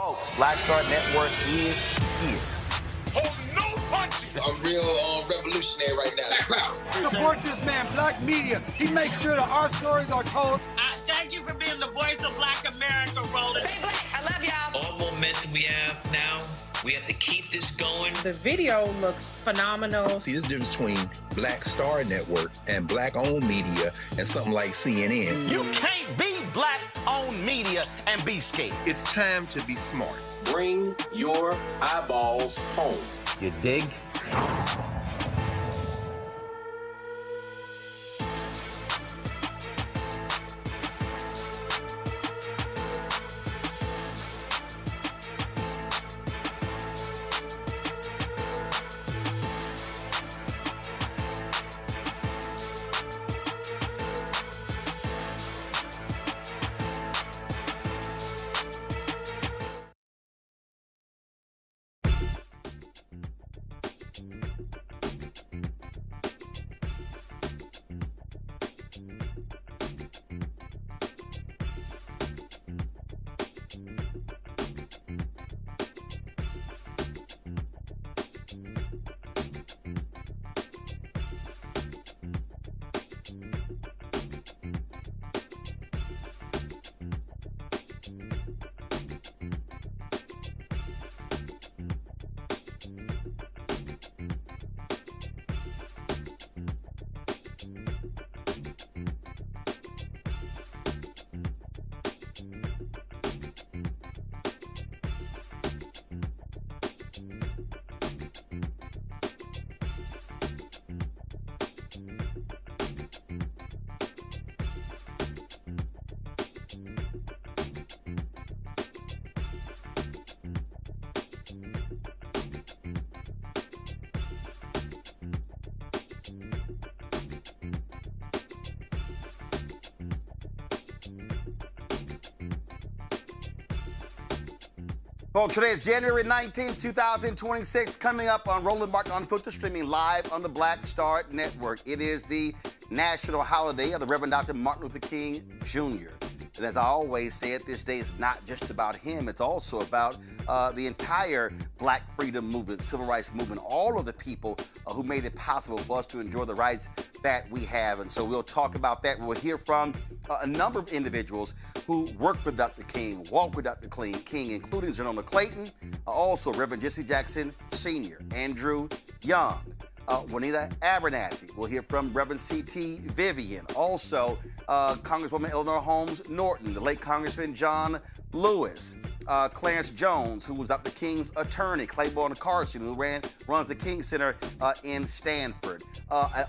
Folks, Black Star Network is here. Hold no punches. I'm real revolutionary right now. Support this man, Black Media. He makes sure that our stories are told. Thank you for being the voice of Black America, Roland. Stay black. I love y'all. All momentum we have now, we have to keep this going. The video looks phenomenal. See, there's a difference between Black Star Network and Black-owned media and something like CNN. You can't be Black-owned media and be scared. It's time to be smart. Bring your eyeballs home. You dig? Folks, today is January 19th, 2026, coming up on Roland Martin Unfiltered, streaming live on the Black Star Network. It is the national holiday of the Reverend Dr. Martin Luther King Jr. And as I always said, this day is not just about him. It's also about the entire Black freedom movement, civil rights movement, all of the people who made it possible for us to enjoy the rights that we have. And so we'll talk about that. We'll hear from a number of individuals who worked with Dr. King, walked with Dr. King, including Zenona Clayton, also Reverend Jesse Jackson Sr., Andrew Young, Juanita Abernathy. We'll hear from Reverend C.T. Vivian. Also, Congresswoman Eleanor Holmes Norton, the late Congressman John Lewis, Clarence Jones, who was Dr. King's attorney, Claiborne Carson, who runs the King Center in Stanford.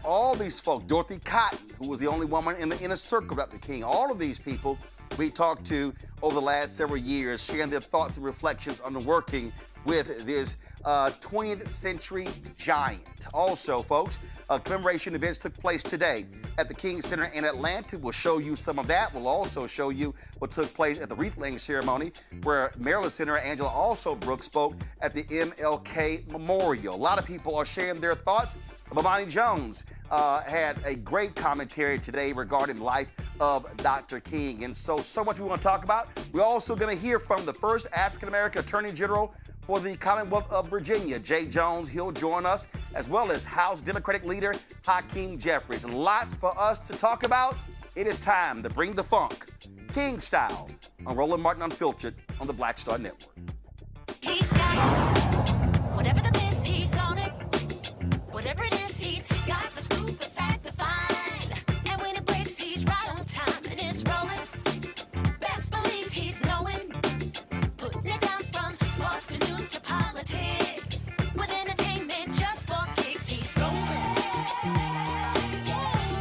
All these folks, Dorothy Cotton, who was the only woman in the inner circle of Dr. King, all of these people we talked to over the last several years, sharing their thoughts and reflections on working with this 20th century giant. Also, folks, commemoration events took place today at the King Center in Atlanta. We'll show you some of that. We'll also show you what took place at the wreath-laying ceremony, where Maryland Senator Angela Alsobrooks spoke at the MLK Memorial. A lot of people are sharing their thoughts. Bomani Jones had a great commentary today regarding the life of Dr. King. And so much we want to talk about. We're also going to hear from the first African-American Attorney General for the Commonwealth of Virginia, Jay Jones. He'll join us, as well as House Democratic leader Hakeem Jeffries. Lots for us to talk about. It is time to bring the funk, King style, on Roland Martin Unfiltered on the Black Star Network. He's got whatever the miss, he's on it. Whatever it is, he's got the scoop, the fact, the find. And when it breaks, he's right on time and it's rolling. Best believe he's knowing. Putting it down from sports to news to politics. With entertainment just for kicks, he's rolling.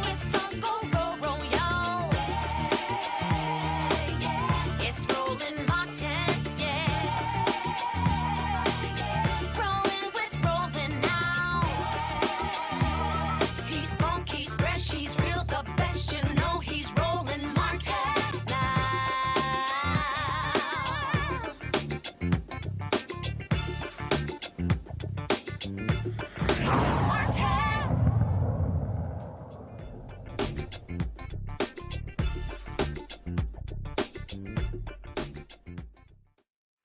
It's on go, y'all. It's Roland Martin, yeah. Rolling with Roland now.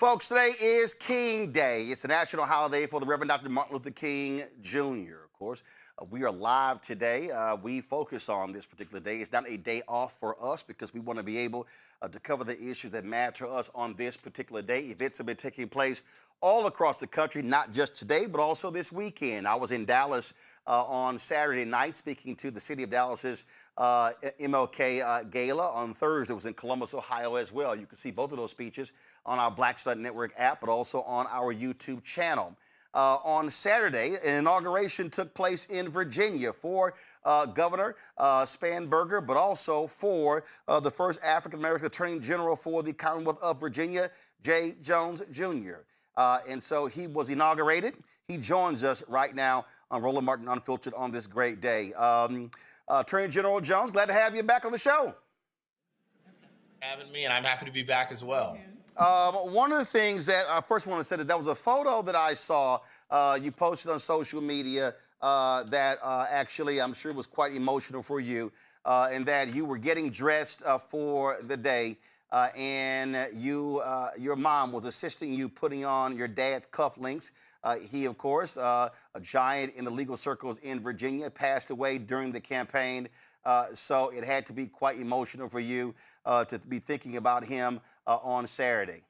Folks, today is King Day. It's a national holiday for the Reverend Dr. Martin Luther King Jr. Of course, we are live today. We focus on this particular day. It's not a day off for us because we want to be able to cover the issues that matter to us on this particular day. Events have been taking place all across the country, not just today, but also this weekend. I was in Dallas on Saturday night speaking to the city of Dallas's MLK Gala. On Thursday, it was in Columbus, Ohio as well. You can see both of those speeches on our Black Stud Network app, but also on our YouTube channel. On Saturday, an inauguration took place in Virginia for Governor Spanberger, but also for the first African-American Attorney General for the Commonwealth of Virginia, J. Jones, Jr. And so he was inaugurated. He joins us right now on Roland Martin Unfiltered on this great day. Attorney General Jones, glad to have you back on the show. Having me, and I'm happy to be back as well. One of the things that I first want to say is that was a photo that I saw you posted on social media that actually I'm sure was quite emotional for you, and that you were getting dressed for the day, and your mom was assisting you putting on your dad's cufflinks. He, of course, a giant in the legal circles in Virginia, passed away during the campaign. So it had to be quite emotional for you to be thinking about him on Saturday.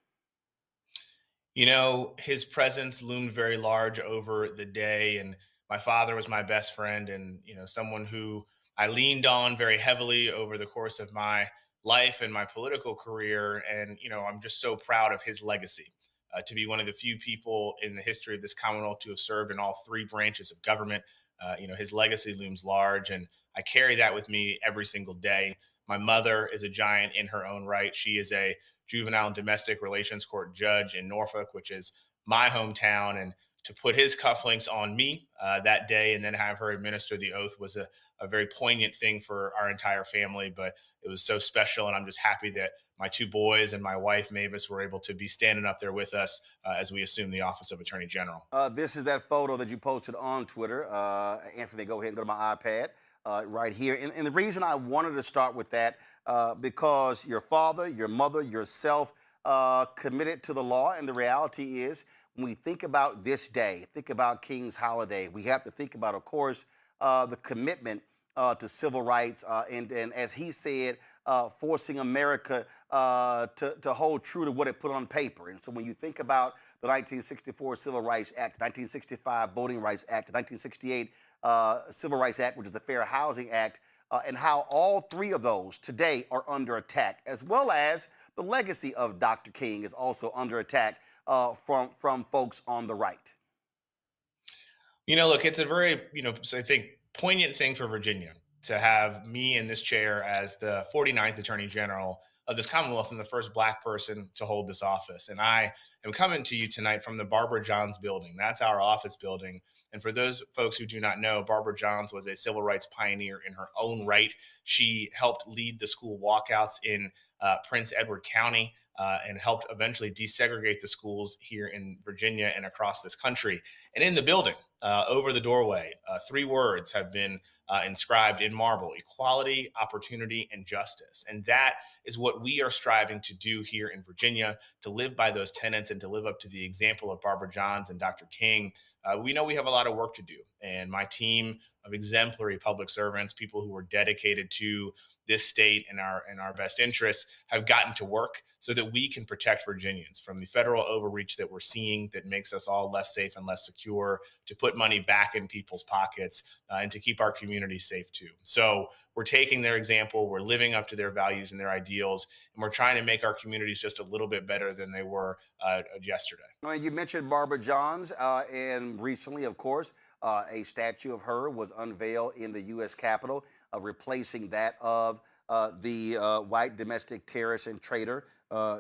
You know, his presence loomed very large over the day, and my father was my best friend and, you know, someone who I leaned on very heavily over the course of my life and my political career. And, you know, I'm just so proud of his legacy. To be one of the few people in the history of this Commonwealth to have served in all three branches of government. You know, his legacy looms large, and I carry that with me every single day. My mother is a giant in her own right. She is a juvenile and domestic relations court judge in Norfolk, which is my hometown. And to put his cufflinks on me that day and then have her administer the oath was a very poignant thing for our entire family. But it was so special, and I'm just happy that my two boys and my wife, Mavis, were able to be standing up there with us as we assume the office of Attorney General. This is that photo that you posted on Twitter. Anthony, go ahead and go to my iPad right here. And the reason I wanted to start with that, because your father, your mother, yourself committed to the law. And the reality is, when we think about this day, think about King's Holiday, we have to think about, of course, the commitment to civil rights, and as he said, forcing America to hold true to what it put on paper. And so when you think about the 1964 Civil Rights Act, 1965 Voting Rights Act, 1968 Civil Rights Act, which is the Fair Housing Act, and how all three of those today are under attack, as well as the legacy of Dr. King is also under attack from folks on the right. You know, look, it's a very, I think, poignant thing for Virginia to have me in this chair as the 49th Attorney General of this Commonwealth and the first Black person to hold this office. And I am coming to you tonight from the Barbara Johns building. That's our office building. And for those folks who do not know, Barbara Johns was a civil rights pioneer in her own right. She helped lead the school walkouts in Prince Edward County and helped eventually desegregate the schools here in Virginia and across this country. And in the building, over the doorway, three words have been inscribed in marble: equality, opportunity, and justice. And that is what we are striving to do here in Virginia, to live by those tenets and to live up to the example of Barbara Johns and Dr. King. We know we have a lot of work to do. And my team of exemplary public servants, people who are dedicated to this state and our best interests, have gotten to work so that we can protect Virginians from the federal overreach that we're seeing that makes us all less safe and less secure, to put money back in people's pockets, and to keep our communities safe too. So we're taking their example, we're living up to their values and their ideals, and we're trying to make our communities just a little bit better than they were yesterday. You mentioned Barbara Johns, and recently, of course, a statue of her was unveiled in the U.S. Capitol, replacing that of the white domestic terrorist and traitor,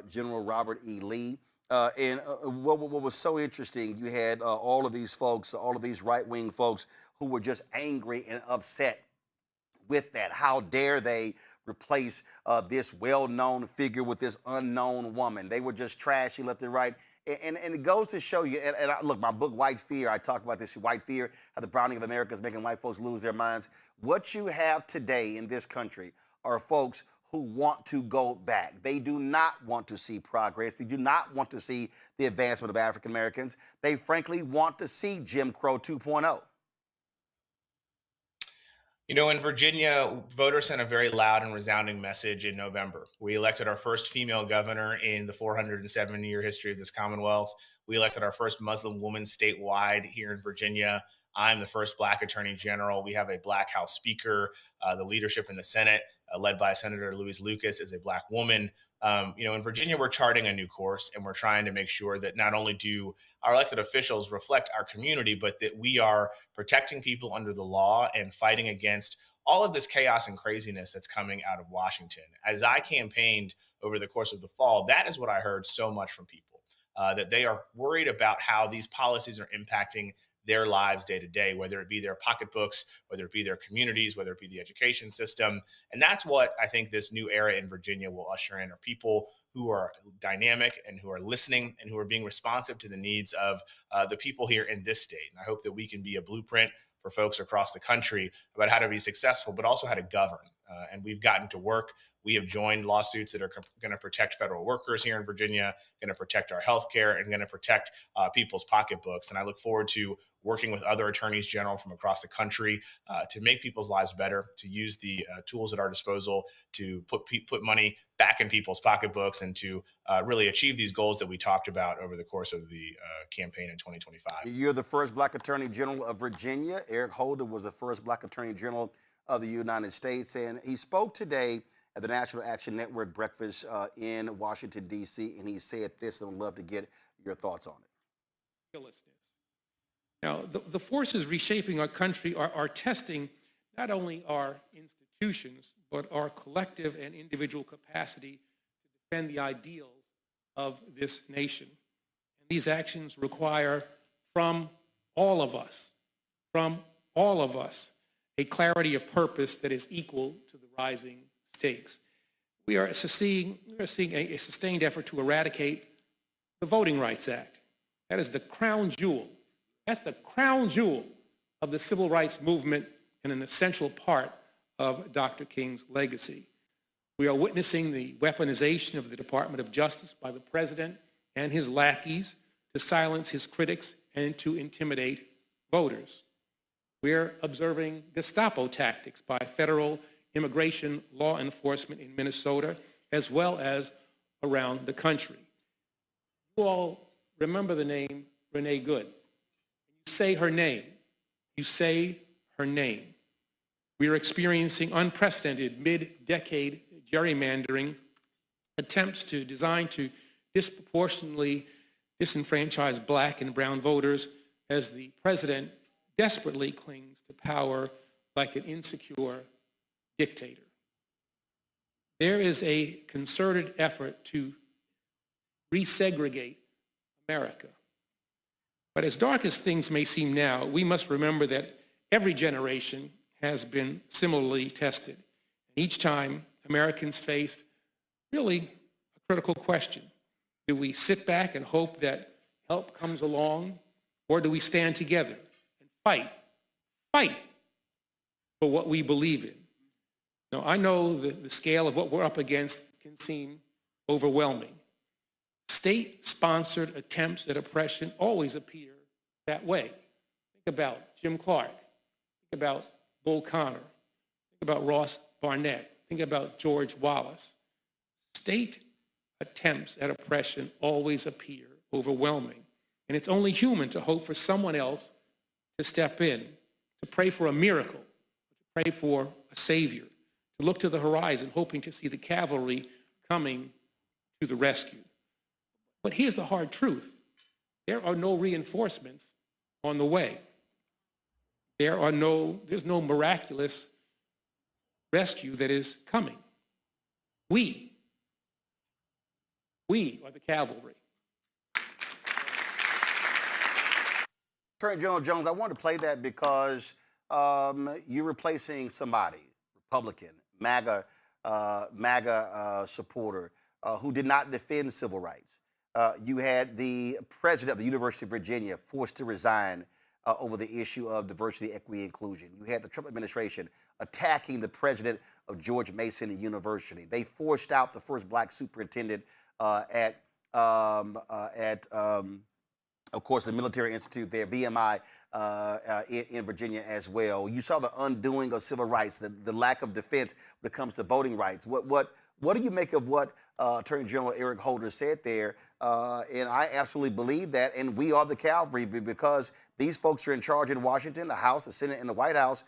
General Robert E. Lee. And what was so interesting, you had all of these folks, all of these right-wing folks who were just angry and upset with that. How dare they replace this well-known figure with this unknown woman? They were just trashy left and right. And it goes to show you, and look, my book, White Fear, I talk about this, White Fear, how the browning of America is making white folks lose their minds. What you have today in this country are folks who want to go back. They do not want to see progress. They do not want to see the advancement of African Americans. They frankly want to see Jim Crow 2.0. You know, in Virginia, voters sent a very loud and resounding message in November. We elected our first female governor in the 407-year history of this Commonwealth. We elected our first Muslim woman statewide here in Virginia. I'm the first Black Attorney General. We have a Black House Speaker. The leadership in the Senate, led by Senator Louise Lucas, is a Black woman. You know, in Virginia, we're charting a new course, and we're trying to make sure that not only do our elected officials reflect our community, but that we are protecting people under the law and fighting against all of this chaos and craziness that's coming out of Washington. As I campaigned over the course of the fall, that is what I heard so much from people, that they are worried about how these policies are impacting their lives day to day, whether it be their pocketbooks, whether it be their communities, whether it be the education system. And that's what I think this new era in Virginia will usher in, are people who are dynamic and who are listening and who are being responsive to the needs of the people here in this state. And I hope that we can be a blueprint for folks across the country about how to be successful, but also how to govern. And we've gotten to work. We have joined lawsuits that are going to protect federal workers here in Virginia, going to protect our health care, and going to protect people's pocketbooks. And I look forward to working with other attorneys general from across the country to make people's lives better, to use the tools at our disposal to put money back in people's pocketbooks, and to really achieve these goals that we talked about over the course of the campaign in 2025. You're the first Black Attorney General of Virginia. Eric Holder was the first Black Attorney General of the United States, and he spoke today at the National Action Network breakfast in Washington, D.C., and he said this, and I'd love to get your thoughts on it. Now, the forces reshaping our country are testing not only our institutions, but our collective and individual capacity to defend the ideals of this nation. And these actions require from all of us, a clarity of purpose that is equal to the rising stakes. We are seeing a sustained effort to eradicate the Voting Rights Act. That is the crown jewel. That's the crown jewel of the civil rights movement and an essential part of Dr. King's legacy. We are witnessing the weaponization of the Department of Justice by the president and his lackeys to silence his critics and to intimidate voters. We're observing Gestapo tactics by federal immigration law enforcement in Minnesota, as well as around the country. You all remember the name Renee Good. You say her name. You say her name. We are experiencing unprecedented mid-decade gerrymandering attempts designed to disproportionately disenfranchise Black and brown voters as the president desperately clings to power like an insecure dictator. There is a concerted effort to resegregate America. But as dark as things may seem now, we must remember that every generation has been similarly tested. Each time, Americans faced really a critical question. Do we sit back and hope that help comes along, or do we stand together and fight for what we believe in? Now, I know the scale of what we're up against can seem overwhelming. State-sponsored attempts at oppression always appear that way. Think about Jim Clark. Think about Bull Connor. Think about Ross Barnett. Think about George Wallace. State attempts at oppression always appear overwhelming. And it's only human to hope for someone else to step in, to pray for a miracle, to pray for a savior, to look to the horizon, hoping to see the cavalry coming to the rescue. But here's the hard truth. There are no reinforcements on the way. There's no miraculous rescue that is coming. We are the cavalry. Attorney General Jones, I wanted to play that because you're replacing somebody, Republican, MAGA supporter, who did not defend civil rights. You had the president of the University of Virginia forced to resign over the issue of diversity, equity, inclusion. You had the Trump administration attacking the president of George Mason University. They forced out the first black superintendent at of course, the Military Institute there, VMI, in Virginia as well. You saw the undoing of civil rights, the lack of defense when it comes to voting rights. What do you make of what Attorney General Eric Holder said there? And I absolutely believe that, and we are the cavalry because these folks are in charge in Washington, the House, the Senate, and the White House,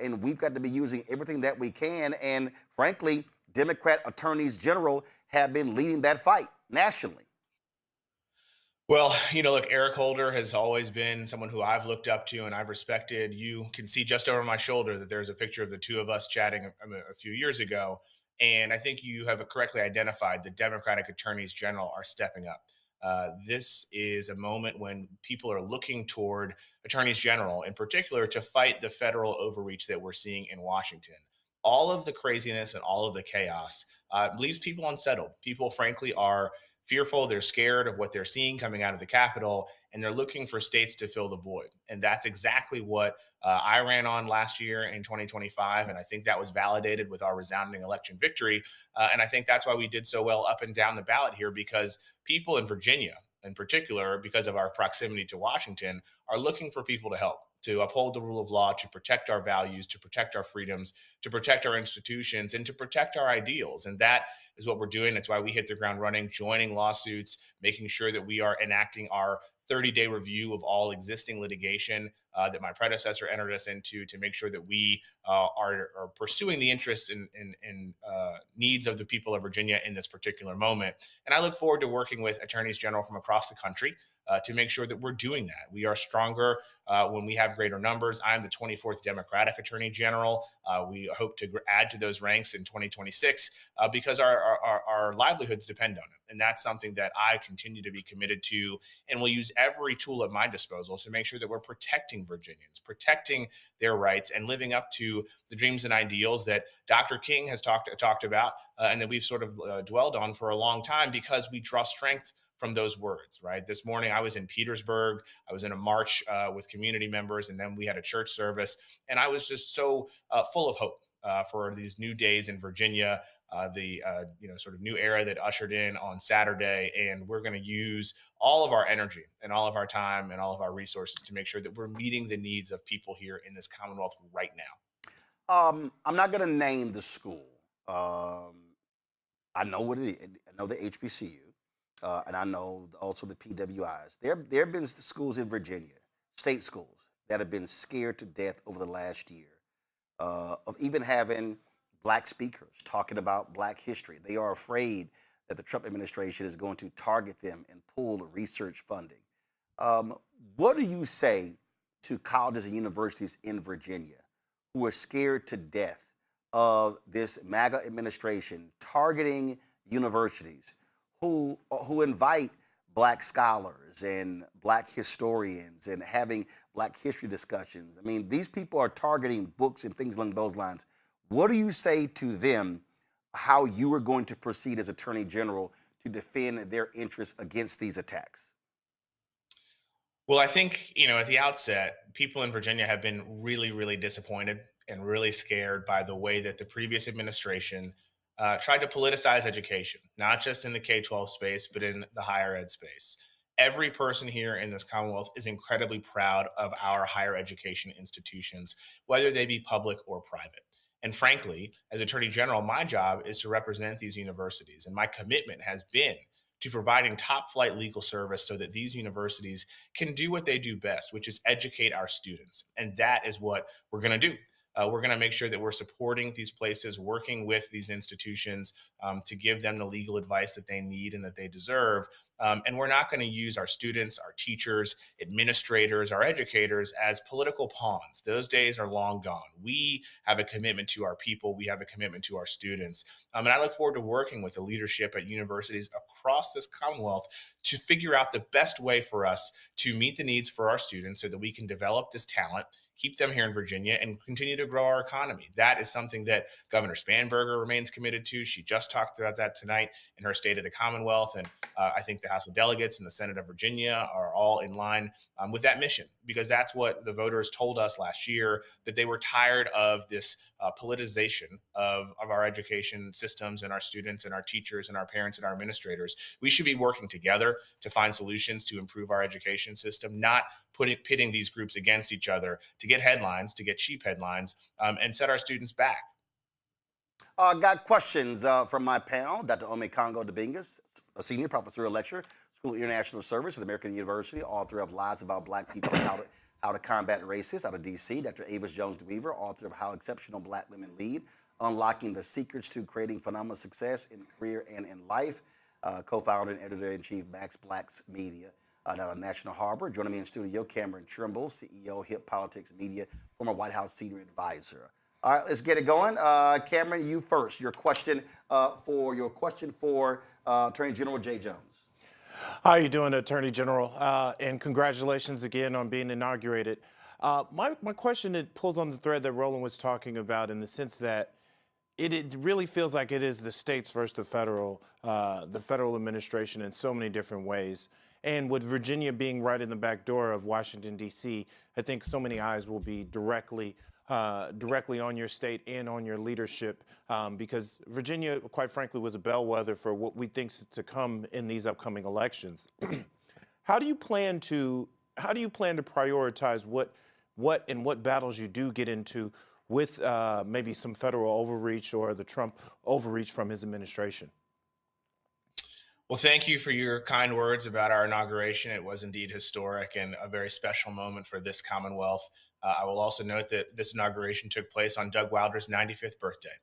and we've got to be using everything that we can. And frankly, Democrat attorneys general have been leading that fight nationally. Well, look, Eric Holder has always been someone who I've looked up to and I've respected. You can see just over my shoulder that there's a picture of the two of us chatting a few years ago. And I think you have correctly identified the Democratic attorneys general are stepping up. This is a moment when people are looking toward attorneys general in particular to fight the federal overreach that we're seeing in Washington. All of the craziness and all of the chaos leaves people unsettled. People, frankly, are fearful. They're scared of what they're seeing coming out of the Capitol, and they're looking for states to fill the void. And that's exactly what I ran on last year in 2025. And I think that was validated with our resounding election victory. And I think that's why we did so well up and down the ballot here, because people in Virginia, in particular, because of our proximity to Washington, are looking for people to help, to uphold the rule of law, to protect our values, to protect our freedoms, to protect our institutions, and to protect our ideals. And that is what we're doing. That's why we hit the ground running, joining lawsuits, making sure that we are enacting our 30-day review of all existing litigation that my predecessor entered us into, to make sure that we are pursuing the interests and needs of the people of Virginia in this particular moment. And I look forward to working with attorneys general from across the country to make sure that we're doing that. We are stronger when we have greater numbers. I'm the 24th Democratic Attorney General. We hope to add to those ranks in 2026 because our livelihoods depend on it. And that's something that I continue to be committed to, and will use every tool at my disposal to make sure that we're protecting Virginians, protecting their rights, and living up to the dreams and ideals that Dr. King has talked about and that we've sort of dwelled on for a long time, because we draw strength from those words, right? This morning, I was in Petersburg. I was in a march with community members, and then we had a church service. And I was just so full of hope for these new days in Virginia, the sort of new era that ushered in on Saturday. And we're going to use all of our energy and all of our time and all of our resources to make sure that we're meeting the needs of people here in this Commonwealth right now. I'm not going to name the school. I know what it is. I know the HBCU. And I know also the PWIs. There have been schools in Virginia, state schools, that have been scared to death over the last year of even having black speakers talking about black history. They are afraid that the Trump administration is going to target them and pull research funding. What do you say to colleges and universities in Virginia who are scared to death of this MAGA administration targeting universities, who invite black scholars and black historians and having black history discussions? I mean, these people are targeting books and things along those lines. What do you say to them, how you are going to proceed as Attorney General to defend their interests against these attacks? Well, I think, at the outset, people in Virginia have been really, really disappointed and really scared by the way that the previous administration tried to politicize education, not just in the K-12 space, but in the higher ed space. Every person here in this Commonwealth is incredibly proud of our higher education institutions, whether they be public or private. And frankly, as Attorney General, my job is to represent these universities. And my commitment has been to providing top flight legal service so that these universities can do what they do best, which is educate our students. And that is what we're going to do. We're going to make sure that we're supporting these places, working with these institutions to give them the legal advice that they need and that they deserve. And we're not going to use our students, our teachers, administrators, our educators as political pawns. Those days are long gone. We have a commitment to our people. We have a commitment to our students. And I look forward to working with the leadership at universities across this Commonwealth to figure out the best way for us to meet the needs for our students so that we can develop this talent, keep them here in Virginia, and continue to grow our economy. That is something that Governor Spanberger remains committed to. She just talked about that tonight in her State of the Commonwealth. And I think the House of Delegates and the Senate of Virginia are all in line with that mission, because that's what the voters told us last year, that they were tired of this politicization of our education systems and our students and our teachers and our parents and our administrators. We should be working together to find solutions to improve our education system, not pitting these groups against each other to get headlines, to get cheap headlines, and set our students back. Got questions from my panel. Dr. Ome Congo Debingas, a senior professorial lecturer, School of International Service at American University, author of Lies About Black People and How to Combat Racists out of D.C. Dr. Avis Jones-DeWeaver, author of How Exceptional Black Women Lead, Unlocking the Secrets to Creating Phenomenal Success in Career and in Life, co-founder and editor-in-chief, Max Black's Media, out of National Harbor. Joining me in studio, Cameron Trimble, CEO, Hip Politics Media, former White House senior advisor. All right, let's get it going. Cameron, you first. Your question for Attorney General Jay Jones. How are you doing, Attorney General? And congratulations again on being inaugurated. My question, it pulls on the thread that Roland was talking about, in the sense that it really feels like it is the states versus the federal administration in so many different ways. And with Virginia being right in the back door of Washington, D.C., I think so many eyes will be directly on your state and on your leadership, because Virginia, quite frankly, was a bellwether for what we think to come in these upcoming elections. How do you plan to prioritize what battles you do get into with maybe some federal overreach or the Trump overreach from his administration? Well, thank you for your kind words about our inauguration. It was indeed historic and a very special moment for this Commonwealth. I will also note that this inauguration took place on Doug Wilder's 95th birthday,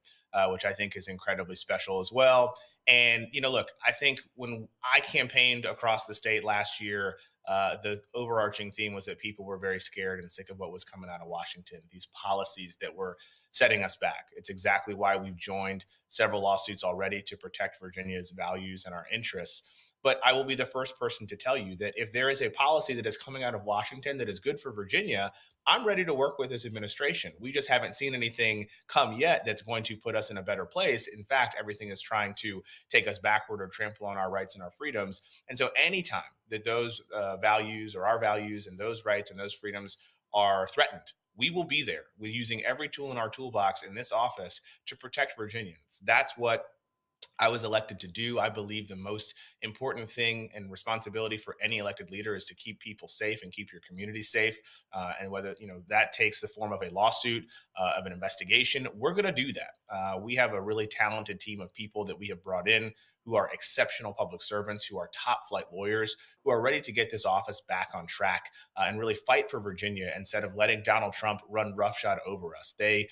which I think is incredibly special as well. And, look, I think when I campaigned across the state last year, the overarching theme was that people were very scared and sick of what was coming out of Washington, these policies that were setting us back. It's exactly why we've joined several lawsuits already to protect Virginia's values and our interests. But I will be the first person to tell you that if there is a policy that is coming out of Washington that is good for Virginia, I'm ready to work with this administration. We just haven't seen anything come yet that's going to put us in a better place. In fact, everything is trying to take us backward or trample on our rights and our freedoms. And so anytime that those values or our values and those rights and those freedoms are threatened, we will be there with using every tool in our toolbox in this office to protect Virginians. That's what I was elected to do. I believe the most important thing and responsibility for any elected leader is to keep people safe and keep your community safe. And whether that takes the form of a lawsuit, of an investigation, we're going to do that. We have a really talented team of people that we have brought in who are exceptional public servants, who are top flight lawyers, who are ready to get this office back on track and really fight for Virginia instead of letting Donald Trump run roughshod over us. They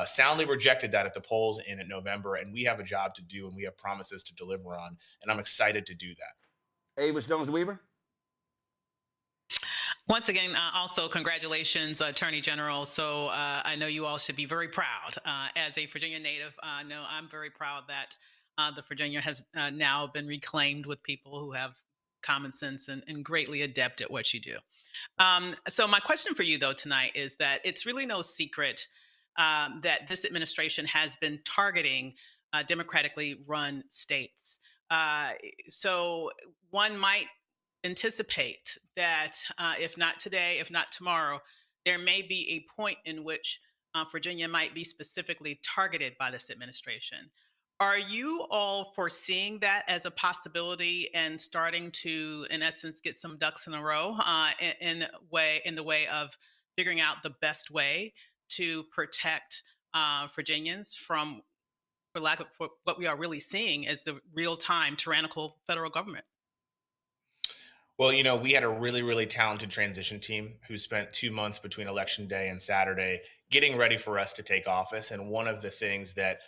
soundly rejected that at the polls in November, and we have a job to do and we have promises to deliver on, and I'm excited to do that. Avis Jones-DeWeaver. Once again, also congratulations, Attorney General. So I know you all should be very proud. As a Virginia native, I know I'm very proud that the Virginia has now been reclaimed with people who have common sense and greatly adept at what you do. So my question for you, though, tonight is that it's really no secret that this administration has been targeting democratically run states. So one might anticipate that if not today, if not tomorrow, there may be a point in which Virginia might be specifically targeted by this administration. Are you all foreseeing that as a possibility and starting to, in essence, get some ducks in a row in the way of figuring out the best way to protect Virginians from what we are really seeing as the real-time tyrannical federal government? Well, we had a really, really talented transition team who spent 2 months between Election Day and Saturday getting ready for us to take office. And one of the things that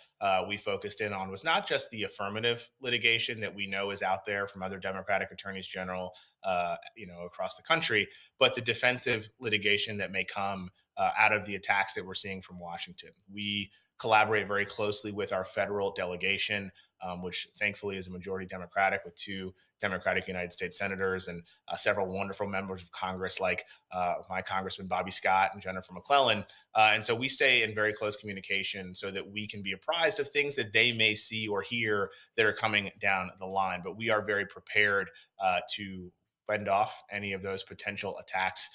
we focused in on was not just the affirmative litigation that we know is out there from other Democratic attorneys general, across the country, but the defensive litigation that may come out of the attacks that we're seeing from Washington. We collaborate very closely with our federal delegation, which thankfully is a majority Democratic with 2 Democratic United States senators and several wonderful members of Congress like my Congressman Bobby Scott and Jennifer McClellan. And so we stay in very close communication so that we can be apprised of things that they may see or hear that are coming down the line. But we are very prepared to fend off any of those potential attacks,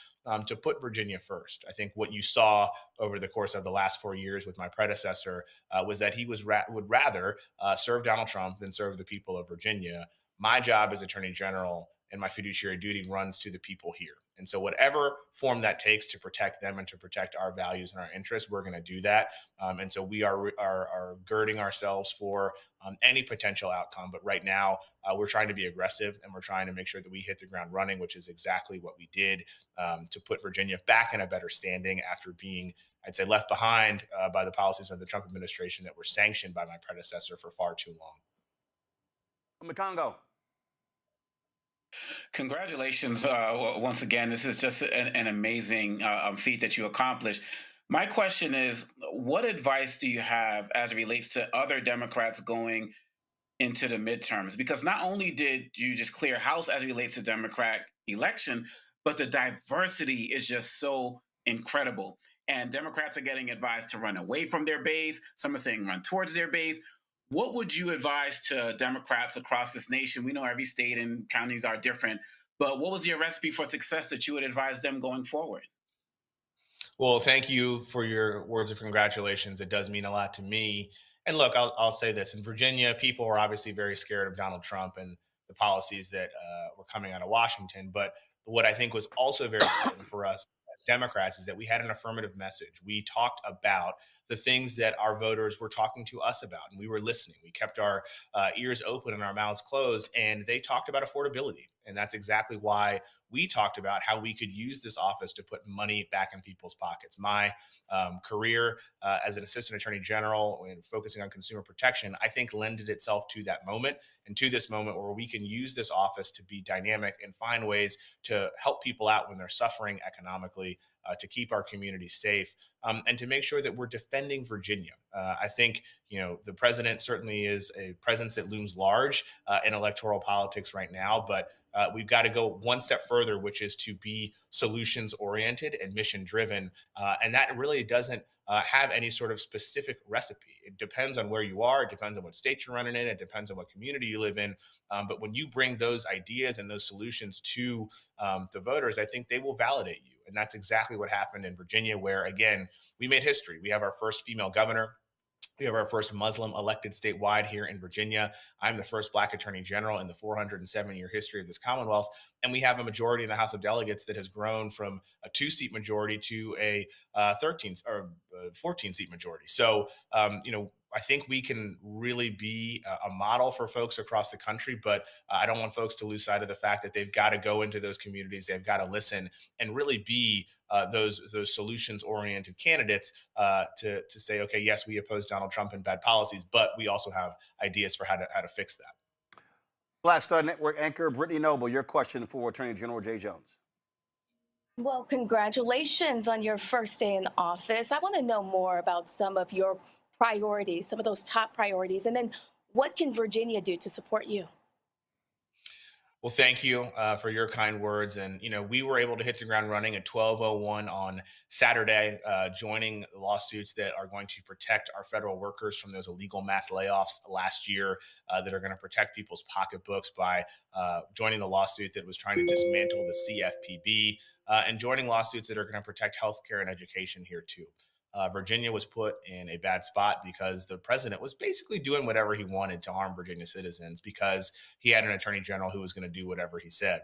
to put Virginia first. I think what you saw over the course of the last 4 years with my predecessor was that he would rather serve Donald Trump than serve the people of Virginia. My job as Attorney General and my fiduciary duty runs to the people here. And so whatever form that takes to protect them and to protect our values and our interests, we're going to do that. And so we are girding ourselves for any potential outcome. But right now, we're trying to be aggressive and we're trying to make sure that we hit the ground running, which is exactly what we did to put Virginia back in a better standing after being, I'd say, left behind by the policies of the Trump administration that were sanctioned by my predecessor for far too long. Congo. Congratulations once again. This is just an amazing feat that you accomplished. My question is, what advice do you have as it relates to other Democrats going into the midterms? Because not only did you just clear house as it relates to Democrat election, but the diversity is just so incredible. And Democrats are getting advised to run away from their base. Some are saying run towards their base. What would you advise to Democrats across this nation? We know every state and counties are different, but what was your recipe for success that you would advise them going forward? Well, thank you for your words of congratulations. It does mean a lot to me. And look, I'll say this. In Virginia, people were obviously very scared of Donald Trump and the policies that were coming out of Washington. But what I think was also very important for us as Democrats is that we had an affirmative message. We talked about the things that our voters were talking to us about, and we were listening. We kept our ears open and our mouths closed, and they talked about affordability. And that's exactly why we talked about how we could use this office to put money back in people's pockets. My career as an assistant attorney general and focusing on consumer protection, I think lended itself to that moment and to this moment where we can use this office to be dynamic and find ways to help people out when they're suffering economically, to keep our communities safe, and to make sure that we're defending Virginia. I think, the president certainly is a presence that looms large in electoral politics right now, but we've got to go one step further, which is to be solutions oriented and mission driven. And that really doesn't have any sort of specific recipe. It depends on where you are. It depends on what state you're running in. It depends on what community you live in. But when you bring those ideas and those solutions to the voters, I think they will validate you. And that's exactly what happened in Virginia, where, again, we made history. We have our first female governor. We have our first Muslim elected statewide here in Virginia. I'm the first Black attorney general in the 407-year history of this Commonwealth. And we have a majority in the House of Delegates that has grown from a 2-seat majority to a 13 or 14-seat majority. So, I think we can really be a model for folks across the country, but I don't want folks to lose sight of the fact that they've got to go into those communities, they've got to listen and really be those solutions-oriented candidates to say, okay, yes, we oppose Donald Trump and bad policies, but we also have ideas for how to fix that. Black Star Network anchor Brittany Noble, your question for Attorney General Jay Jones. Well, congratulations on your first day in office. I want to know more about some of your priorities, some of those top priorities, and then what can Virginia do to support you? Well, thank you for your kind words. And, we were able to hit the ground running at 12:01 on Saturday, joining lawsuits that are going to protect our federal workers from those illegal mass layoffs last year, that are going to protect people's pocketbooks by joining the lawsuit that was trying to dismantle the CFPB, and joining lawsuits that are going to protect healthcare and education here too. Virginia was put in a bad spot because the president was basically doing whatever he wanted to harm Virginia citizens because he had an attorney general who was going to do whatever he said.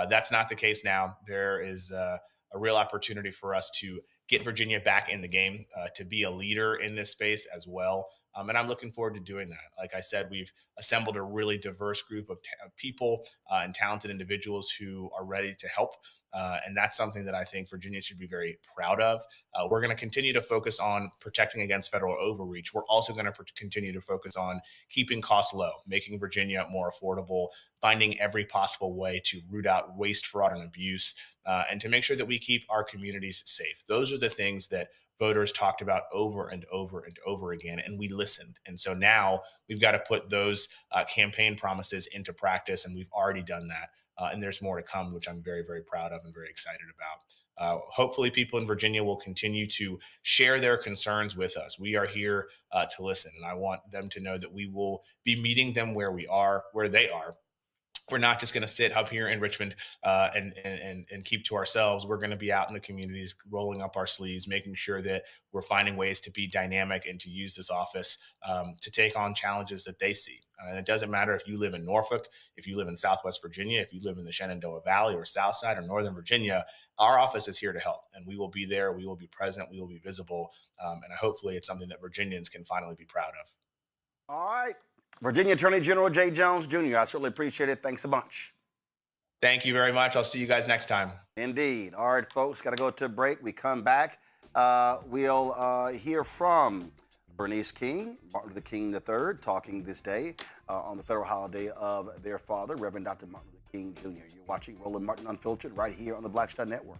That's not the case now. There is a real opportunity for us to get Virginia back in the game, to be a leader in this space as well. And I'm looking forward to doing that. Like I said, we've assembled a really diverse group of people and talented individuals who are ready to help. And that's something that I think Virginia should be very proud of. We're going to continue to focus on protecting against federal overreach. We're also going to continue to focus on keeping costs low, making Virginia more affordable, finding every possible way to root out waste, fraud, and abuse, and to make sure that we keep our communities safe. Those are the things that voters talked about over and over and over again, and we listened. And so now we've got to put those campaign promises into practice, and we've already done that. And there's more to come, which I'm very, very proud of and very excited about. Hopefully, people in Virginia will continue to share their concerns with us. We are here to listen, and I want them to know that we will be meeting them where they are. We're not just going to sit up here in Richmond and keep to ourselves. We're going to be out in the communities, rolling up our sleeves, making sure that we're finding ways to be dynamic and to use this office to take on challenges that they see. And it doesn't matter if you live in Norfolk, if you live in Southwest Virginia, if you live in the Shenandoah Valley or Southside or Northern Virginia, our office is here to help. And we will be there. We will be present. We will be visible. And hopefully it's something that Virginians can finally be proud of. All right. Virginia Attorney General Jay Jones, Jr., I certainly appreciate it. Thanks a bunch. Thank you very much. I'll see you guys next time. Indeed. All right, folks, got to go to a break. We come back. We'll hear from Bernice King, Martin Luther King III, talking this day on the federal holiday of their father, Reverend Dr. Martin Luther King Jr. You're watching Roland Martin Unfiltered right here on the Black Star Network.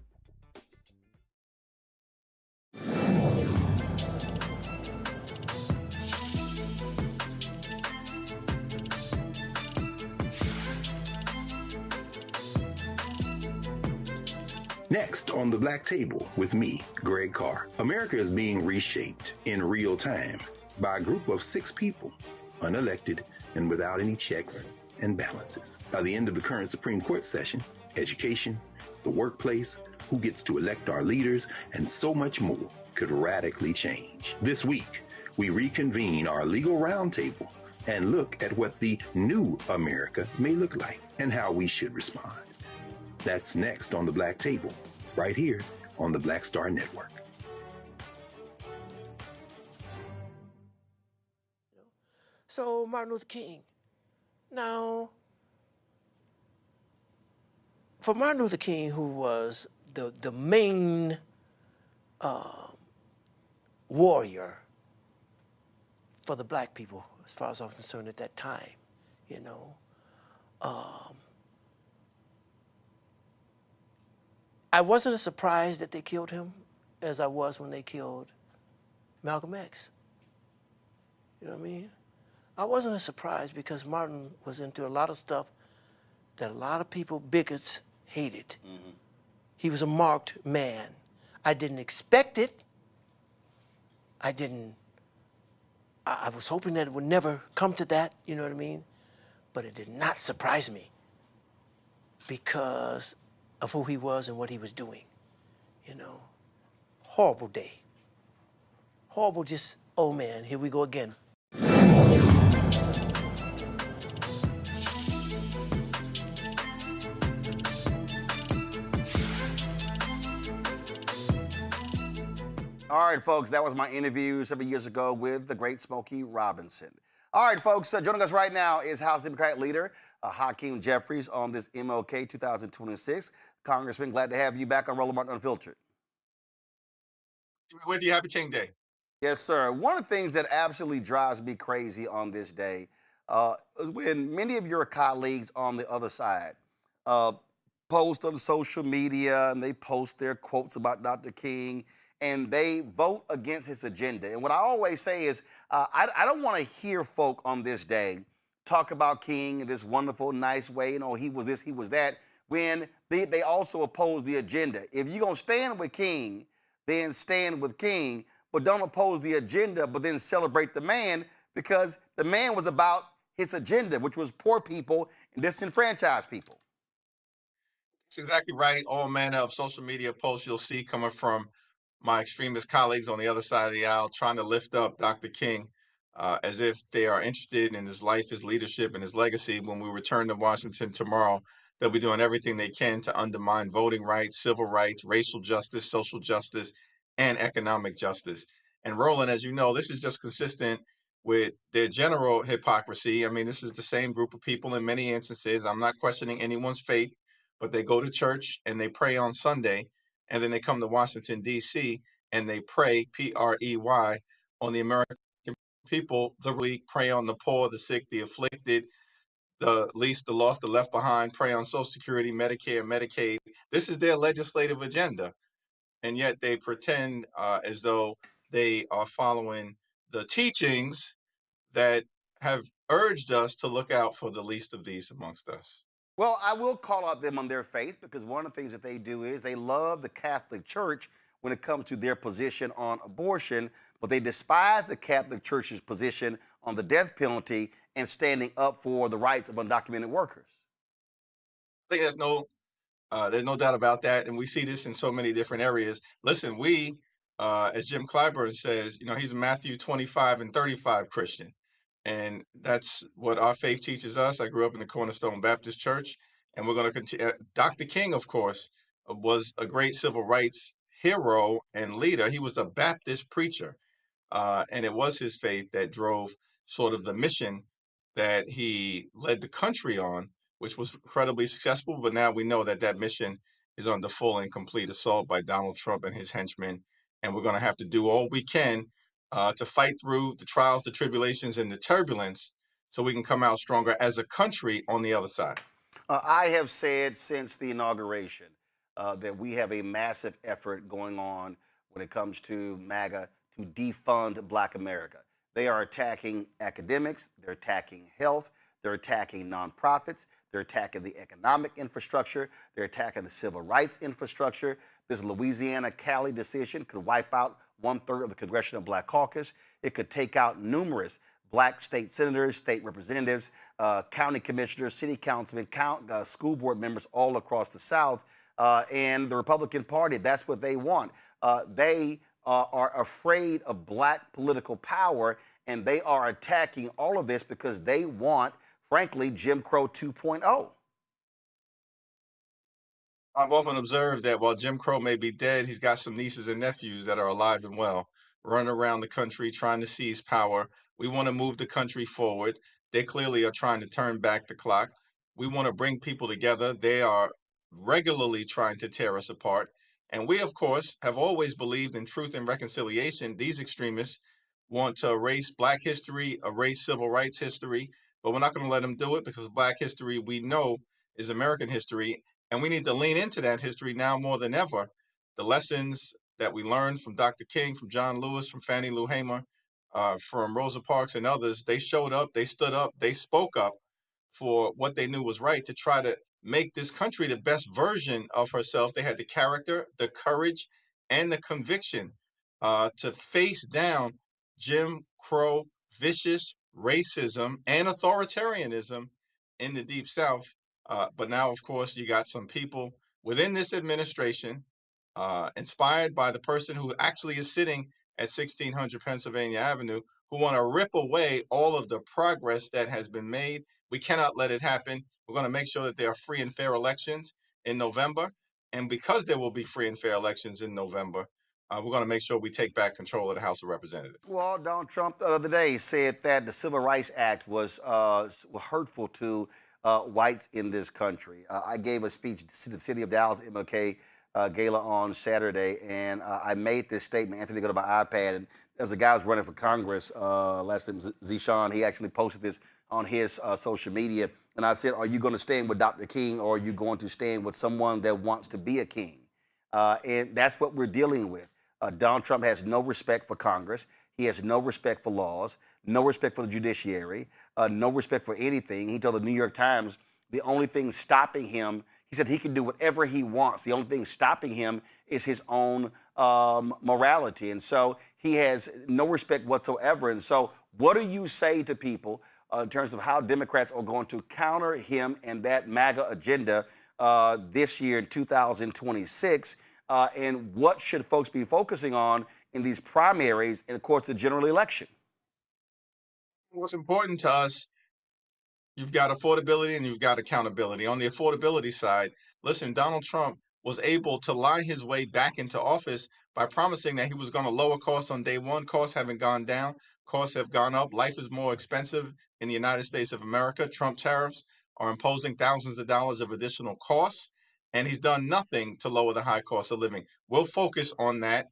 Next on the Black Table with me, Greg Carr. America is being reshaped in real time by a group of 6 people, unelected and without any checks and balances. By the end of the current Supreme Court session, education, the workplace, who gets to elect our leaders, and so much more could radically change. This week, we reconvene our legal roundtable and look at what the new America may look like and how we should respond. That's next on the Black Table, right here on the Black Star Network. So Martin Luther King. Now, for Martin Luther King, who was the main warrior for the black people, as far as I'm concerned at that time, you know, I wasn't as surprised that they killed him as I was when they killed Malcolm X. You know what I mean? I wasn't as surprised because Martin was into a lot of stuff that a lot of people, bigots, hated. Mm-hmm. He was a marked man. I didn't expect it. I was hoping that it would never come to that, you know what I mean? But it did not surprise me because of who he was and what he was doing, you know. Horrible day. Horrible, just, oh man, here we go again. All right, folks, that was my interview several years ago with the great Smokey Robinson. All right, folks, joining us right now is House Democratic leader Hakeem Jeffries on this MLK 2026. Congressman, glad to have you back on Roland Martin Unfiltered. With you, happy King Day. Yes, sir. One of the things that absolutely drives me crazy on this day is when many of your colleagues on the other side post on social media and they post their quotes about Dr. King and they vote against his agenda. And what I always say is I don't want to hear folk on this day talk about King in this wonderful, nice way. You know, he was this, he was that, when they also oppose the agenda. If you're going to stand with King, then stand with King, but don't oppose the agenda, but then celebrate the man, because the man was about his agenda, which was poor people and disenfranchised people. That's exactly right. All manner of social media posts you'll see coming from my extremist colleagues on the other side of the aisle trying to lift up Dr. King as if they are interested in his life, his leadership, and his legacy. When we return to Washington tomorrow, they'll be doing everything they can to undermine voting rights, civil rights, racial justice, social justice, and economic justice. And Roland, as you know, this is just consistent with their general hypocrisy. I mean, this is the same group of people in many instances. I'm not questioning anyone's faith, but they go to church and they pray on Sunday, and then they come to Washington, D.C., and they pray, P-R-E-Y, on the American people, the weak, pray on the poor, the sick, the afflicted, the least, the lost, the left behind, pray on Social Security, Medicare, Medicaid. This is their legislative agenda. and yet they pretend as though they are following the teachings that have urged us to look out for the least of these amongst us. Well, I will call out them on their faith because one of the things that they do is they love the Catholic Church when it comes to their position on abortion, but they despise the Catholic Church's position on the death penalty and standing up for the rights of undocumented workers. I think there's no doubt about that, and we see this in so many different areas. Listen, we, as Jim Clyburn says, he's a Matthew 25 and 35 Christian, and that's what our faith teaches us. I grew up in the Cornerstone Baptist Church, and we're going to continue. Dr. King, of course, was a great civil rights hero and leader. He was a Baptist preacher, and it was his faith that drove sort of the mission that he led the country on, which was incredibly successful. But now we know that that mission is under full and complete assault by Donald Trump and his henchmen. And we're going to have to do all we can to fight through the trials, the tribulations, and the turbulence so we can come out stronger as a country on the other side. I have said since the inauguration that we have a massive effort going on when it comes to MAGA to defund Black America. They are attacking academics, they're attacking health, they're attacking nonprofits, they're attacking the economic infrastructure, they're attacking the civil rights infrastructure. This Louisiana-Cali decision could wipe out 1/3 of the Congressional Black Caucus. It could take out numerous Black state senators, state representatives, county commissioners, city councilmen, school board members all across the South. And the Republican Party, that's what they want. They are afraid of Black political power, and they are attacking all of this because they want, frankly, Jim Crow 2.0. I've often observed that while Jim Crow may be dead, he's got some nieces and nephews that are alive and well, running around the country trying to seize power. We want to move the country forward. They clearly are trying to turn back the clock. We want to bring people together. They are regularly trying to tear us apart. And we, of course, have always believed in truth and reconciliation. These extremists want to erase Black history, erase civil rights history, but we're not going to let them do it because Black history, we know, is American history. And we need to lean into that history now more than ever. The lessons that we learned from Dr. King, from John Lewis, from Fannie Lou Hamer, from Rosa Parks and others, they showed up, they stood up, they spoke up for what they knew was right to try to make this country the best version of herself. They had the character, the courage, and the conviction to face down Jim Crow, vicious racism, and authoritarianism in the Deep South. But now, of course, you got some people within this administration, inspired by the person who actually is sitting at 1600 Pennsylvania Avenue, who want to rip away all of the progress that has been made. We cannot let it happen. We're going to make sure that there are free and fair elections in November. And because there will be free and fair elections in November, we're going to make sure we take back control of the House of Representatives. Well, Donald Trump the other day said that the Civil Rights Act was hurtful to whites in this country. I gave a speech to the city of Dallas MLK Gala on Saturday, and I made this statement. Anthony, go to my iPad, and there's a guy who's running for Congress, last name Zishan. He actually posted this on his social media, and I said, are you going to stand with Dr. King, or are you going to stand with someone that wants to be a king? And that's what we're dealing with. Donald Trump has no respect for Congress. He has no respect for laws, no respect for the judiciary, no respect for anything. He told the New York Times the only thing stopping him, he said he can do whatever he wants. The only thing stopping him is his own morality. And so he has no respect whatsoever. And so what do you say to people in terms of how Democrats are going to counter him and that MAGA agenda this year in 2026? And what should folks be focusing on in these primaries and, of course, the general election? What's important to us, you've got affordability and you've got accountability. On the affordability side, listen, Donald Trump was able to lie his way back into office by promising that he was going to lower costs on day one. Costs haven't gone down. Costs have gone up. Life is more expensive in the United States of America. Trump tariffs are imposing thousands of dollars of additional costs, and he's done nothing to lower the high cost of living. We'll focus on that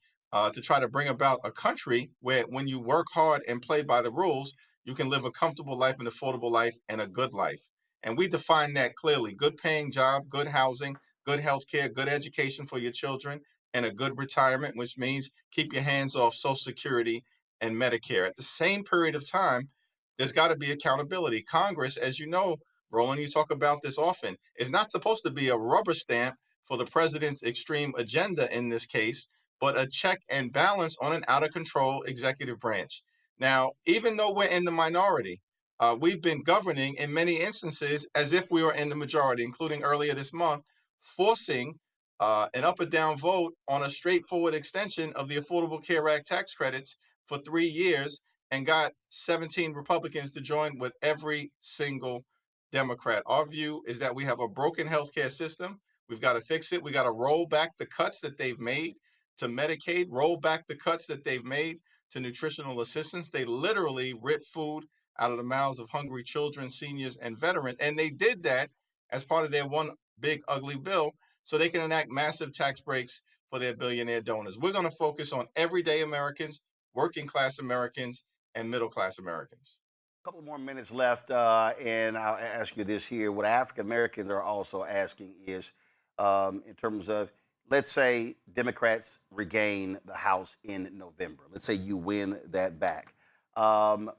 to try to bring about a country where when you work hard and play by the rules, you can live a comfortable life, an affordable life, and a good life. And we define that clearly. Good paying job, good housing, good health care, good education for your children, and a good retirement, which means keep your hands off Social Security and Medicare. At the same period of time, there's got to be accountability. Congress, as you know, Roland, you talk about this often, is not supposed to be a rubber stamp for the president's extreme agenda in this case, but a check and balance on an out of control executive branch. Now, even though we're in the minority, we've been governing in many instances as if we were in the majority, including earlier this month, forcing an up or down vote on a straightforward extension of the Affordable Care Act tax credits for 3 years and got 17 Republicans to join with every single Democrat. Our view is that we have a broken healthcare system. We've got to fix it. We got to roll back the cuts that they've made to Medicaid, roll back the cuts that they've made to nutritional assistance. They literally rip food out of the mouths of hungry children, seniors, and veterans. And they did that as part of their one big ugly bill so they can enact massive tax breaks for their billionaire donors. We're going to focus on everyday Americans, working class Americans, and middle class Americans. A couple more minutes left, and I'll ask you this here. What African Americans are also asking is, in terms of, let's say Democrats regain the House in November. Let's say you win that back.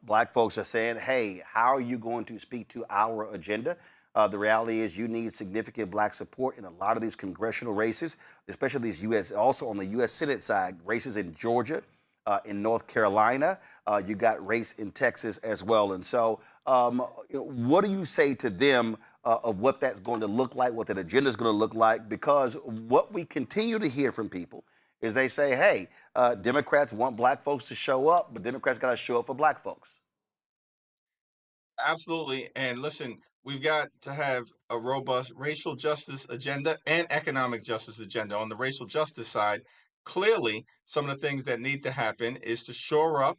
Black folks are saying, hey, how are you going to speak to our agenda? The reality is you need significant black support in a lot of these congressional races, especially these U.S., also on the U.S. Senate side, races in Georgia, in North Carolina. You got race in Texas as well. And so what do you say to them of what that's going to look like, what that agenda is going to look like? Because what we continue to hear from people is they say, hey, Democrats want black folks to show up, but Democrats got to show up for black folks. Absolutely. And listen, we've got to have a robust racial justice agenda and economic justice agenda. On the racial justice side, clearly, some of the things that need to happen is to shore up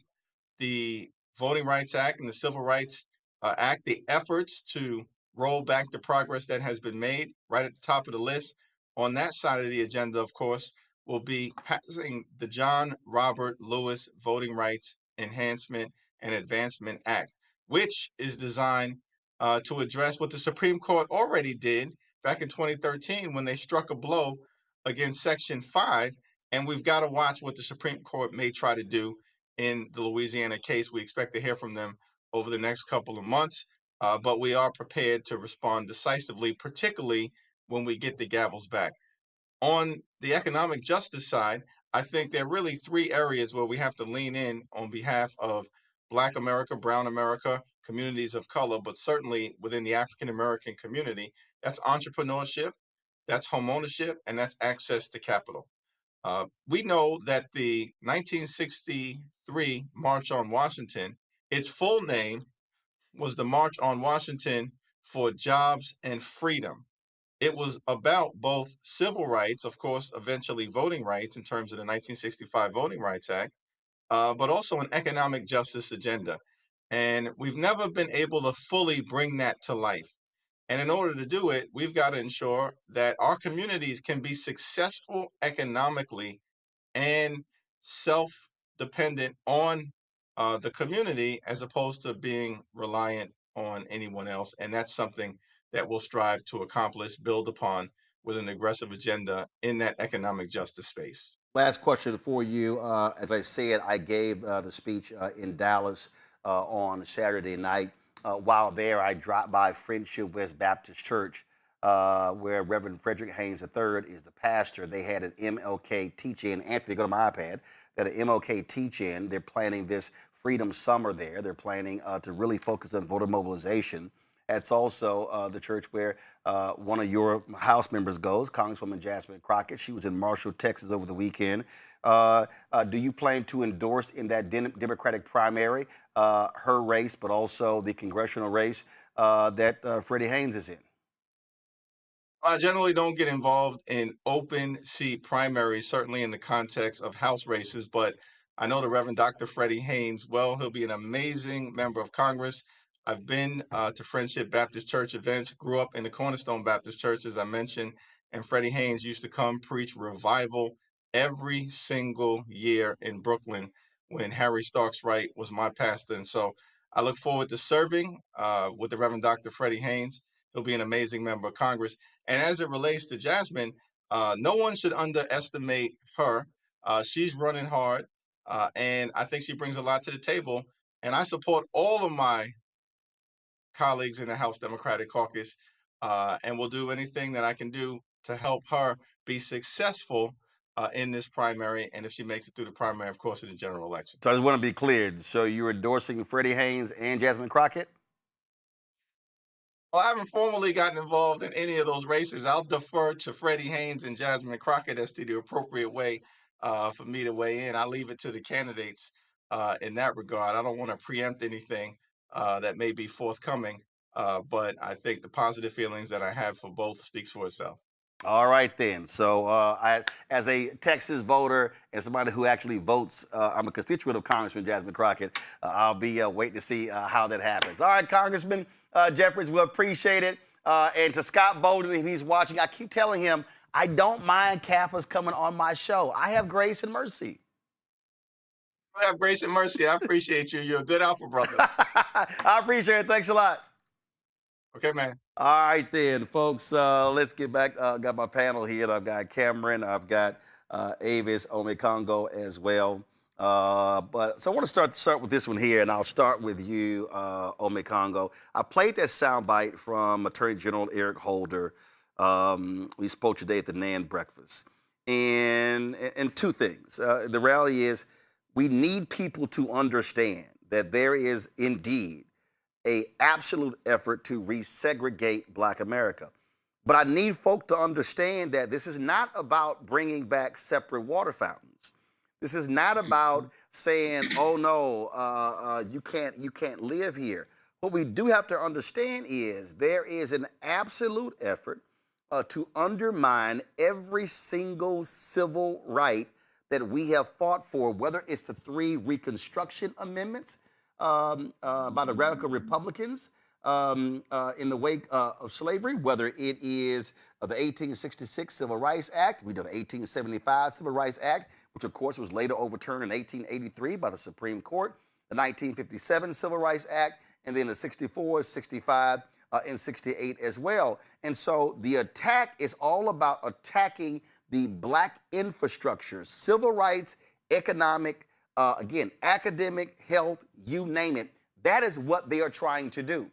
the Voting Rights Act and the Civil Rights Act, the efforts to roll back the progress that has been made right at the top of the list. On that side of the agenda, of course, will be passing the John Robert Lewis Voting Rights Enhancement and Advancement Act, which is designed to address what the Supreme Court already did back in 2013 when they struck a blow against Section 5. And we've got to watch what the Supreme Court may try to do in the Louisiana case. We expect to hear from them over the next couple of months, but we are prepared to respond decisively, particularly when we get the gavels back. On the economic justice side, I think there are really three areas where we have to lean in on behalf of Black America, Brown America, communities of color, but certainly within the African American community. That's entrepreneurship, that's homeownership, and that's access to capital. We know that the 1963 March on Washington, its full name was the March on Washington for Jobs and Freedom. It was about both civil rights, of course, eventually voting rights in terms of the 1965 Voting Rights Act, but also an economic justice agenda. And we've never been able to fully bring that to life. And in order to do it, we've got to ensure that our communities can be successful economically and self-dependent on the community as opposed to being reliant on anyone else. And that's something that we'll strive to accomplish, build upon with an aggressive agenda in that economic justice space. Last question for you. As I said, I gave the speech in Dallas on Saturday night. While there, I dropped by Friendship West Baptist Church, where Reverend Frederick Haynes III is the pastor. They had an MLK teach-in. Anthony, go to my iPad. They had an MLK teach-in. They're planning this Freedom Summer there. They're planning to really focus on voter mobilization. That's also the church where one of your House members goes, Congresswoman Jasmine Crockett. She was in Marshall, Texas over the weekend. Do you plan to endorse in that Democratic primary her race, but also the congressional race that Freddie Haynes is in? I generally don't get involved in open seat primaries, certainly in the context of House races, but I know the Reverend Dr. Freddie Haynes well. He'll be an amazing member of Congress. I've been to Friendship Baptist Church events, grew up in the Cornerstone Baptist Church, as I mentioned, and Freddie Haynes used to come preach revival every single year in Brooklyn when Harry Starks Wright was my pastor. And so I look forward to serving with the Reverend Dr. Freddie Haynes. He'll be an amazing member of Congress. And as it relates to Jasmine, No one should underestimate her. She's running hard, and I think she brings a lot to the table. And I support all of my colleagues in the House Democratic Caucus, and will do anything that I can do to help her be successful in this primary. And if she makes it through the primary, of course, in the general election. So I just want to be clear. So you're endorsing Freddie Haynes and Jasmine Crockett? Well, I haven't formally gotten involved in any of those races. I'll defer to Freddie Haynes and Jasmine Crockett as to the appropriate way for me to weigh in. I leave it to the candidates in that regard. I don't want to preempt anything that may be forthcoming, but I think the positive feelings that I have for both speaks for itself. All right, then. So as a Texas voter and somebody who actually votes, I'm a constituent of Congressman Jasmine Crockett. I'll be waiting to see how that happens. All right, Congressman Jeffries, we appreciate it. And to Scott Bolden, if he's watching, I keep telling him, I don't mind Kappas coming on my show. I have grace and mercy. I have grace and mercy. I appreciate you. You're a good alpha brother. I appreciate it. Thanks a lot. Okay, man. All right, then, folks, let's get back. Got my panel here. I've got Cameron. I've got Avis Omekongo as well. So I want to start with this one here, and I'll start with you, Omekongo. I played that soundbite from Attorney General Eric Holder. We spoke today at the NAN breakfast. And two things. The reality is we need people to understand that there is indeed an absolute effort to resegregate Black America. But I need folk to understand that this is not about bringing back separate water fountains. This is not about saying, oh no, you can't live here. What we do have to understand is there is an absolute effort to undermine every single civil right that we have fought for, whether it's the 3 Reconstruction Amendments, by the radical Republicans in the wake of slavery, whether it is the 1866 Civil Rights Act, we know the 1875 Civil Rights Act, which of course was later overturned in 1883 by the Supreme Court, the 1957 Civil Rights Act, and then the 64, 65, and 68 as well. And so the attack is all about attacking the Black infrastructure, civil rights, economic, again, academic, health, you name it. That is what they are trying to do.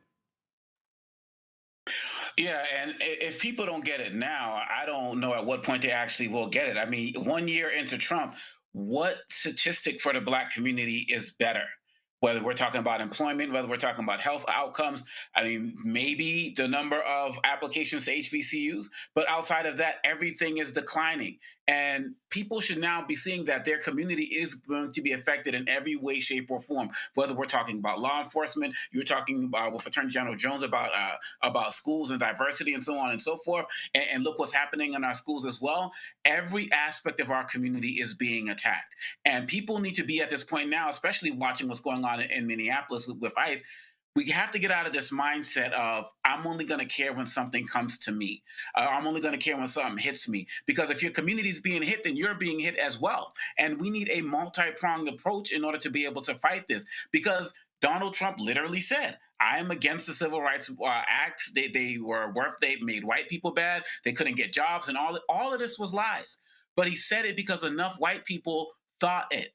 Yeah, and if people don't get it now, I don't know at what point they actually will get it. I mean, 1 year into Trump, what statistic for the Black community is better? Whether we're talking about employment, whether we're talking about health outcomes, I mean, maybe the number of applications to HBCUs, but outside of that, everything is declining. And people should now be seeing that their community is going to be affected in every way, shape, or form. Whether we're talking about law enforcement, you're talking about with Attorney General Jones about schools and diversity and so on and so forth. And look what's happening in our schools as well. Every aspect of our community is being attacked. And people need to be at this point now, especially watching what's going on in Minneapolis with ICE. We have to get out of this mindset of, I'm only going to care when something comes to me. I'm only going to care when something hits me. Because if your community is being hit, then you're being hit as well. And we need a multi-pronged approach in order to be able to fight this. Because Donald Trump literally said, I am against the Civil Rights Act. They made white people bad. They couldn't get jobs. And all of this was lies. But he said it because enough white people thought it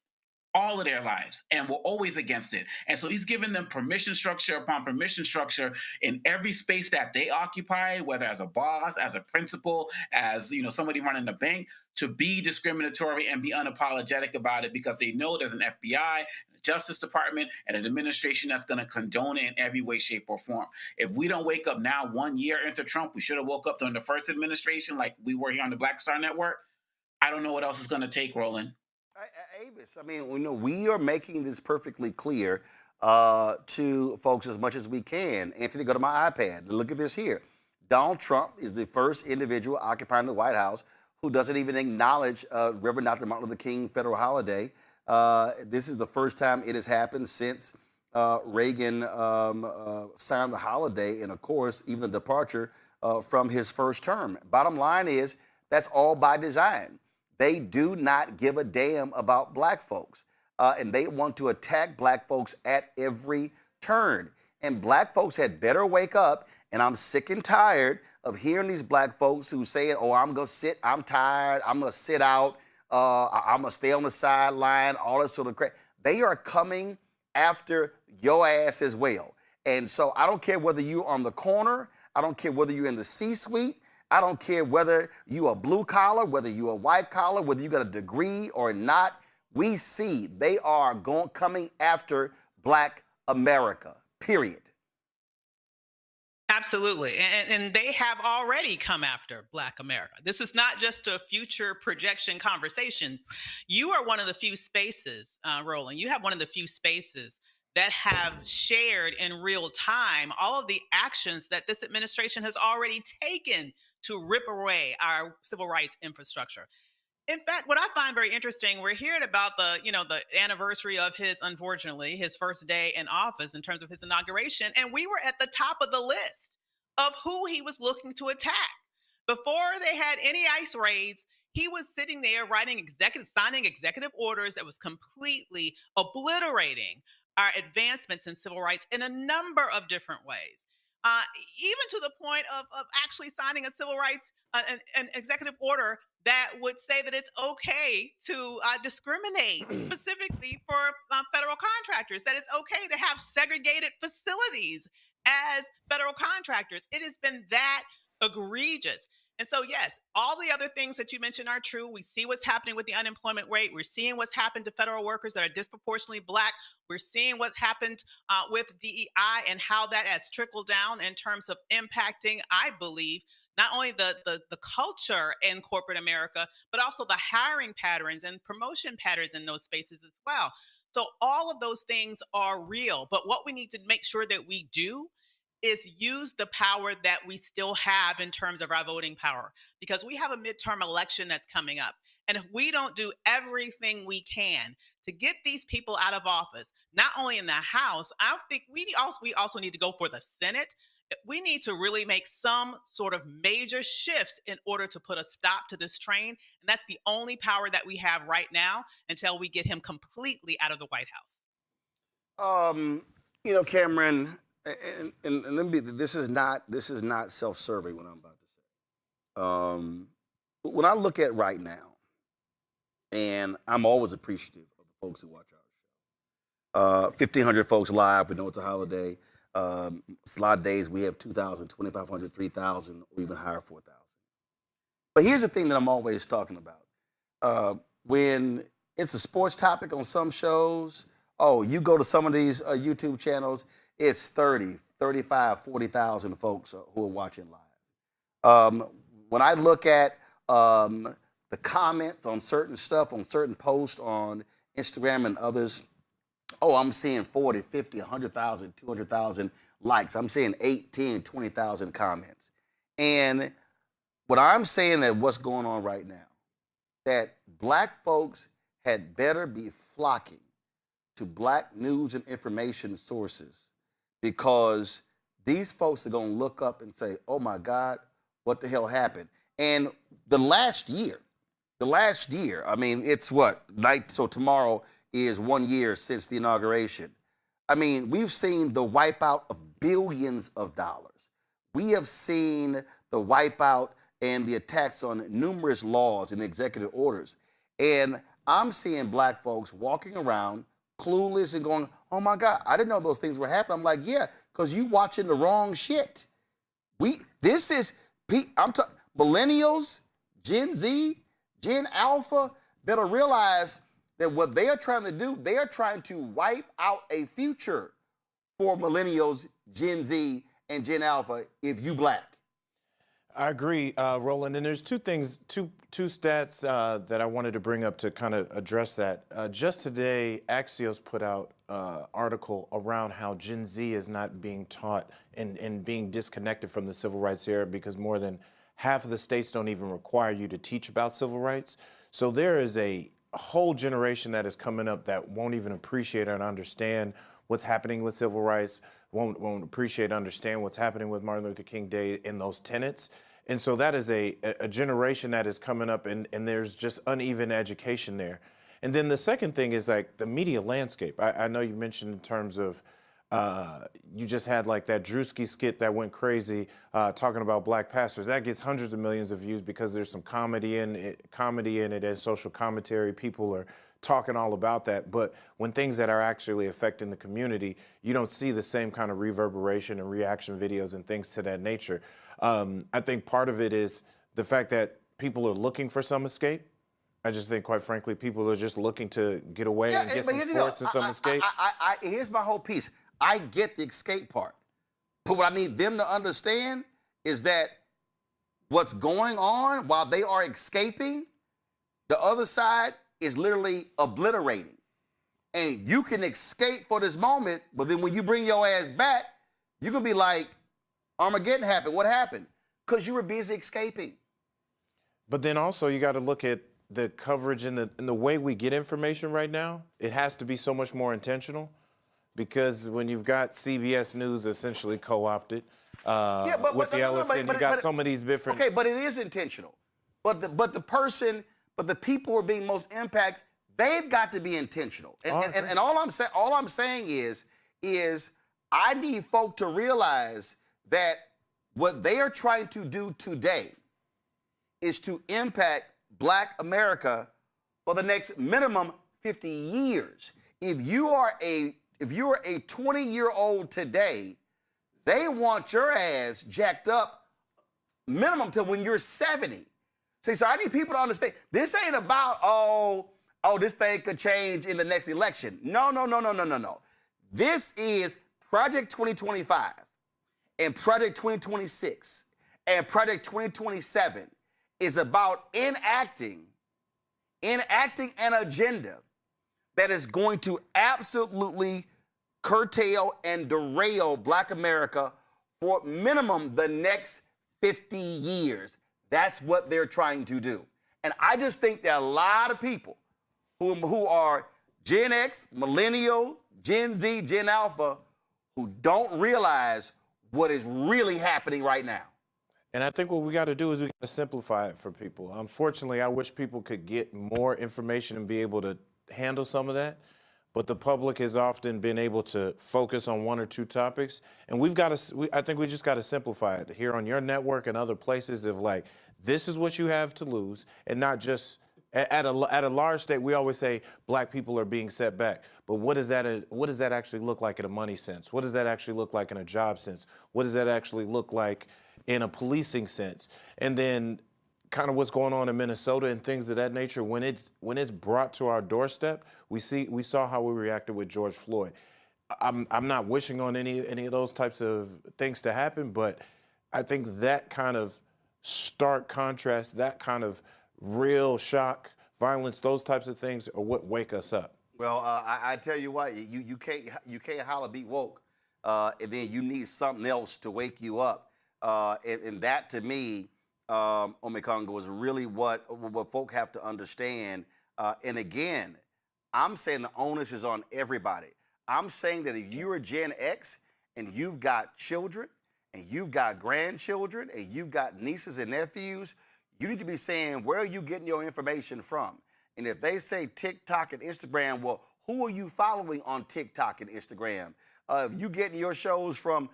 all of their lives and were always against it. And so he's given them permission structure upon permission structure in every space that they occupy, whether as a boss, as a principal, as somebody running a bank, to be discriminatory and be unapologetic about it because they know there's an FBI, Justice Department, and an administration that's going to condone it in every way, shape, or form. If we don't wake up now 1 year into Trump, we should have woke up during the first administration like we were here on the Black Star Network. I don't know what else is going to take, Roland. Avis, I mean, we are making this perfectly clear to folks as much as we can. Anthony, go to my iPad. Look at this here. Donald Trump is the first individual occupying the White House who doesn't even acknowledge Reverend Dr. Martin Luther King federal holiday. This is the first time it has happened since Reagan signed the holiday, and of course, even the departure from his first term. Bottom line is, that's all by design. They do not give a damn about Black folks, and they want to attack Black folks at every turn. And Black folks had better wake up And I'm sick and tired of hearing these black folks who say, oh, I'm going to sit, I'm tired, I'm going to sit out, I'm going to stay on the sideline, all that sort of crap. They are coming after your ass as well. And so I don't care whether you're on the corner, I don't care whether you're in the C-suite, I don't care whether you are blue collar, whether you are white collar, whether you got a degree or not. We see they are coming after Black America, period. Absolutely. And they have already come after Black America. This is not just a future projection conversation. You are one of the few spaces, Roland, you have one of the few spaces that have shared in real time all of the actions that this administration has already taken to rip away our civil rights infrastructure. In fact, what I find very interesting, we're hearing about the anniversary of unfortunately, his first day in office in terms of his inauguration, and we were at the top of the list of who he was looking to attack. Before they had any ICE raids, he was sitting there signing executive orders that was completely obliterating our advancements in civil rights in a number of different ways. Even to the point of actually signing a civil rights, an executive order that would say that it's okay to discriminate specifically for federal contractors, that it's okay to have segregated facilities as federal contractors. It has been that egregious. And so, yes, all the other things that you mentioned are true. We see what's happening with the unemployment rate. We're seeing what's happened to federal workers that are disproportionately Black. We're seeing what's happened with DEI and how that has trickled down in terms of impacting, I believe, not only the culture in corporate America, but also the hiring patterns and promotion patterns in those spaces as well. So all of those things are real. But what we need to make sure that we do is use the power that we still have in terms of our voting power, because we have a midterm election that's coming up. And if we don't do everything we can to get these people out of office, not only in the House, I think we also need to go for the Senate. We need to really make some sort of major shifts in order to put a stop to this train. And that's the only power that we have right now until we get him completely out of the White House. Cameron, and let me be, this is not self-serving what I'm about to say. When I look at right now, and I'm always appreciative of the folks who watch our show. 1,500 folks live. We know it's a holiday. A lot of days we have 2,000, 2,500, 3,000, or even higher, 4,000. But here's the thing that I'm always talking about. When it's a sports topic on some shows, you go to some of these YouTube channels, it's 30, 35, 40,000 folks who are watching live. When I look at the comments on certain stuff, on certain posts on Instagram and others, I'm seeing 40, 50, 100,000, 200,000 likes. I'm seeing 8, 10, 20,000 comments. And what I'm saying that what's going on right now, that Black folks had better be flocking to Black news and information sources, because these folks are going to look up and say, oh my God, what the hell happened? And the last year, I mean, it's so tomorrow is 1 year since the inauguration. I mean, we've seen the wipeout of billions of dollars. We have seen the wipeout and the attacks on numerous laws and executive orders. And I'm seeing Black folks walking around clueless and going, oh my God, I didn't know those things were happening. I'm like, yeah, because you watching the wrong shit. Millennials, Gen Z, Gen Alpha better realize that what they are trying to do, they are trying to wipe out a future for millennials, Gen Z, and Gen Alpha if you Black. I agree, Roland. And there's two stats that I wanted to bring up to kind of address that. Just today, Axios put out an article around how Gen Z is not being taught and being disconnected from the civil rights era, because more than half of the states don't even require you to teach about civil rights. So there is a whole generation that is coming up that won't even appreciate and understand what's happening with civil rights, won't appreciate and understand what's happening with Martin Luther King Day and those tenets. And so that is a generation that is coming up, and there's just uneven education there. And then the second thing is like the media landscape. I know you mentioned in terms of You just had like that Drewski skit that went crazy talking about black pastors. That gets hundreds of millions of views because there's some comedy in it and social commentary. People are talking all about that. But when things that are actually affecting the community, you don't see the same kind of reverberation and reaction videos and things to that nature. I think part of it is the fact that people are looking for some escape. I just think, quite frankly, people are just looking to get away and get some sports and some escape. Here's my whole piece. I get the escape part. But what I need them to understand is that what's going on while they are escaping, the other side is literally obliterating. And you can escape for this moment, but then when you bring your ass back, you're going to be like, Armageddon happened. What happened? Because you were busy escaping. But then also you got to look at the coverage and the way we get information right now. It has to be so much more intentional, because when you've got CBS News essentially co-opted with the LSN, you got some of these different. Okay, but it is intentional. But the people who are being most impacted, they've got to be intentional. And all I'm saying is I need folk to realize that what they are trying to do today is to impact Black America for the next minimum 50 years. If you are a 20-year-old today, they want your ass jacked up minimum till when you're 70. See, so I need people to understand, this ain't about, oh, this thing could change in the next election. No. This is Project 2025 and Project 2026 and Project 2027 is about enacting an agenda that is going to absolutely curtail and derail Black America for minimum the next 50 years. That's what they're trying to do. And I just think there are a lot of people who are Gen X, Millennial, Gen Z, Gen Alpha, who don't realize what is really happening right now. And I think what we got to do is we got to simplify it for people. Unfortunately, I wish people could get more information and be able to handle some of that. But the public has often been able to focus on one or two topics. And I think we just got to simplify it here on your network and other places of like, this is what you have to lose, and not just at a large state. We always say Black people are being set back. But what does that actually look like in a money sense? What does that actually look like in a job sense? What does that actually look like in a policing sense? And then kind of what's going on in Minnesota and things of that nature, when it's brought to our doorstep, we saw how we reacted with George Floyd. I'm not wishing on any of those types of things to happen, but I think that kind of stark contrast, that kind of real shock, violence, those types of things are what wake us up. Well, I tell you what, you can't holler beat woke, and then you need something else to wake you up, and that to me, Omekongo, is really what folk have to understand. And again, I'm saying the onus is on everybody. I'm saying that if you're a Gen X and you've got children and you've got grandchildren and you've got nieces and nephews, you need to be saying, where are you getting your information from? And if they say TikTok and Instagram, well, who are you following on TikTok and Instagram? If you getting your shows from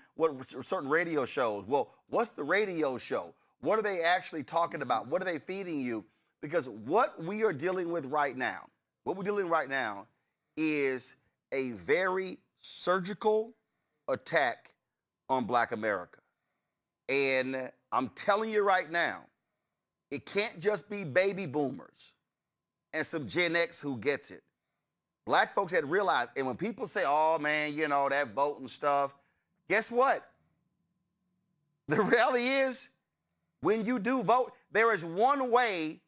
certain radio shows, well, what's the radio show? What are they actually talking about? What are they feeding you? Because what we are dealing with right now, is a very surgical attack on Black America. And I'm telling you right now, it can't just be baby boomers and some Gen X who gets it. Black folks had realized, and when people say, oh man, you know, that voting stuff, guess what? The reality is, when you do vote, there is one way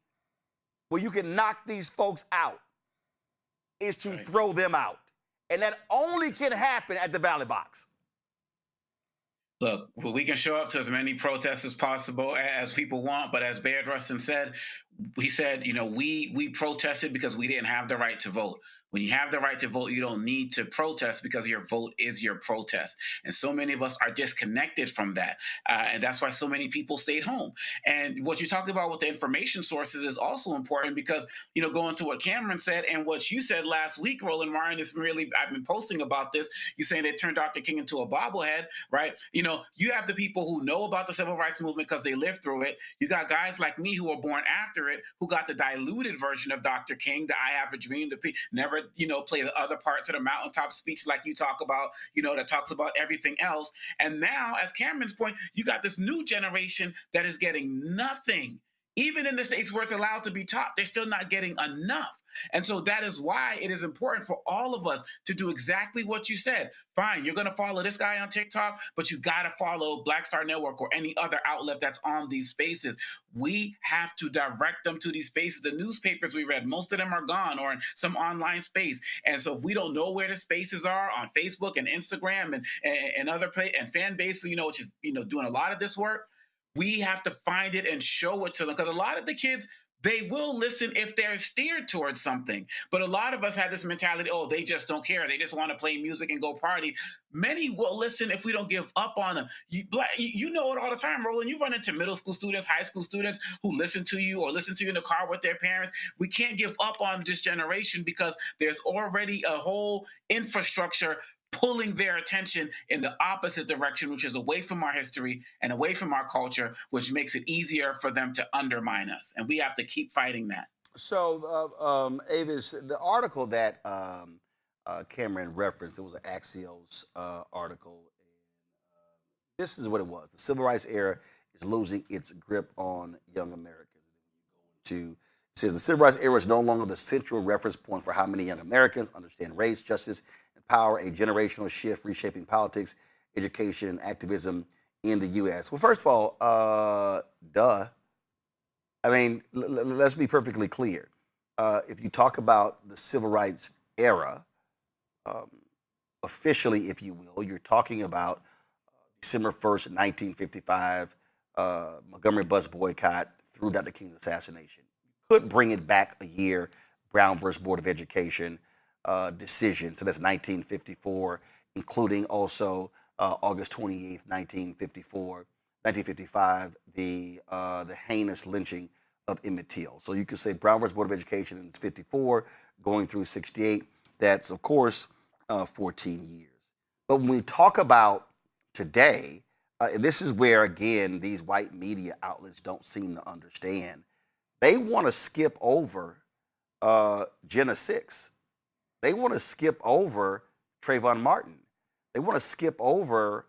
where you can knock these folks out, is to throw them out. And that only can happen at the ballot box. Look, we can show up to as many protests as possible as people want, but as Baird Rustin said, he said, you know, we protested because we didn't have the right to vote. When you have the right to vote, you don't need to protest because your vote is your protest. And so many of us are disconnected from that. And that's why so many people stayed home. And what you talked about with the information sources is also important because, going to what Cameron said and what you said last week, Roland Martin, is really, I've been posting about this. You're saying they turned Dr. King into a bobblehead, right? You have the people who know about the civil rights movement because they lived through it. You got guys like me who were born after it, who got the diluted version of Dr. King, the I Have a Dream, never, play the other parts of the mountaintop speech like you talk about, that talks about everything else. And now, as Cameron's point, you got this new generation that is getting nothing. Even in the states where it's allowed to be taught, they're still not getting enough. And so that is why it is important for all of us to do exactly what you said. Fine, you're going to follow this guy on TikTok, but you got to follow Black Star Network or any other outlet that's on these spaces. We have to direct them to these spaces. The newspapers we read, most of them are gone or in some online space. And so if we don't know where the spaces are on Facebook and Instagram and other and fan base, which is, doing a lot of this work, we have to find it and show it to them. Because a lot of the kids, they will listen if they're steered towards something. But a lot of us have this mentality, oh, they just don't care. They just want to play music and go party. Many will listen if we don't give up on them. You know it all the time, Roland. You run into middle school students, high school students who listen to you or listen to you in the car with their parents. We can't give up on this generation because there's already a whole infrastructure pulling their attention in the opposite direction, which is away from our history and away from our culture, which makes it easier for them to undermine us. And we have to keep fighting that. So, Avis, the article that Cameron referenced, it was an Axios article. This is what it was. The civil rights era is losing its grip on young Americans. It says the civil rights era is no longer the central reference point for how many young Americans understand race, justice, power, a generational shift reshaping politics, education, and activism in the U.S. Well, first of all, duh. I mean, let's be perfectly clear. If you talk about the civil rights era, officially, if you will, you're talking about December 1st, 1955, Montgomery bus boycott through Dr. King's assassination. Could bring it back a year, Brown versus Board of Education, decision. So that's 1954, including also August 28th, 1955, the heinous lynching of Emmett Till. So you could say Brown versus Board of Education is 54, going through 68. That's, of course, 14 years. But when we talk about today, and this is where, again, these white media outlets don't seem to understand, they want to skip over Jenna 6. They want to skip over Trayvon Martin. They want to skip over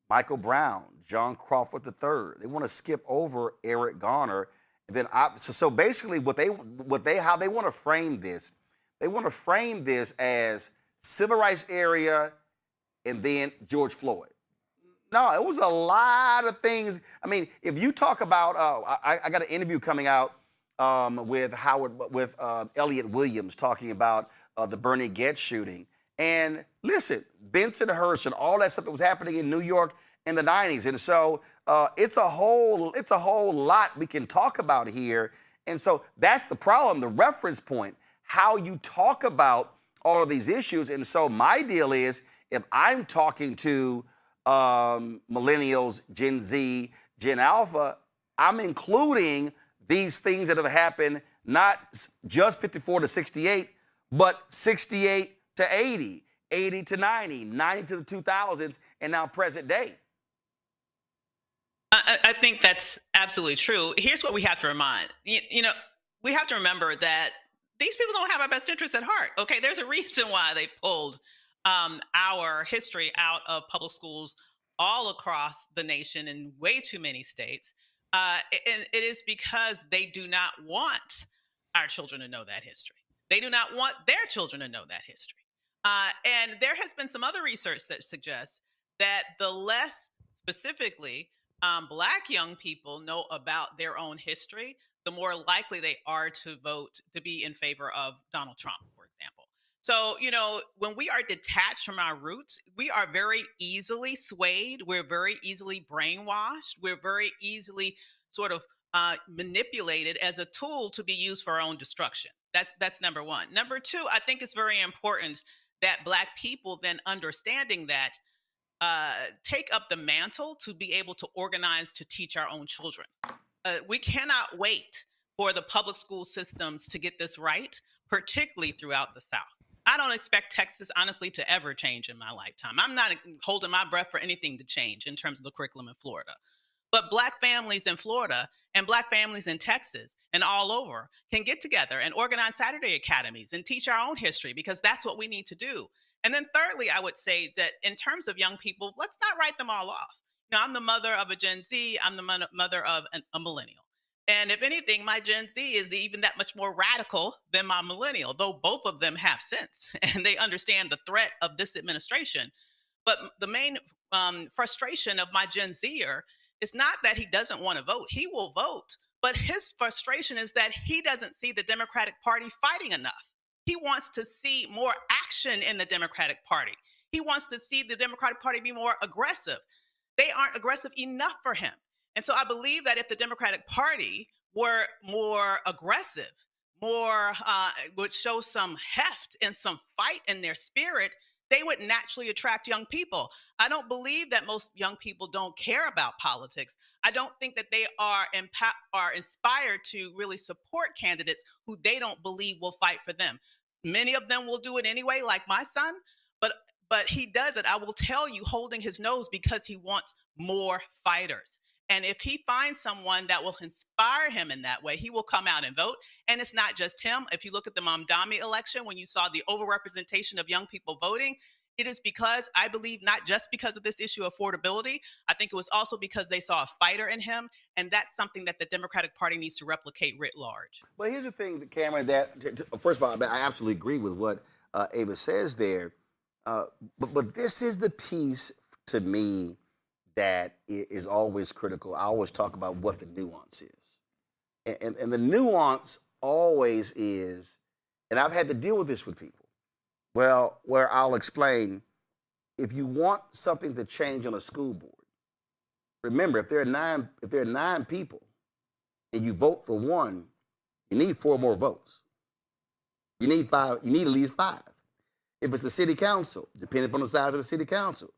Michael Brown, John Crawford III. They want to skip over Eric Garner. And then so basically how they want to frame this, they want to frame this as civil rights era and then George Floyd. No, it was a lot of things. I mean, if you talk about, I got an interview coming out with Elliot Williams talking about the Bernie Getz shooting. And listen, Bensonhurst and all that stuff that was happening in New York in the 90s. And so it's a whole lot we can talk about here. And so that's the problem, the reference point, how you talk about all of these issues. And so my deal is, if I'm talking to millennials, Gen Z, Gen Alpha, I'm including these things that have happened, not just 54 to 68, but 68 to 80, 80 to 90, 90 to the 2000s, and now present day. I think that's absolutely true. Here's what we have to remind. We have to remember that these people don't have our best interests at heart. Okay, there's a reason why they pulled our history out of public schools all across the nation in way too many states. And it is because they do not want our children to know that history. They do not want their children to know that history. And there has been some other research that suggests that the less specifically Black young people know about their own history, the more likely they are to vote to be in favor of Donald Trump, for example. So, when we are detached from our roots, we are very easily swayed. We're very easily brainwashed. We're very easily sort of manipulated as a tool to be used for our own destruction. That's number one. Number two, I think it's very important that Black people then understanding that take up the mantle to be able to organize to teach our own children. We cannot wait for the public school systems to get this right, particularly throughout the South. I don't expect Texas, honestly, to ever change in my lifetime. I'm not holding my breath for anything to change in terms of the curriculum in Florida. But Black families in Florida and Black families in Texas and all over can get together and organize Saturday academies and teach our own history, because that's what we need to do. And then thirdly, I would say that in terms of young people, let's not write them all off. You know, I'm the mother of a Gen Z. I'm the mother of a millennial. And if anything, my Gen Z is even that much more radical than my millennial, though both of them have sense and they understand the threat of this administration. But the main frustration of my Gen Zer is not that he doesn't want to vote. He will vote. But his frustration is that he doesn't see the Democratic Party fighting enough. He wants to see more action in the Democratic Party. He wants to see the Democratic Party be more aggressive. They aren't aggressive enough for him. And so I believe that if the Democratic Party were more aggressive, would show some heft and some fight in their spirit, they would naturally attract young people. I don't believe that most young people don't care about politics. I don't think that they are inspired to really support candidates who they don't believe will fight for them. Many of them will do it anyway, like my son, but he does it, I will tell you, holding his nose because he wants more fighters. And if he finds someone that will inspire him in that way, he will come out and vote. And it's not just him. If you look at the Mamdani election, when you saw the overrepresentation of young people voting, it is because, I believe, not just because of this issue of affordability. I think it was also because they saw a fighter in him. And that's something that the Democratic Party needs to replicate writ large. But here's the thing, Cameron, first of all, I absolutely agree with what Ava says there. But this is the piece, to me, that is always critical. I always talk about what the nuance is. And the nuance always is, and I've had to deal with this with people, well, where I'll explain, if you want something to change on a school board, remember, if there are nine people and you vote for one, you need 4 more votes. You need 5, you need at least 5. If it's the city council, depending upon the size of the city council,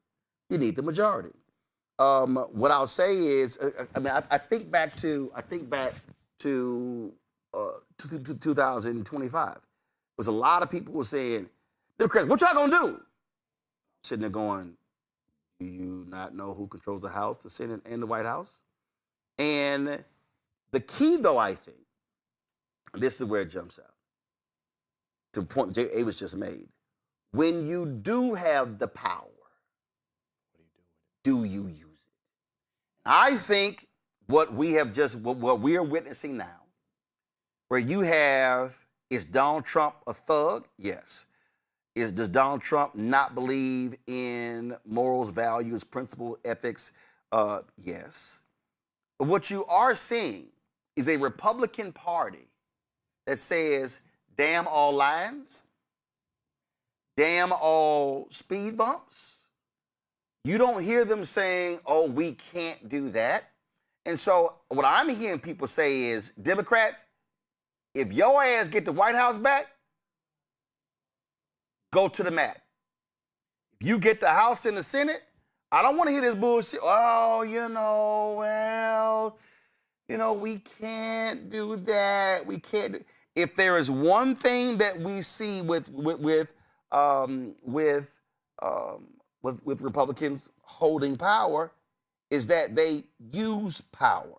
you need the majority. What I'll say is, I think back to 2025. There was a lot of people were saying, Democrats, what y'all gonna do? Sitting there going, do you not know who controls the House, the Senate, and the White House? And the key, though, I think, this is where it jumps out, to the point J.A. was just made. When you do have the power, do you use it? I think what we are witnessing now, where you have, is Donald Trump a thug? Yes. Does Donald Trump not believe in morals, values, principles, ethics? Yes. But what you are seeing is a Republican Party that says, damn all lines, damn all speed bumps. You don't hear them saying, oh, we can't do that. And so what I'm hearing people say is, Democrats, if your ass get the White House back, go to the mat. If you get the House and the Senate, I don't want to hear this bullshit. Oh, we can't do that. We can't do. If there is one thing that we see with Republicans holding power, is that they use power.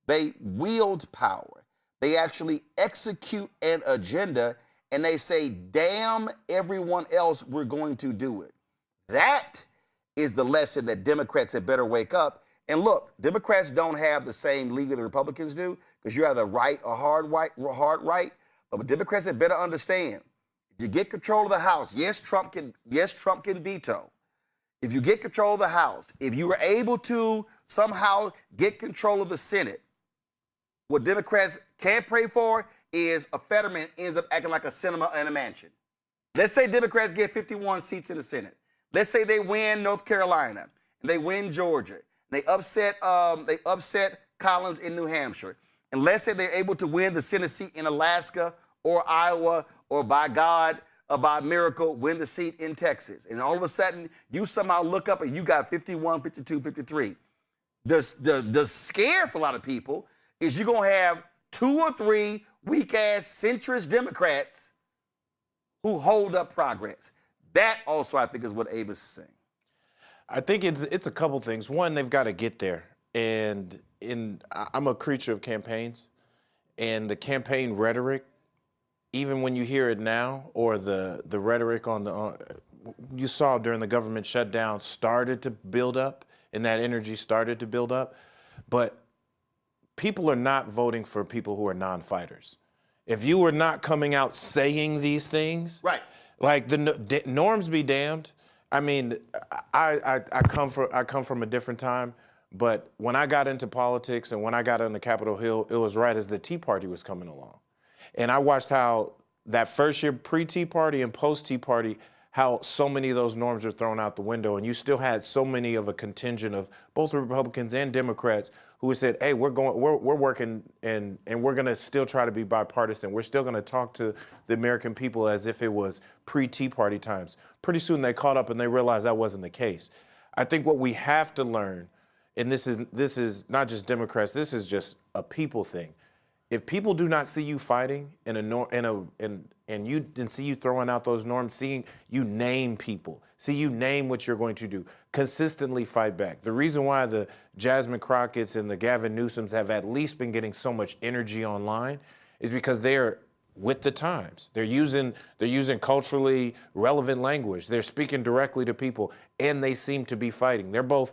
They wield power. They actually execute an agenda, and they say, damn everyone else, we're going to do it. That is the lesson that Democrats had better wake up. And look, Democrats don't have the same league that the Republicans do, because you're either right or hard right. But Democrats had better understand, if you get control of the House, yes, Trump can veto. If you get control of the House, if you were able to somehow get control of the Senate, what Democrats can't pray for is a Fetterman ends up acting like a cinema in a mansion. Let's say Democrats get 51 seats in the Senate. Let's say they win North Carolina and they win Georgia. They upset Collins in New Hampshire. And let's say they're able to win the Senate seat in Alaska or Iowa, or by God, or by miracle, win the seat in Texas. And all of a sudden, you somehow look up and you got 51, 52, 53. The scare for a lot of people is you're going to have 2 or 3 weak-ass centrist Democrats who hold up progress. That also, I think, is what Avis is saying. I think it's a couple things. One, they've got to get there. And I'm a creature of campaigns. And the campaign rhetoric, even when you hear it now, or the rhetoric you saw during the government shutdown started to build up, and that energy started to build up. But people are not voting for people who are non-fighters. If you were not coming out saying these things, right? Like the norms be damned. I mean, I come from a different time, but when I got into politics and when I got on Capitol Hill, it was right as the Tea Party was coming along. And I watched how that first year pre-Tea Party and post-Tea Party, how so many of those norms are thrown out the window, and you still had so many of a contingent of both Republicans and Democrats who said, hey, we're working and we're going to still try to be bipartisan. We're still going to talk to the American people as if it was pre-Tea Party times. Pretty soon they caught up and they realized that wasn't the case. I think what we have to learn, and this is not just Democrats, this is just a people thing. If people do not see you fighting and see you throwing out those norms, seeing you name people, see you name what you're going to do, consistently fight back. The reason why the Jasmine Crockett's and the Gavin Newsoms have at least been getting so much energy online is because they're with the times. They're using culturally relevant language. They're speaking directly to people, and they seem to be fighting. They're both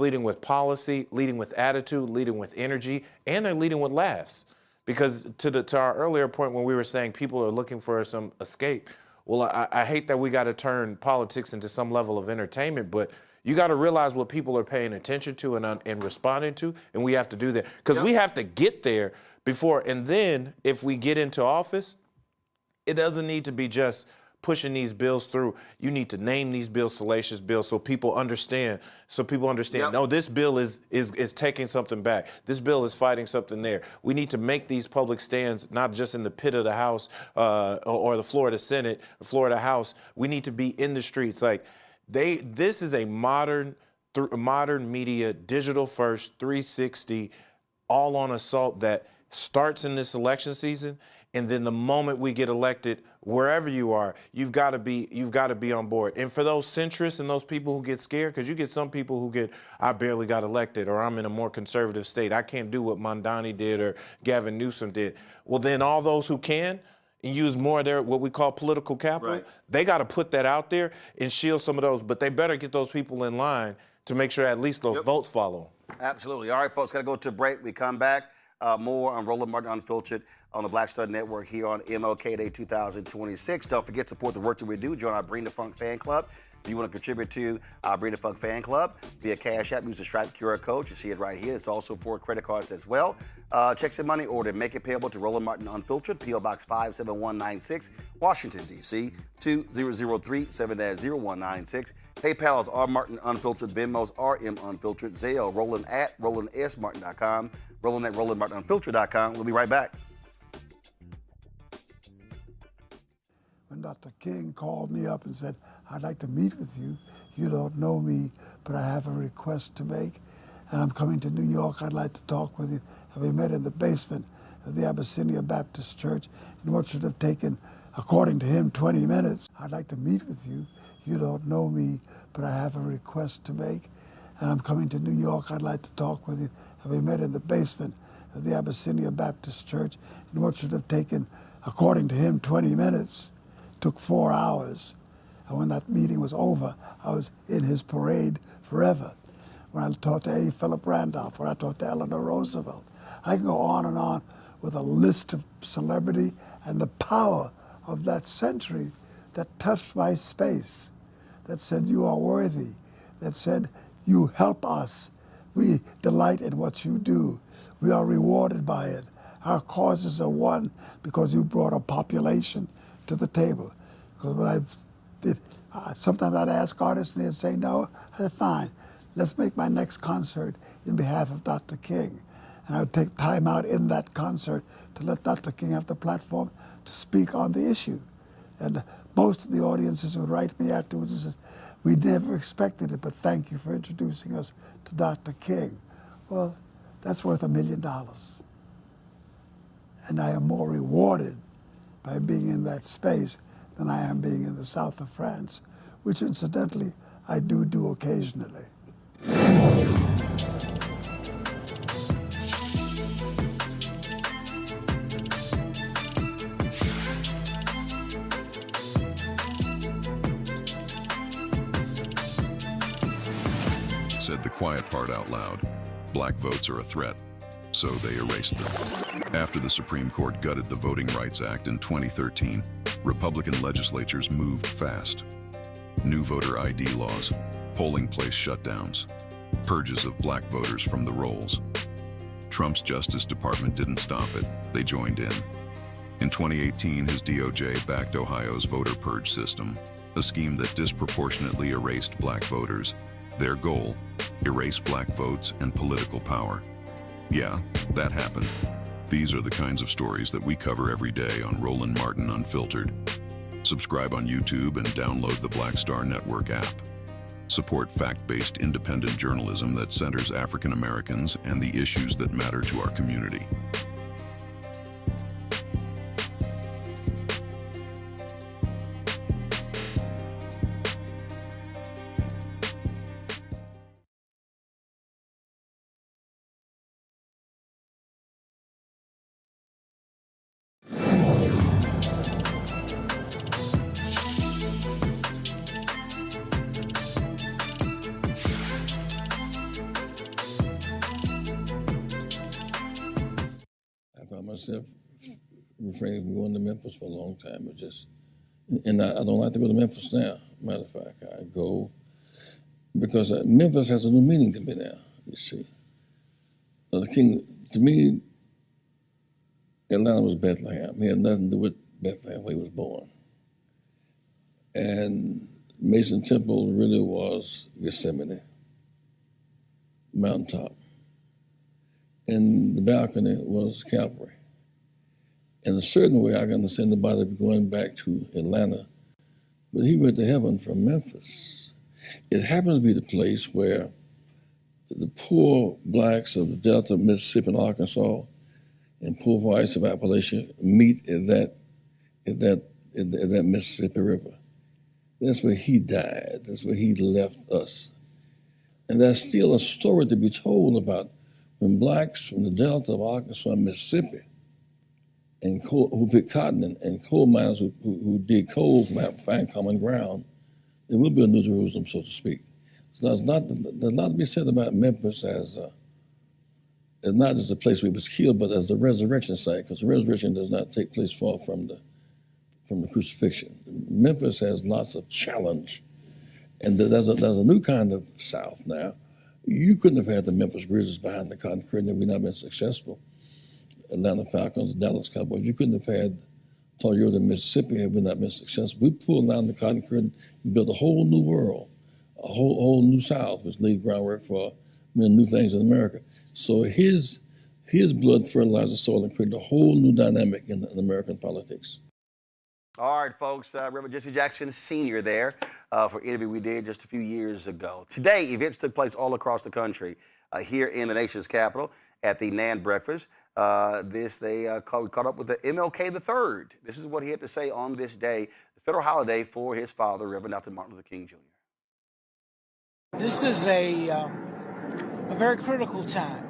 leading with policy, leading with attitude, leading with energy, and they're leading with laughs. Because to our earlier point when we were saying people are looking for some escape, well, I hate that we got to turn politics into some level of entertainment, but you got to realize what people are paying attention to and responding to, and we have to do that. Because we have to get there before, and then if we get into office, it doesn't need to be just pushing these bills through. You need to name these bills salacious bills so people understand. No, this bill is taking something back. This bill is fighting something there. We need to make these public stands not just in the pit of the House or the floor of the Senate, the floor of the House. We need to be in the streets. This is a modern media, digital first, 360, all on assault that starts in this election season. And then the moment we get elected, wherever you are, you've got to be on board. And for those centrists and those people who get scared, because you get some people who get, I barely got elected, or I'm in a more conservative state, I can't do what Mondani did or Gavin Newsom did. Well, then all those who can and use more of their what we call political capital, they got to put that out there and shield some of those. But they better get those people in line to make sure at least those votes follow. Absolutely. All right, folks, got to go to a break. We come back. More on Roland Martin Unfiltered on the Black Star Network here on MLK Day 2026. Don't forget to support the work that we do. Join our Bring the Funk fan club. If you want to contribute to our Bring the Funk fan club via Cash App, use the Stripe QR code. You see it right here. It's also for credit cards as well. Checks and money order. Make it payable to Roland Martin Unfiltered, P.O. Box 57196, Washington, D.C. 2037-0196. PayPal is R Martin Unfiltered. Venmo's RM Unfiltered. Zelle, Roland at RolandSMartin.com. Roland at RolandMartinUnfiltered.com. We'll be right back. When Dr. King called me up and said, I'd like to meet with you. You don't know me, but I have a request to make, and I'm coming to New York. I'd like to talk with you. And we met in the basement of the Abyssinia Baptist Church in what should have taken, according to him, 20 minutes. I'd like to meet with you. You don't know me, but I have a request to make, and I'm coming to New York. I'd like to talk with you. And we met in the basement of the Abyssinia Baptist Church in what should have taken, according to him, 20 minutes. Took 4 hours. And when that meeting was over, I was in his parade forever. When I talked to A. Philip Randolph, when I talked to Eleanor Roosevelt, I can go on with a list of celebrity and the power of that century that touched my space, that said, you are worthy, that said, you help us. We delight in what you do. We are rewarded by it. Our causes are won because you brought a population to the table. Because when I did, sometimes I'd ask artists and they'd say no. I said, fine, let's make my next concert in behalf of Dr. King. And I would take time out in that concert to let Dr. King have the platform to speak on the issue. And most of the audiences would write me afterwards and say, we never expected it, but thank you for introducing us to Dr. King. Well, that's worth $1 million. And I am more rewarded by being in that space than I am being in the south of France, which incidentally I do occasionally. Said the quiet part out loud. Black votes are a threat, so they erased them. After the Supreme Court gutted the Voting Rights Act in 2013, Republican legislatures moved fast. New voter ID laws, polling place shutdowns, purges of black voters from the rolls. Trump's Justice Department didn't stop it, they joined in. In 2018, his DOJ backed Ohio's voter purge system, a scheme that disproportionately erased black voters. Their goal, erase black votes and political power. Yeah, that happened. These are the kinds of stories that we cover every day on Roland Martin Unfiltered. Subscribe on YouTube and download the Black Star Network app. Support fact-based independent journalism that centers African Americans and the issues that matter to our community. I found myself refraining from going to Memphis for a long time. It's just, and I don't like to go to Memphis now. Matter of fact, I go because Memphis has a new meaning to me now, you see. The King, to me, Atlanta was Bethlehem. He had nothing to do with Bethlehem where he was born. And Mason Temple really was Gethsemane, mountaintop. And the balcony was Calvary. In a certain way, I can understand the body going back to Atlanta, but he went to heaven from Memphis. It happens to be the place where the poor blacks of the Delta of Mississippi and Arkansas and poor whites of Appalachia meet at that Mississippi River. That's where he died. That's where he left us. And there's still a story to be told about when blacks from the Delta of Arkansas and Mississippi and who picked cotton and coal miners who dig coal from find common ground, there will be a New Jerusalem, so to speak. So there's not to be said about Memphis as not just a place where he was killed, but as a resurrection site, because the resurrection does not take place far from the crucifixion. Memphis has lots of challenge, and there's a new kind of South now. You couldn't have had the Memphis Grizzlies behind the cotton curtain had we not been successful. Atlanta Falcons, Dallas Cowboys. You couldn't have had Toyota, Mississippi had we not been successful. We pulled down the cotton curtain and built a whole new world, a whole new South, which laid groundwork for many new things in America. So his blood fertilized the soil and created a whole new dynamic in American politics. All right, folks, Reverend Jesse Jackson Sr. there for an interview we did just a few years ago. Today, events took place all across the country, here in the nation's capital at the NAND breakfast. We caught up with the MLK III. This is what he had to say on this day, the federal holiday for his father, Reverend Dr. Martin Luther King Jr. This is a very critical time.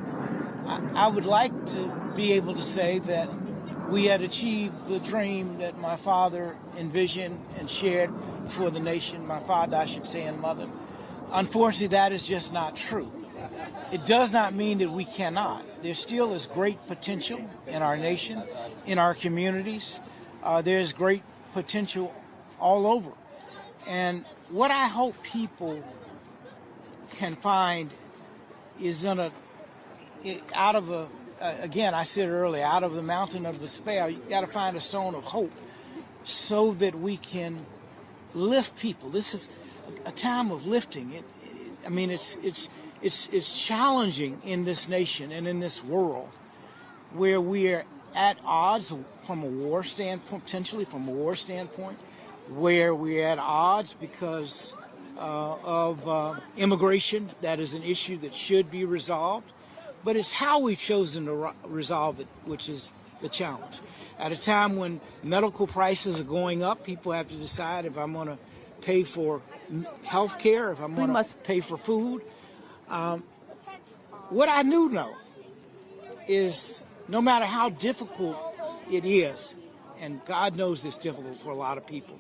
I would like to be able to say that we had achieved the dream that my father envisioned and shared for the nation, my father, I should say, and mother. Unfortunately, that is just not true. It does not mean that we cannot. There still is great potential in our nation, in our communities. There's great potential all over. And what I hope people can find is again, I said earlier, out of the mountain of despair, you got to find a stone of hope so that we can lift people. This is a time of lifting. It's it's challenging in this nation and in this world where we are at odds from a war standpoint, potentially from a war standpoint, where we're at odds because of immigration. That is an issue that should be resolved, but it's how we've chosen to resolve it, which is the challenge. At a time when medical prices are going up, people have to decide if I'm going to pay for health care, if I'm going to pay for food. What I do know is no matter how difficult it is, and God knows it's difficult for a lot of people,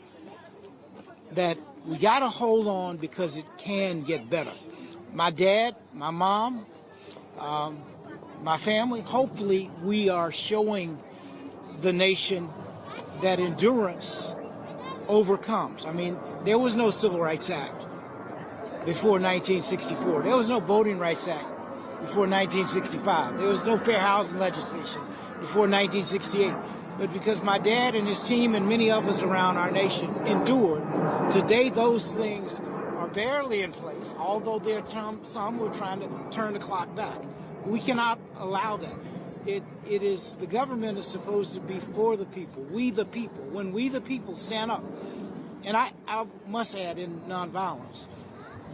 that we got to hold on because it can get better. My dad, my mom, my family, hopefully we are showing the nation that endurance overcomes. I mean, there was no Civil Rights Act before 1964. There was no Voting Rights Act before 1965. There was no fair housing legislation before 1968. But because my dad and his team and many of us around our nation endured, today those things are barely in place, although there are some who are trying to turn the clock back. We cannot allow that. It is, the government is supposed to be for the people, we the people. When we the people stand up, and I must add in nonviolence,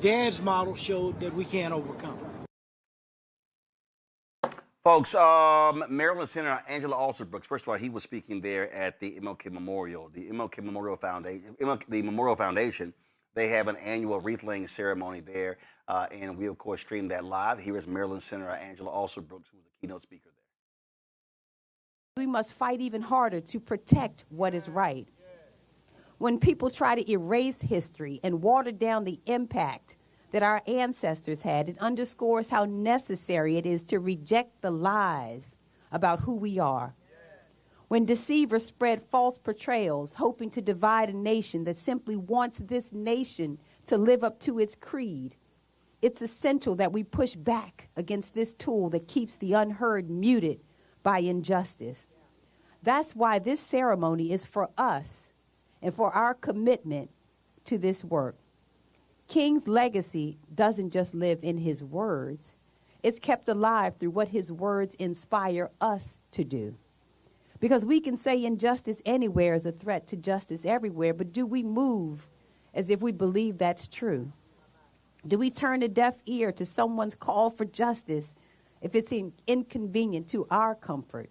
Dad's model showed that we can overcome. Folks, Maryland Senator Angela Alsobrooks, first of all, he was speaking there at the MLK Memorial. The MLK Memorial Foundation, the Memorial Foundation, they have an annual wreath-laying ceremony there, and we, of course, stream that live. Here is Maryland Senator Angela Alsobrooks, who was the keynote speaker there. We must fight even harder to protect what is right. When people try to erase history and water down the impact that our ancestors had, it underscores how necessary it is to reject the lies about who we are. When deceivers spread false portrayals, hoping to divide a nation that simply wants this nation to live up to its creed, it's essential that we push back against this tool that keeps the unheard muted by injustice. That's why this ceremony is for us and for our commitment to this work. King's legacy doesn't just live in his words. It's kept alive through what his words inspire us to do. Because we can say injustice anywhere is a threat to justice everywhere, but do we move as if we believe that's true? Do we turn a deaf ear to someone's call for justice if it's inconvenient to our comfort?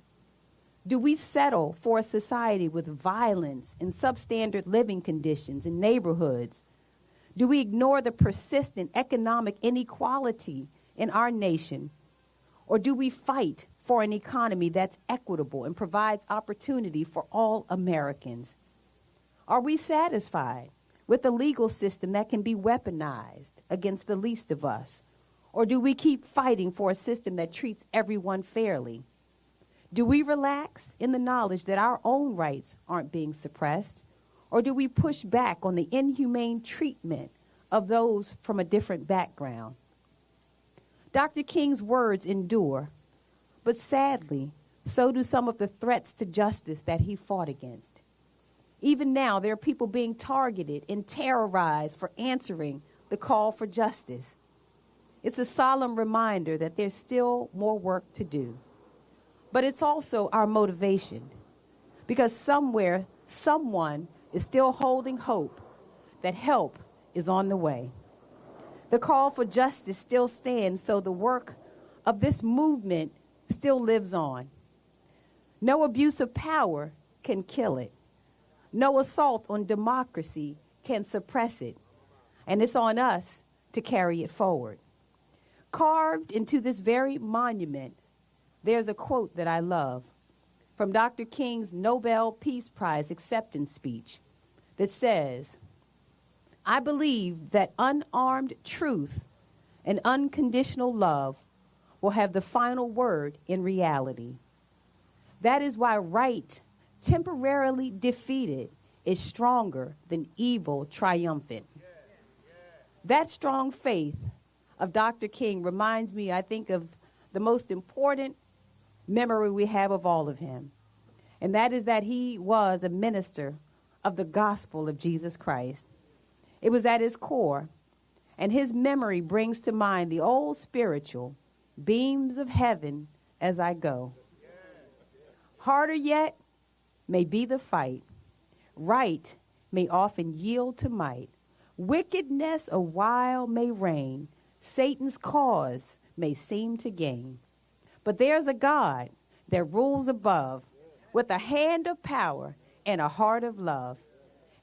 Do we settle for a society with violence and substandard living conditions in neighborhoods? Do we ignore the persistent economic inequality in our nation? Or do we fight for an economy that's equitable and provides opportunity for all Americans? Are we satisfied with a legal system that can be weaponized against the least of us? Or do we keep fighting for a system that treats everyone fairly? Do we relax in the knowledge that our own rights aren't being suppressed? Or do we push back on the inhumane treatment of those from a different background? Dr. King's words endure, but sadly, so do some of the threats to justice that he fought against. Even now, there are people being targeted and terrorized for answering the call for justice. It's a solemn reminder that there's still more work to do. But it's also our motivation, because somewhere, someone is still holding hope that help is on the way. The call for justice still stands, so the work of this movement still lives on. No abuse of power can kill it. No assault on democracy can suppress it. And it's on us to carry it forward. Carved into this very monument, there's a quote that I love from Dr. King's Nobel Peace Prize acceptance speech that says, "I believe that unarmed truth and unconditional love will have the final word in reality. That is why right, temporarily defeated, is stronger than evil triumphant." That strong faith of Dr. King reminds me, I think, of the most important memory we have of all of him. And that is that he was a minister of the gospel of Jesus Christ. It was at his core. and his memory brings to mind the old spiritual beams of heaven as I go. Harder yet may be the fight. Right may often yield to might. Wickedness a while may reign. Satan's cause may seem to gain. But there's a God that rules above with a hand of power and a heart of love.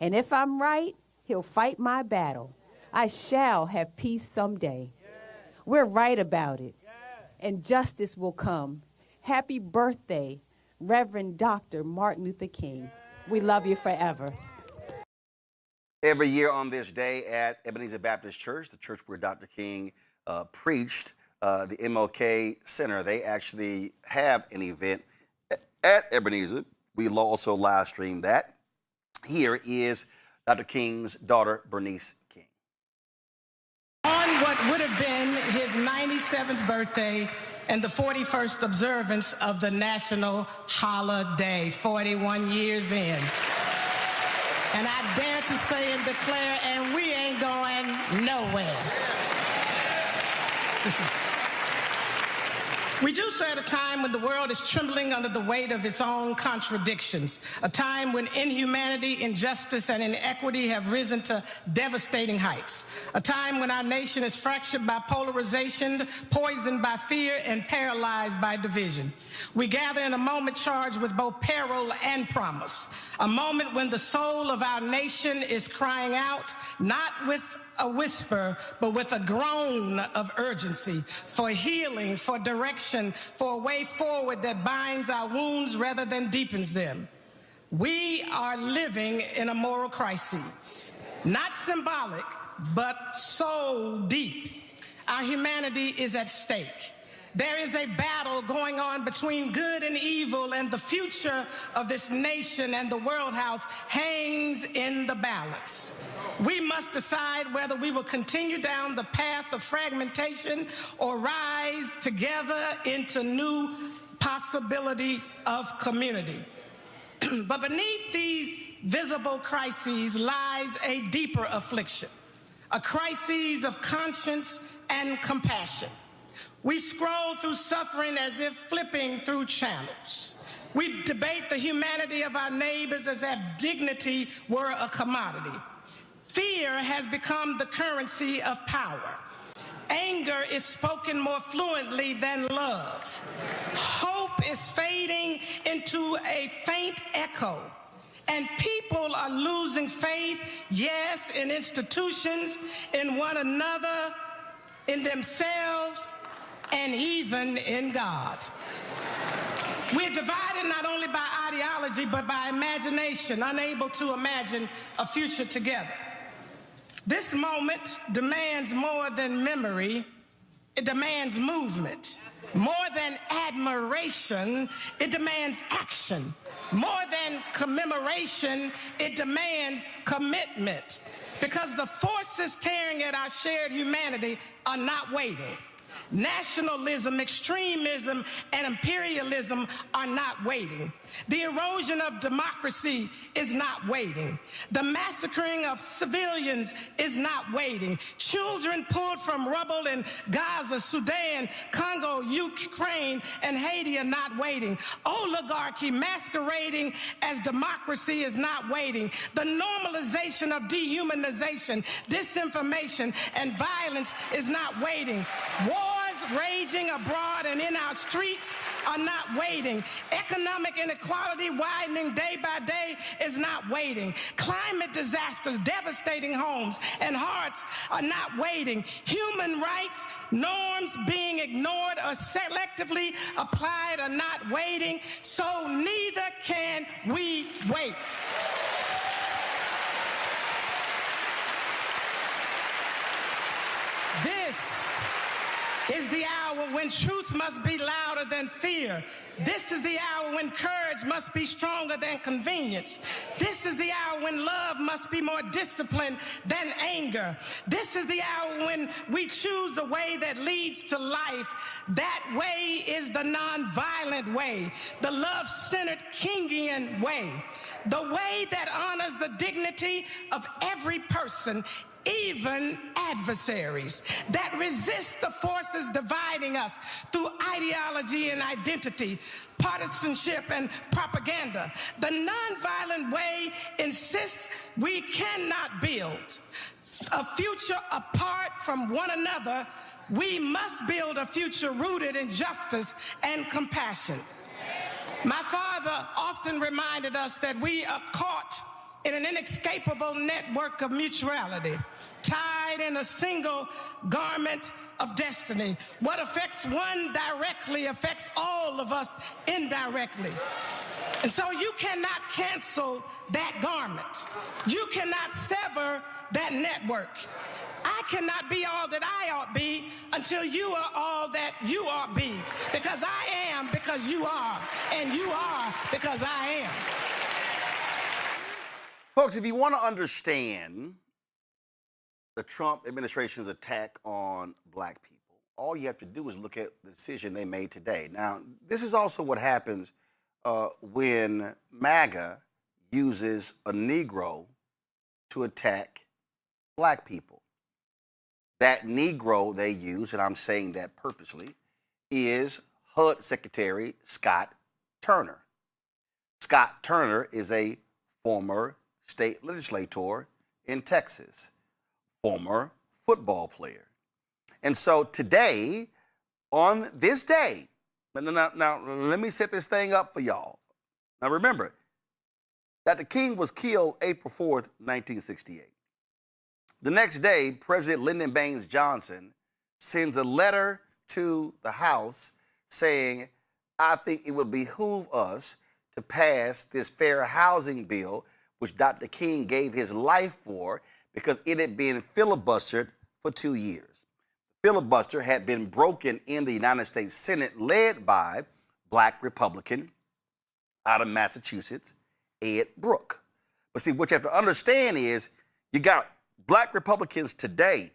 And if I'm right, he'll fight my battle. I shall have peace someday. We're right about it, and justice will come. Happy birthday, Reverend Dr. Martin Luther King. We love you forever. Every year on this day at Ebenezer Baptist Church, the church where Dr. King preached, the MLK Center, they actually have an event at Ebenezer. We'll also live stream that. Here is Dr. King's daughter, Bernice King. On what would have been his 97th birthday and the 41st observance of the national holiday, 41 years in. And I dare to say and declare, and we ain't going nowhere. We do so at a time when the world is trembling under the weight of its own contradictions, a time when inhumanity, injustice, and inequity have risen to devastating heights, a time when our nation is fractured by polarization, poisoned by fear, and paralyzed by division. We gather in a moment charged with both peril and promise, a moment when the soul of our nation is crying out, not with a whisper, but with a groan of urgency for healing, for direction, for a way forward that binds our wounds rather than deepens them. We are living in a moral crisis, not symbolic, but so deep. Our humanity is at stake. There is a battle going on between good and evil, and the future of this nation and the world house hangs in the balance. We must decide whether we will continue down the path of fragmentation or rise together into new possibilities of community. But beneath these visible crises lies a deeper affliction, a crisis of conscience and compassion. We scroll through suffering as if flipping through channels. We debate the humanity of our neighbors as if dignity were a commodity. Fear has become the currency of power. Anger is spoken more fluently than love. Hope is fading into a faint echo. And people are losing faith, yes, in institutions, in one another, in themselves, and even in God. We're divided not only by ideology, but by imagination, unable to imagine a future together. This moment demands more than memory, it demands movement. More than admiration, it demands action. More than commemoration, it demands commitment. Because the forces tearing at our shared humanity are not waiting. Nationalism, extremism, and imperialism are not waiting. The erosion of democracy is not waiting. The massacring of civilians is not waiting. Children pulled from rubble in Gaza, Sudan, Congo, Ukraine, and Haiti are not waiting. Oligarchy masquerading as democracy is not waiting. The normalization of dehumanization, disinformation, and violence is not waiting. Wars raging abroad and in our streets are not waiting. Economic inequality widening day by day is not waiting. Climate disasters devastating homes and hearts are not waiting. Human rights norms being ignored or selectively applied are not waiting. So neither can we wait. This is the hour when truth must be louder than fear. This is the hour when courage must be stronger than convenience. This is the hour when love must be more disciplined than anger. This is the hour when we choose the way that leads to life. That way is the nonviolent way, the love-centered Kingian way, the way that honors the dignity of every person, even adversaries, that resist the forces dividing us through ideology and identity, partisanship and propaganda. The nonviolent way insists we cannot build a future apart from one another. We must build a future rooted in justice and compassion. My father often reminded us that we are caught in an inescapable network of mutuality, tied in a single garment of destiny. What affects one directly affects all of us indirectly. And so you cannot cancel that garment. You cannot sever that network. I cannot be all that I ought be until you are all that you ought be. Because I am because you are, and you are because I am. Folks, if you want to understand the Trump administration's attack on black people, all you have to do is look at the decision they made today. Now, this is also what happens when MAGA uses a Negro to attack black people. That Negro they use, and I'm saying that purposely, is HUD Secretary Scott Turner. Scott Turner is a former state legislator in Texas, former football player. And so today, on this day, now let me set this thing up for y'all. Now remember, Dr. King was killed April 4th, 1968. The next day, President Lyndon Baines Johnson sends a letter to the House saying, I think it would behoove us to pass this fair housing bill, which Dr. King gave his life for because it had been filibustered for 2 years. The filibuster had been broken in the United States Senate, led by black Republican out of Massachusetts, Ed Brooke. But see, what you have to understand is you got black Republicans today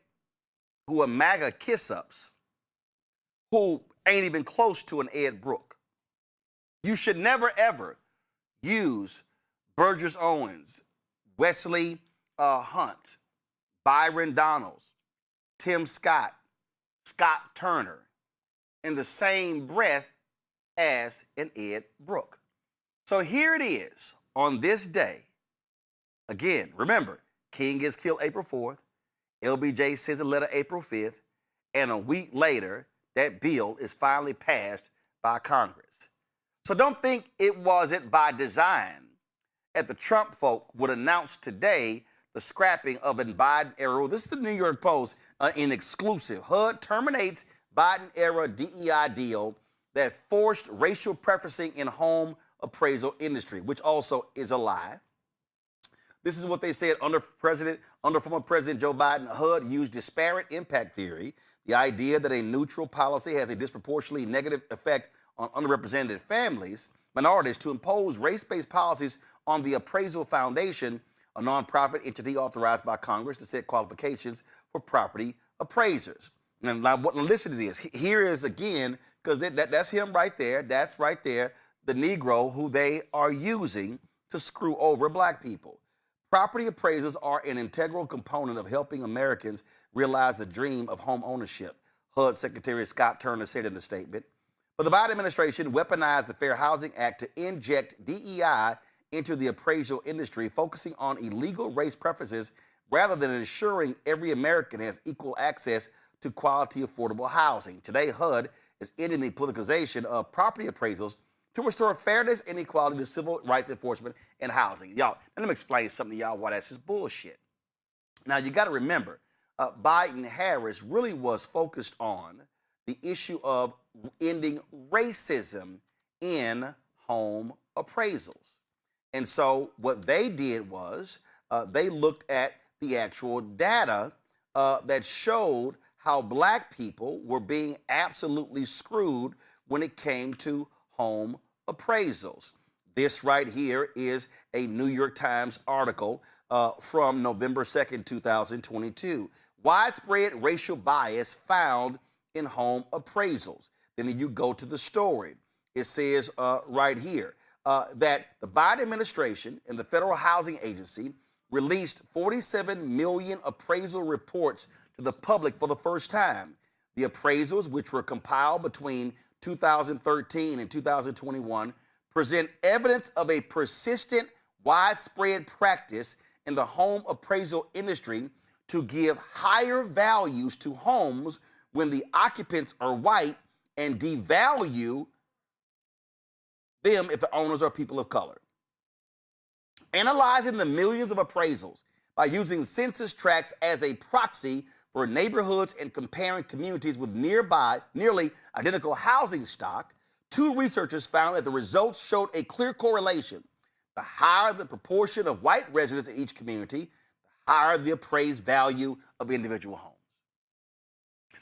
who are MAGA kiss-ups, who ain't even close to an Ed Brooke. You should never, ever use Burgess Owens, Wesley Hunt, Byron Donalds, Tim Scott, Scott Turner in the same breath as an Ed Brooke. So here it is on this day. Again, remember, King gets killed April 4th, LBJ sends a letter April 5th, and a week later, that bill is finally passed by Congress. So don't think it wasn't by design that the Trump folk would announce today the scrapping of a Biden-era rule. This is the New York Post in exclusive. HUD terminates Biden-era DEI deal that forced racial preferencing in home appraisal industry, which also is a lie. This is what they said under former President Joe Biden. HUD used disparate impact theory, the idea that a neutral policy has a disproportionately negative effect on underrepresented families, minorities, to impose race-based policies on the Appraisal Foundation, a nonprofit entity authorized by Congress to set qualifications for property appraisers. And now, listen to this. Here is again, because that's him right there. That's right there, the Negro who they are using to screw over black people. Property appraisals are an integral component of helping Americans realize the dream of home ownership, HUD Secretary Scott Turner said in the statement. But the Biden administration weaponized the Fair Housing Act to inject DEI into the appraisal industry, focusing on illegal race preferences rather than ensuring every American has equal access to quality, affordable housing. Today, HUD is ending the politicization of property appraisals to restore fairness and equality to civil rights enforcement and housing. Y'all, let me explain something to y'all why that's just bullshit. Now, you got to remember, Biden-Harris really was focused on the issue of ending racism in home appraisals. And so what they did was they looked at the actual data that showed how black people were being absolutely screwed when it came to home appraisals. This right here is a New York Times article from November 2nd, 2022. Widespread racial bias found in home appraisals. Then you go to the story. It says right here that the Biden administration and the Federal Housing Agency released 47 million appraisal reports to the public for the first time. The appraisals, which were compiled between 2013 and 2021, present evidence of a persistent, widespread practice in the home appraisal industry to give higher values to homes when the occupants are white and devalue them if the owners are people of color. Analyzing the millions of appraisals by using census tracts as a proxy for neighborhoods and comparing communities with nearly identical housing stock, two researchers found that the results showed a clear correlation. The higher the proportion of white residents in each community, the higher the appraised value of individual homes.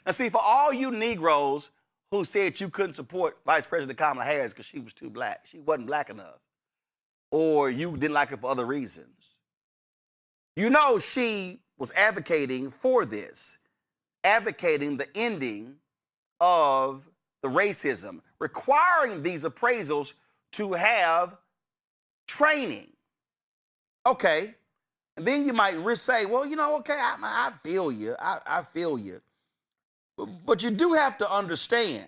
Now, see, for all you Negroes who said you couldn't support Vice President Kamala Harris because she was too black, she wasn't black enough, or you didn't like her for other reasons, you know she was advocating for this, advocating the ending of the racism, requiring these appraisals to have training. Okay, and then you might say, well, you know, okay, I feel you, I feel you. But you do have to understand,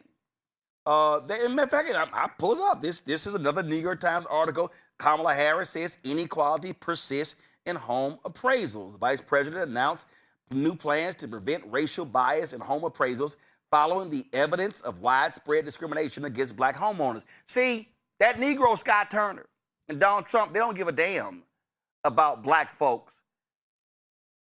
in fact, I pulled it up. This is another New York Times article. Kamala Harris says inequality persists in home appraisals. The vice president announced new plans to prevent racial bias in home appraisals following the evidence of widespread discrimination against black homeowners. See, that Negro Scott Turner and Donald Trump, they don't give a damn about black folks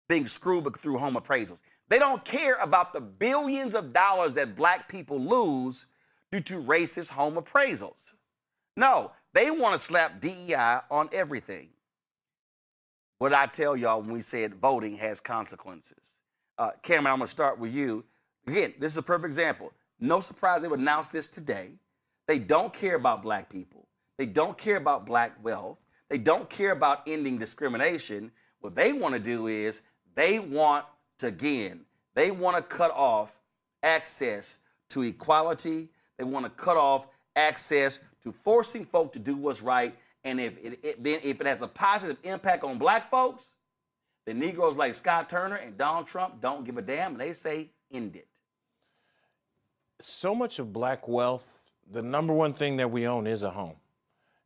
being screwed through home appraisals. They don't care about the billions of dollars that black people lose due to racist home appraisals. No, they want to slap DEI on everything. What I tell y'all when we said voting has consequences. Cameron, I'm going to start with you. Again, this is a perfect example. No surprise they would announce this today. They don't care about black people. They don't care about black wealth. They don't care about ending discrimination. What they want to do is they want to cut off access to equality. They want to cut off access to forcing folk to do what's right. And if it has a positive impact on black folks, the Negroes like Scott Turner and Donald Trump don't give a damn, and they say end it. So much of black wealth, the number one thing that we own is a home.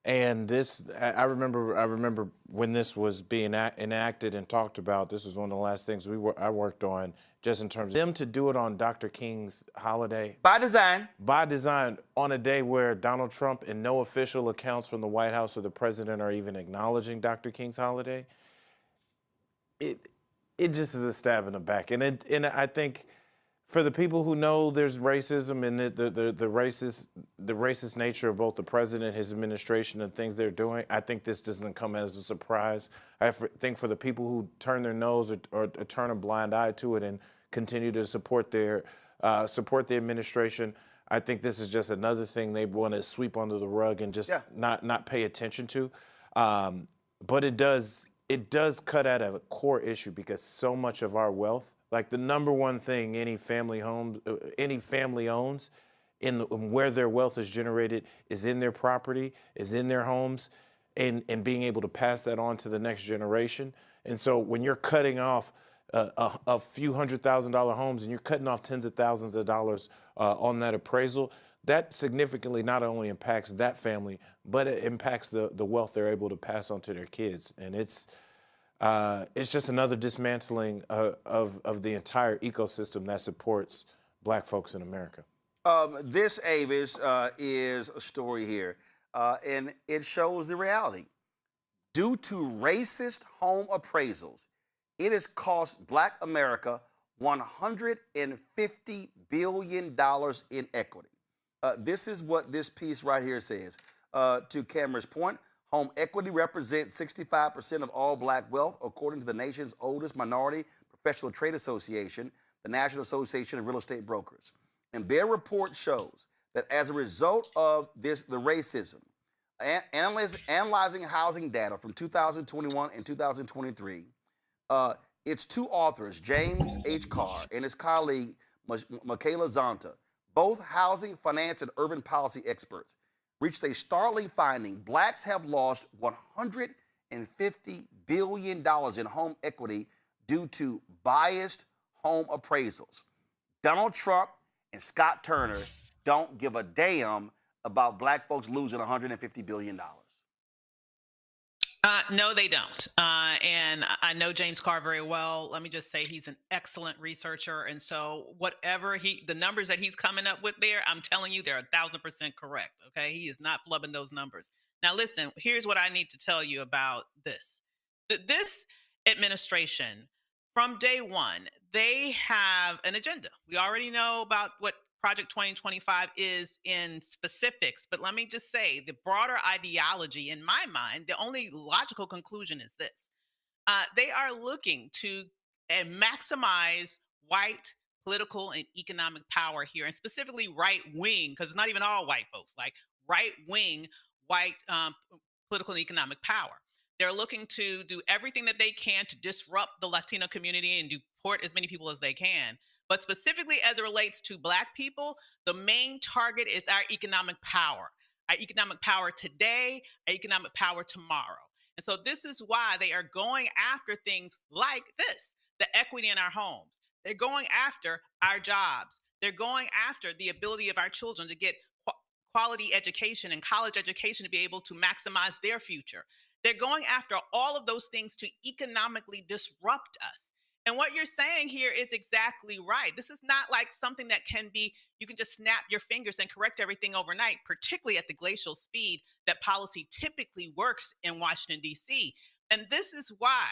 And this, I remember when this was being enacted and talked about, this was one of the last things I worked on, just in terms of them to do it on Dr. King's holiday. By design. By design, on a day where Donald Trump and no official accounts from the White House or the president are even acknowledging Dr. King's holiday. It just is a stab in the back. And I think for the people who know there's racism and the racist nature of both the president, his administration, and things they're doing, I think this doesn't come as a surprise. I think for the people who turn their nose or turn a blind eye to it and continue to support the administration, I think this is just another thing they want to sweep under the rug and just not pay attention to. But it does cut at a core issue because so much of our wealth, like the number one thing any family owns where their wealth is generated is in their property, is in their homes, and being able to pass that on to the next generation. And so when you're cutting off a few $100,000 homes and you're cutting off tens of thousands of dollars on that appraisal, that significantly not only impacts that family, but it impacts the wealth they're able to pass on to their kids. And it's just another dismantling of the entire ecosystem that supports black folks in America. This, Avis, is a story here, and it shows the reality. Due to racist home appraisals, it has cost black America $150 billion in equity. This is what this piece right here says. To Cameron's point, home equity represents 65% of all black wealth, according to the nation's oldest minority professional trade association, the National Association of Real Estate Brokers. And their report shows that as a result of the racism, analyzing housing data from 2021 and 2023, its two authors, James H. Carr and his colleague, Michaela Zonta, both housing, finance, and urban policy experts, reached a startling finding. Blacks have lost $150 billion in home equity due to biased home appraisals. Donald Trump and Scott Turner don't give a damn about black folks losing $150 billion. No, they don't. And I know James Carr very well. Let me just say he's an excellent researcher. And so whatever the numbers that he's coming up with there, I'm telling you, they're 1,000% correct. Okay. He is not flubbing those numbers. Now, listen, here's what I need to tell you about this. This administration, from day one, they have an agenda. We already know about what Project 2025 is in specifics, but let me just say the broader ideology, in my mind, the only logical conclusion is this. They are looking to maximize white political and economic power here, and specifically right wing, because it's not even all white folks, like right wing white political and economic power. They're looking to do everything that they can to disrupt the Latino community and deport as many people as they can. But specifically as it relates to Black people, the main target is our economic power today, our economic power tomorrow. And so this is why they are going after things like this, the equity in our homes. They're going after our jobs. They're going after the ability of our children to get quality education and college education to be able to maximize their future. They're going after all of those things to economically disrupt us. And what you're saying here is exactly right. This is not like something that you can just snap your fingers and correct everything overnight, particularly at the glacial speed that policy typically works in Washington, D.C. And this is why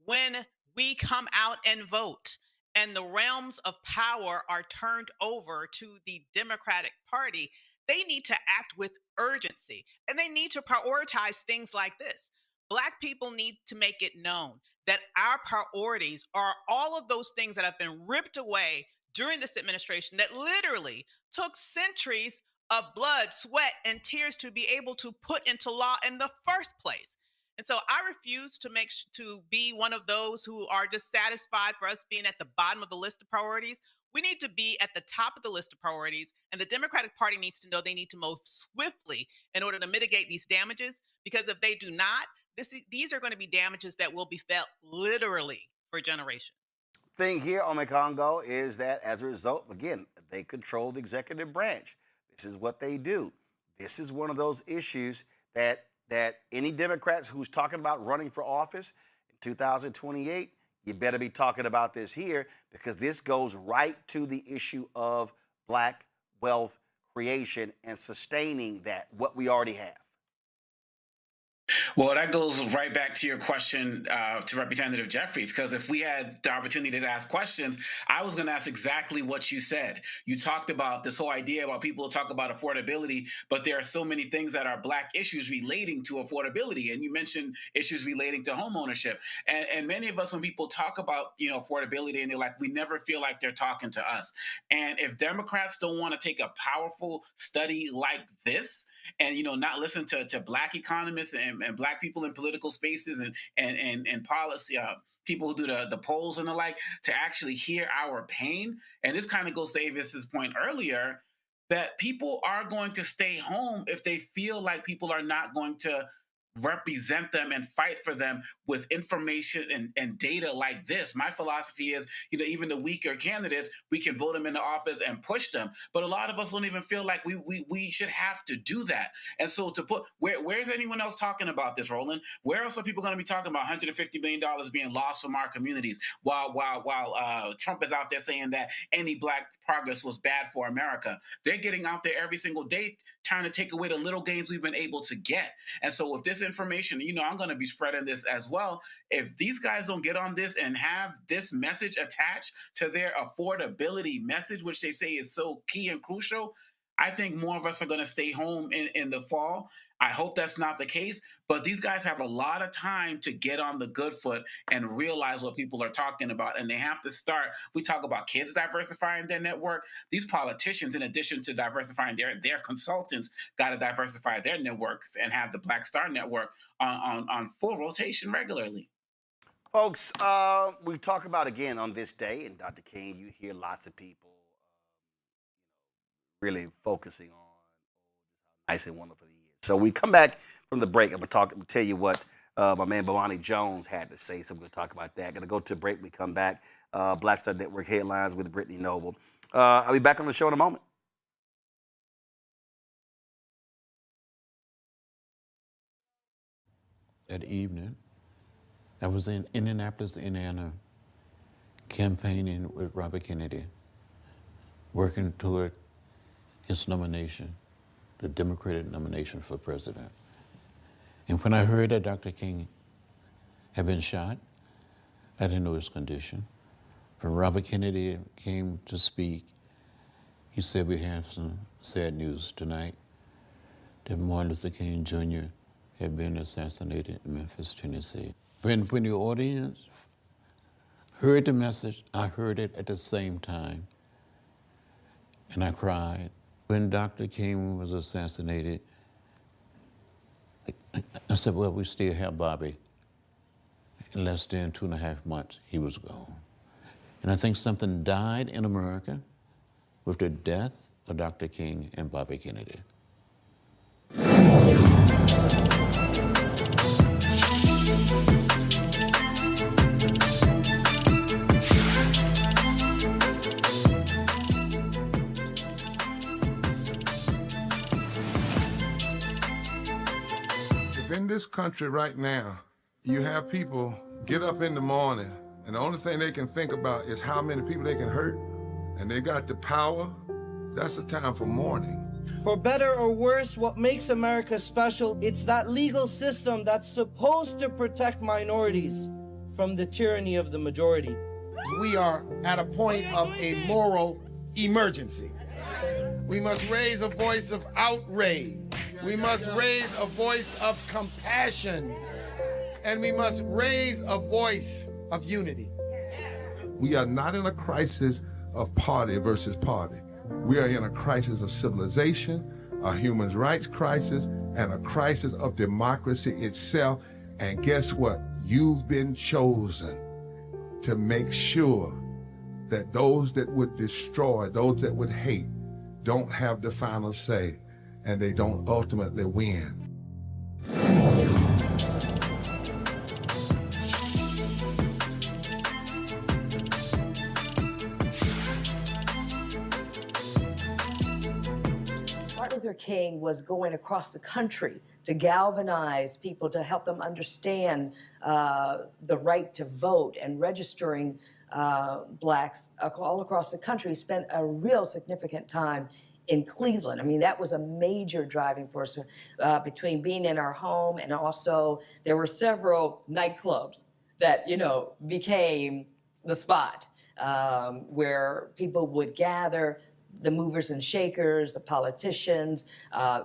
when we come out and vote and the realms of power are turned over to the Democratic Party, they need to act with urgency and they need to prioritize things like this. Black people need to make it known that our priorities are all of those things that have been ripped away during this administration that literally took centuries of blood, sweat, and tears to be able to put into law in the first place. And so I refuse to be one of those who are just satisfied for us being at the bottom of the list of priorities. We need to be at the top of the list of priorities, and the Democratic Party needs to know they need to move swiftly in order to mitigate these damages, because if they do not, these are going to be damages that will be felt literally for generations. Thing here on Congo is that as a result, again, they control the executive branch. This is what they do. This is one of those issues that any Democrats who's talking about running for office in 2028, you better be talking about this here, because this goes right to the issue of Black wealth creation and sustaining what we already have. Well, that goes right back to your question to Representative Jeffries, because if we had the opportunity to ask questions, I was going to ask exactly what you said. You talked about this whole idea about people talk about affordability, but there are so many things that are Black issues relating to affordability. And you mentioned issues relating to home ownership. And many of us, when people talk about, affordability, and they're like, we never feel like they're talking to us. And if Democrats don't want to take a powerful study like this, and not listen to Black economists and Black people in political spaces and policy people who do the polls and the like, to actually hear our pain. And this kind of goes to Avis's point earlier, that people are going to stay home if they feel like people are not going to represent them and fight for them with information and data like this. My philosophy is, even the weaker candidates, we can vote them into office and push them. But a lot of us don't even feel like we should have to do that. And so where's anyone else talking about this, Roland? Where else are people going to be talking about $150 million being lost from our communities while Trump is out there saying that any Black progress was bad for America? They're getting out there every single day trying to take away the little gains we've been able to get. And so with this information, I'm going to be spreading this as well. If these guys don't get on this and have this message attached to their affordability message, which they say is so key and crucial, I think more of us are going to stay home in the fall. I hope that's not the case, but these guys have a lot of time to get on the good foot and realize what people are talking about. And they have to start. We talk about kids diversifying their network. These politicians, in addition to diversifying their consultants, got to diversify their networks and have the Black Star Network on full rotation regularly. Folks, we talk about, again, on this day, and Dr. King, you hear lots of people really focusing on how nice and wonderful he is. So we come back from the break. I'm going to tell you what my man Bawani Jones had to say. So we're going to talk about that. Going to go to a break. We come back. Black Star Network headlines with Brittany Noble. I'll be back on the show in a moment. That evening, I was in Indianapolis, Indiana, campaigning with Robert Kennedy, working toward his nomination, the Democratic nomination for president. And when I heard that Dr. King had been shot, I didn't know his condition. When Robert Kennedy came to speak, he said, we have some sad news tonight, that Martin Luther King Jr. had been assassinated in Memphis, Tennessee. When the audience heard the message, I heard it at the same time, and I cried. When Dr. King was assassinated, I said, well, we still have Bobby. In less than 2.5 months, he was gone. And I think something died in America with the death of Dr. King and Bobby Kennedy. If in this country right now, you have people get up in the morning and the only thing they can think about is how many people they can hurt, and they got the power, that's the time for mourning. For better or worse, what makes America special, it's that legal system that's supposed to protect minorities from the tyranny of the majority. We are at a point of a moral emergency. We must raise a voice of outrage. We must raise a voice of compassion. And we must raise a voice of unity. We are not in a crisis of party versus party. We are in a crisis of civilization, a human rights crisis, and a crisis of democracy itself. And guess what? You've been chosen to make sure that those that would destroy, those that would hate, don't have the final say, and they don't ultimately win. Martin Luther King was going across the country to galvanize people, to help them understand the right to vote and registering blacks all across the country. He spent a real significant time in Cleveland. I mean, that was a major driving force between being in our home, and also there were several nightclubs that, you know, became the spot where people would gather. The movers and shakers, the politicians,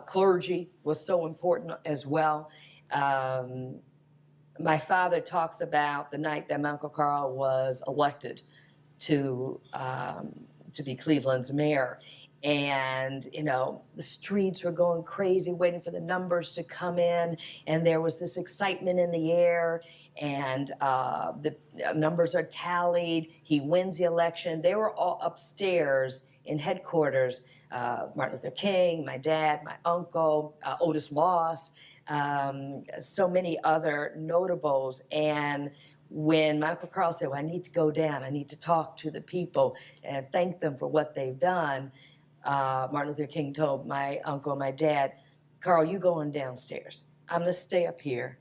clergy was so important as well. My father talks about the night that my Uncle Carl was elected to be Cleveland's mayor. And, you know, the streets were going crazy, waiting for the numbers to come in. And there was this excitement in the air. And the numbers are tallied. He wins the election. They were all upstairs in headquarters. Martin Luther King, my dad, my uncle, Otis Moss, so many other notables. And when my Uncle Carl said, well, I need to go down, I need to talk to the people and thank them for what they've done, Martin Luther King told my uncle and my dad, Carl, you going downstairs. I'm gonna stay up here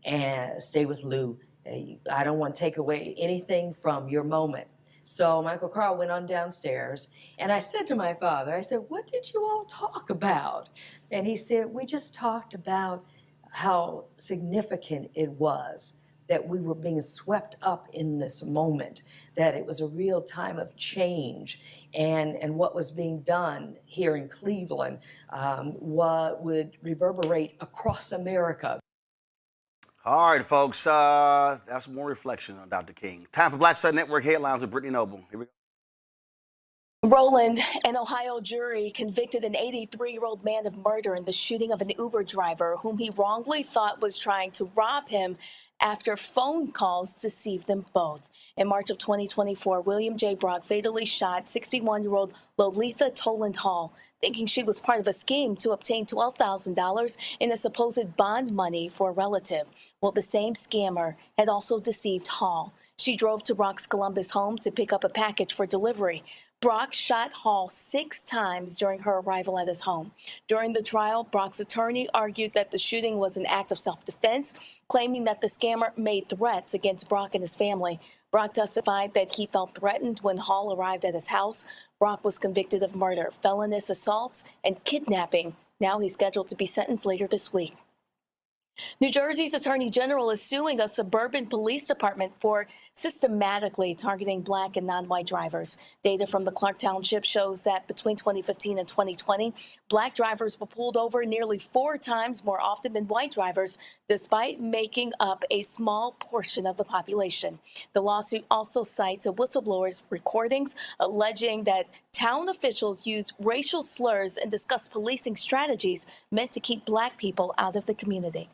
and stay with Lou. I don't want to take away anything from your moment. So my Uncle Carl went on downstairs, and I said to my father, I said, what did you all talk about? And he said, we just talked about how significant it was that we were being swept up in this moment, that it was a real time of change, and what was being done here in Cleveland what would reverberate across America. All right, folks, that's more reflection on Dr. King. Time for Black Star Network headlines with Brittany Noble. Here we go. Roland, an Ohio jury convicted an 83-year-old man of murder in the shooting of an Uber driver whom he wrongly thought was trying to rob him after phone calls deceived them both. In March of 2024, William J. Brock fatally shot 61-year-old Lolitha Toland Hall, thinking she was part of a scheme to obtain $12,000 in a supposed bond money for a relative. Well, the same scammer had also deceived Hall. She drove to Brock's Columbus home to pick up a package for delivery. Brock shot Hall 6 times during her arrival at his home. During the trial, Brock's attorney argued that the shooting was an act of self-defense, claiming that the scammer made threats against Brock and his family. Brock testified that he felt threatened when Hall arrived at his house. Brock was convicted of murder, felonious assaults, and kidnapping. Now he's scheduled to be sentenced later this week. New Jersey's Attorney General is suing a suburban police department for systematically targeting Black and non-white drivers. Data from the Clark Township shows that between 2015 and 2020, Black drivers were pulled over nearly 4 times more often than white drivers, despite making up a small portion of the population. The lawsuit also cites a whistleblower's recordings alleging that town officials used racial slurs and discussed policing strategies meant to keep Black people out of the community.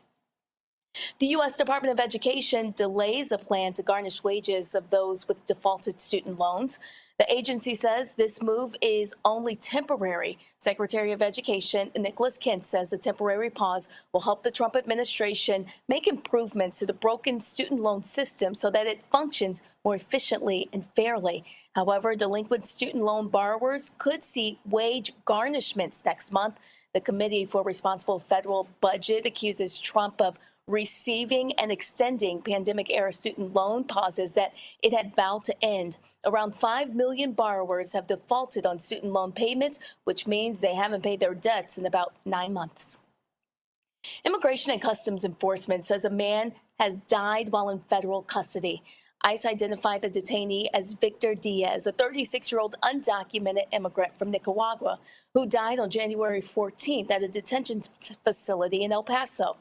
The U.S. Department of Education delays a plan to garnish wages of those with defaulted student loans. The agency says this move is only temporary. Secretary of Education Nicholas Kent says the temporary pause will help the Trump administration make improvements to the broken student loan system so that it functions more efficiently and fairly. However, delinquent student loan borrowers could see wage garnishments next month. The Committee for Responsible Federal Budget accuses Trump of receiving and extending pandemic-era student loan pauses that it had vowed to end. Around 5 million borrowers have defaulted on student loan payments, which means they haven't paid their debts in about 9 months. Immigration and Customs Enforcement says a man has died while in federal custody. ICE identified the detainee as Victor Diaz, a 36-year-old undocumented immigrant from Nicaragua who died on January 14th at a detention facility in El Paso.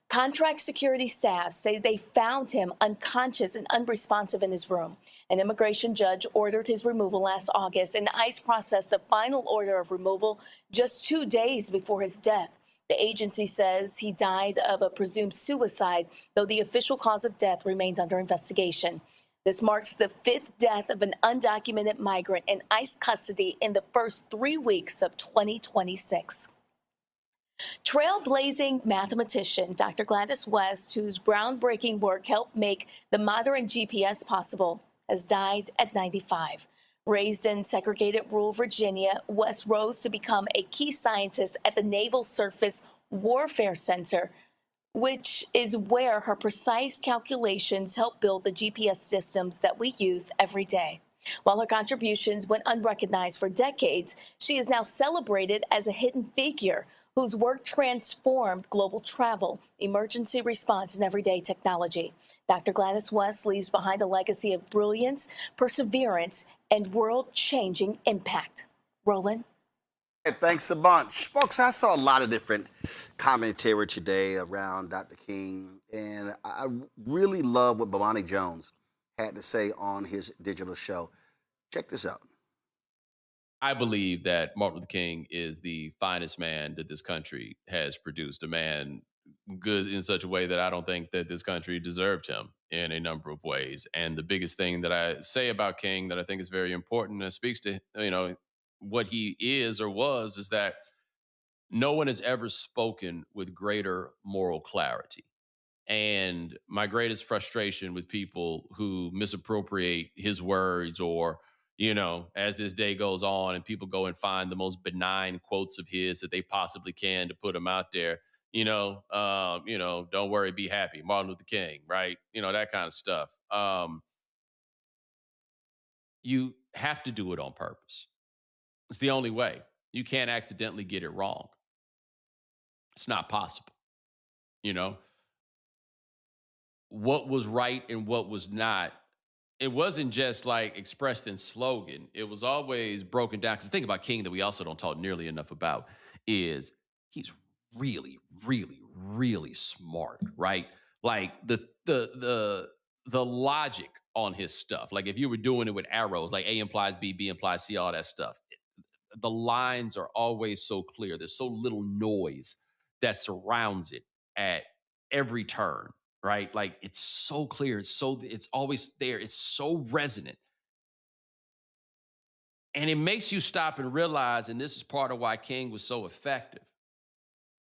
Contract security staff say they found him unconscious and unresponsive in his room. An immigration judge ordered his removal last August, and ICE processed a final order of removal just 2 days before his death. The agency says he died of a presumed suicide, though the official cause of death remains under investigation. This marks the 5th death of an undocumented migrant in ICE custody in the first 3 weeks of 2026. Trailblazing mathematician Dr. Gladys West, whose groundbreaking work helped make the modern GPS possible, has died at 95. Raised in segregated rural Virginia, West rose to become a key scientist at the Naval Surface Warfare Center, which is where her precise calculations help build the GPS systems that we use every day. While her contributions went unrecognized for decades, she is now celebrated as a hidden figure whose work transformed global travel, emergency response, and everyday technology. Dr. Gladys West leaves behind a legacy of brilliance, perseverance, and world-changing impact. Roland? Thanks a bunch. Folks, I saw a lot of different commentary today around Dr. King, and I really love what Bomani Jones had to say on his digital show. Check this out. I believe that Martin Luther King is the finest man that this country has produced, a man good in such a way that I don't think that this country deserved him in a number of ways. And the biggest thing that I say about King that I think is very important and speaks to, what he is or was, is that no one has ever spoken with greater moral clarity. And my greatest frustration with people who misappropriate his words, or, as this day goes on and people go and find the most benign quotes of his that they possibly can to put him out there, don't worry, be happy, Martin Luther King, right? That kind of stuff. You have to do it on purpose. It's the only way. You can't accidentally get it wrong. It's not possible, what was right and what was not. It wasn't just like expressed in slogan. It was always broken down. Because the thing about King that we also don't talk nearly enough about is he's really, really, really smart, right? Like the the logic on his stuff, like if you were doing it with arrows, like A implies B, B implies C, all that stuff, the lines are always so clear. There's so little noise that surrounds it at every turn, right? Like it's so clear. It's always there. It's so resonant. And it makes you stop and realize, and this is part of why King was so effective.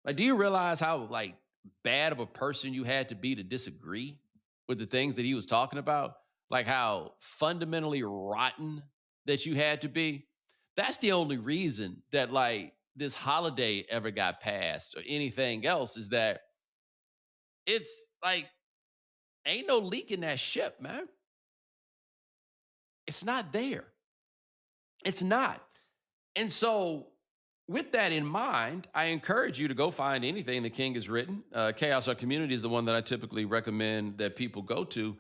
Like, do you realize how like bad of a person you had to be to disagree with the things that he was talking about? Like how fundamentally rotten that you had to be? That's the only reason that like this holiday ever got passed or anything else, is that it's like ain't no leak in that ship, man. It's not there. It's not. And so with that in mind, I encourage you to go find anything that King has written. Chaos Our Community is the one that I typically recommend that people go to,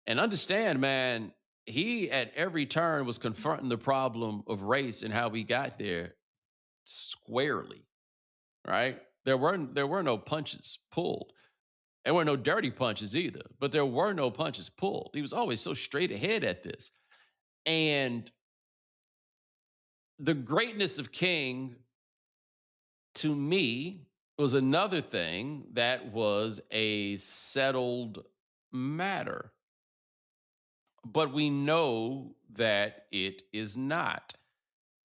and understand, man, he at every turn was confronting the problem of race and how we got there squarely, right? There were no punches pulled. There were no dirty punches either, but there were no punches pulled. He was always so straight ahead at this. And the greatness of King, to me, was another thing that was a settled matter. But we know that it is not.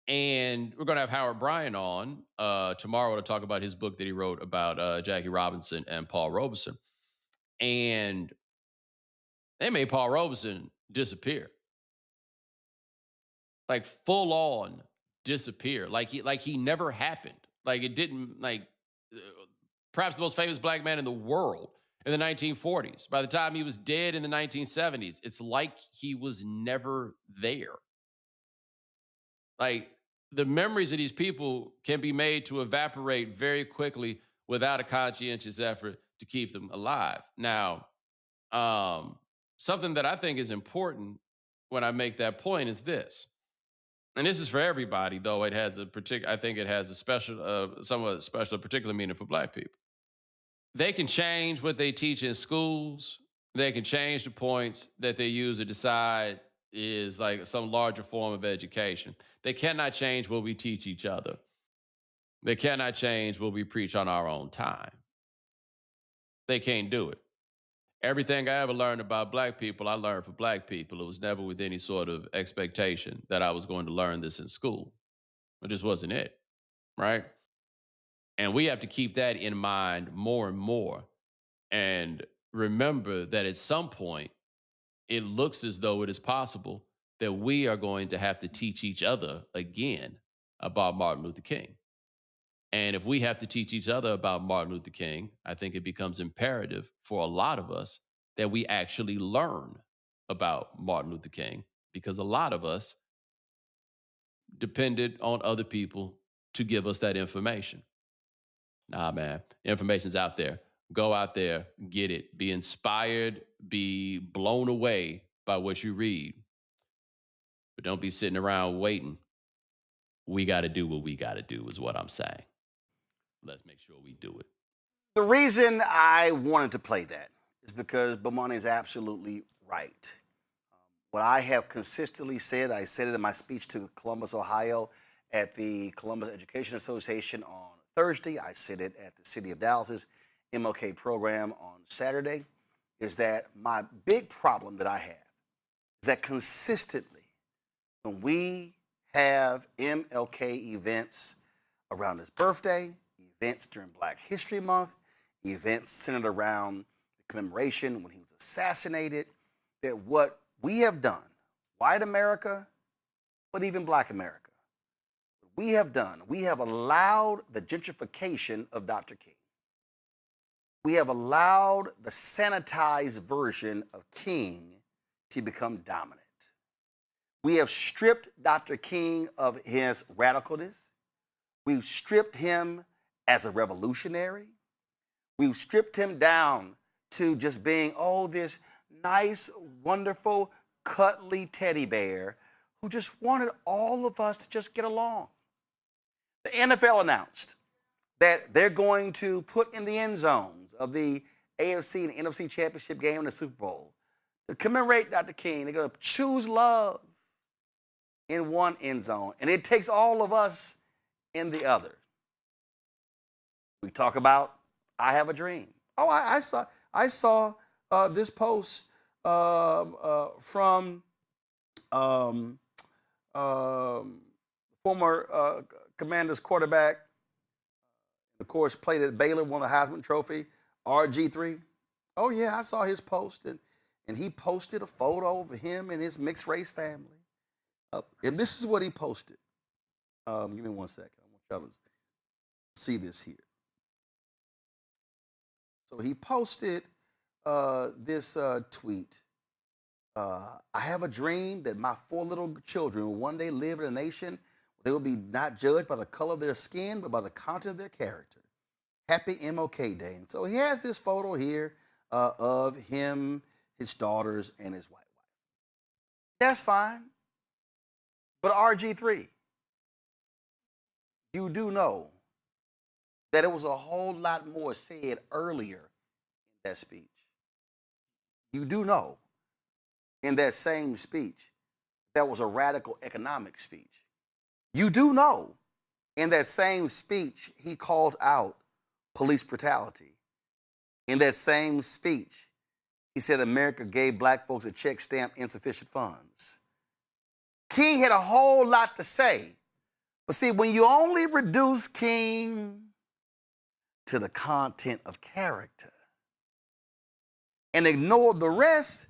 And we're going to have Howard Bryan on tomorrow to talk about his book that he wrote about Jackie Robinson and Paul Robeson. And they made Paul Robeson disappear. Like full on disappear. Like he never happened. Like it didn't, like perhaps the most famous black man in the world in the 1940s. By the time he was dead in the 1970s, it's like he was never there. Like the memories of these people can be made to evaporate very quickly without a conscientious effort to keep them alive. Now, something that I think is important when I make that point is this, and this is for everybody, though it has a particular, I think it has a special, somewhat special, particular meaning for black people. They can change what they teach in schools. They can change the points that they use to decide is like some larger form of education. They cannot change what we teach each other. They cannot change what we preach on our own time. They can't do it. Everything I ever learned about black people, I learned for black people. It was never with any sort of expectation that I was going to learn this in school. It just wasn't it, right? And we have to keep that in mind more and more. And remember that at some point, it looks as though it is possible that we are going to have to teach each other again about Martin Luther King. And if we have to teach each other about Martin Luther King, I think it becomes imperative for a lot of us that we actually learn about Martin Luther King, because a lot of us depended on other people to give us that information. Nah, man, information's out there. Go out there, get it, be inspired, be blown away by what you read. But don't be sitting around waiting. We got to do what we got to do is what I'm saying. Let's make sure we do it. The reason I wanted to play that is because Bomani is absolutely right. What I have consistently said, I said it in my speech to Columbus, Ohio, at the Columbus Education Association on Thursday. I said it at the City of Dallas's MLK program on Saturday, is that my big problem that I have is that consistently, when we have MLK events around his birthday, events during Black History Month, events centered around the commemoration when he was assassinated, that what we have done, white America, but even Black America, what we have done, we have allowed the gentrification of Dr. King. We have allowed the sanitized version of King to become dominant. We have stripped Dr. King of his radicalness. We've stripped him as a revolutionary. We've stripped him down to just being, oh, this nice, wonderful, cuddly teddy bear who just wanted all of us to just get along. The NFL announced that they're going to put in the end zones of the AFC and NFC championship game in the Super Bowl to commemorate Dr. King, they're going to choose love in one end zone, and it takes all of us in the other. We talk about I Have a Dream. Oh, I saw this post from former Commanders quarterback, of course, played at Baylor, won the Heisman Trophy, RG3. Oh, yeah, I saw his post, and he posted a photo of him and his mixed race family. And this is what he posted. Give me 1 second. I want y'all to see this here. So he posted this tweet. I have a dream that my 4 little children will one day live in a nation where they will be not judged by the color of their skin, but by the content of their character. Happy MLK Day. And so he has this photo here of him, his daughters, and his white wife. That's fine. But RG3, you do know that it was a whole lot more said earlier in that speech. You do know in that same speech that was a radical economic speech. You do know in that same speech he called out police brutality. In that same speech, he said America gave black folks a check stamped insufficient funds. King had a whole lot to say. But see, when you only reduce King to the content of character and ignore the rest,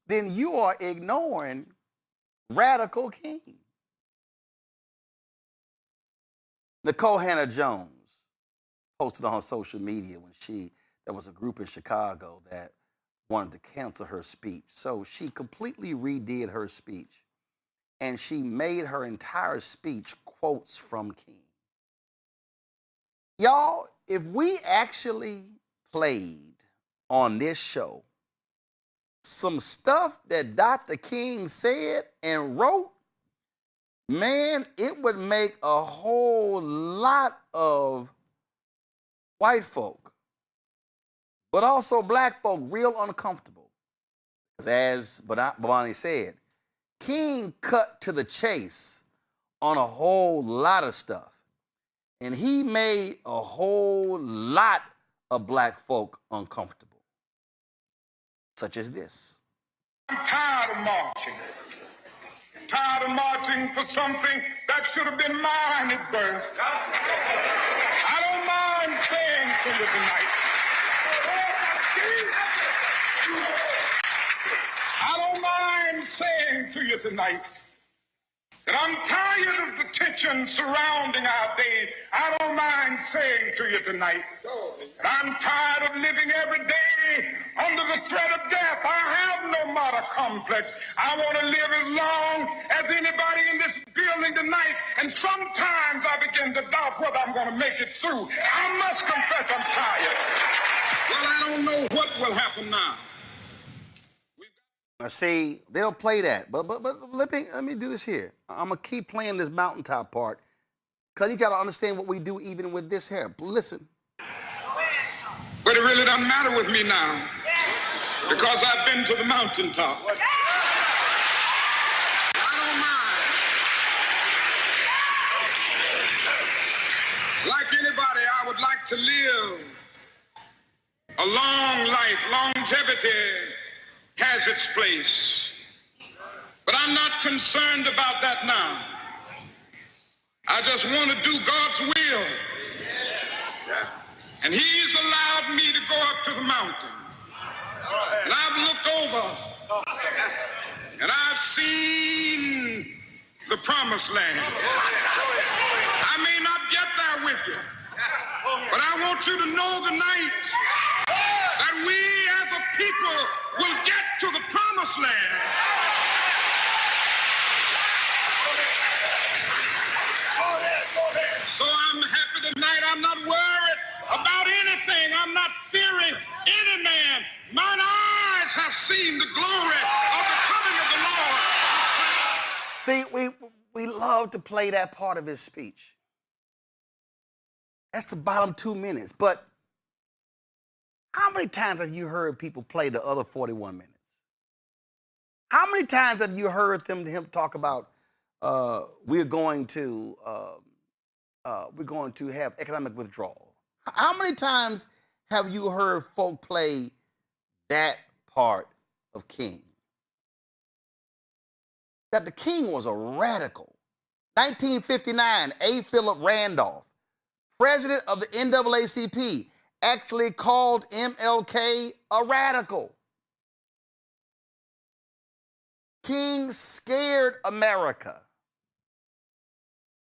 then you are ignoring radical King. Nicole Hannah-Jones posted on social media when there was a group in Chicago that wanted to cancel her speech. So she completely redid her speech, and she made her entire speech quotes from King. Y'all, if we actually played on this show some stuff that Dr. King said and wrote, man, it would make a whole lot of white folk, but also black folk, real uncomfortable. Because as Bonnie said, King cut to the chase on a whole lot of stuff. And he made a whole lot of black folk uncomfortable, such as this. I'm tired of marching. Tired of marching for something that should have been mine at birth. I don't mind saying to you tonight. I don't mind saying to you tonight that I'm tired of the tension surrounding our day. I don't mind saying to you tonight that I'm tired of living every day under the threat of death. I have no martyr complex. I want to live as long as anybody in this building tonight, and sometimes I begin to doubt whether I'm going to make it through. I must confess I'm tired. Well, I don't know what will happen now. Now, see, they don't play that, but let me do this here. I'm going to keep playing this mountaintop part, because I need y'all to understand what we do even with this here. Listen. But it really doesn't matter with me now, because I've been to the mountaintop. I don't mind. Like anybody, I would like to live a long life. Longevity has its place. But I'm not concerned about that now. I just want to do God's will. And He's allowed me to go up to the mountain. And I've looked over and I've seen the promised land. I may not get there with you, but I want you to know tonight that we as a people will get to the promised land. So I'm happy tonight. I'm not worried about anything. I'm not fearing any man. Mine eyes have seen the glory of the coming of the Lord. See, we love to play that part of his speech. That's the bottom 2 minutes. But how many times have you heard people play the other 41 minutes? How many times have you heard him talk about we're going to have economic withdrawal? How many times have you heard folk play that part of King? That the King was a radical. 1959, A. Philip Randolph, president of the NAACP, actually called MLK a radical. King scared America.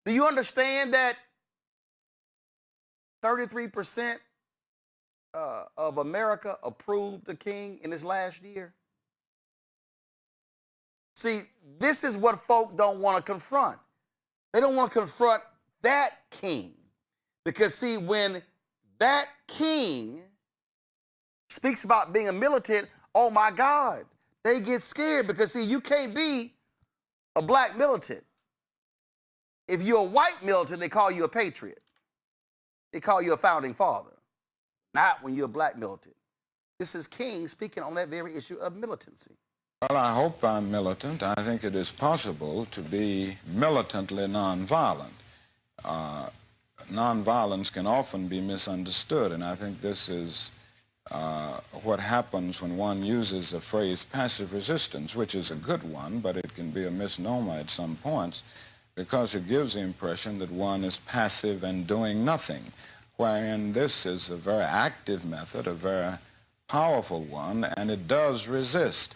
Do you understand that 33% of America approved the King in his last year? See, this is what folk don't want to confront. They don't want to confront that King. Because, see, when that King speaks about being a militant, oh my God, they get scared because, see, you can't be a black militant. If you're a white militant, they call you a patriot. They call you a founding father. Not when you're a black militant. This is King speaking on that very issue of militancy. Well, I hope I'm militant. I think it is possible to be militantly nonviolent. Nonviolence can often be misunderstood, and I think this is what happens when one uses the phrase passive resistance, which is a good one, but it can be a misnomer at some points because it gives the impression that one is passive and doing nothing, wherein this is a very active method, a very powerful one, and it does resist.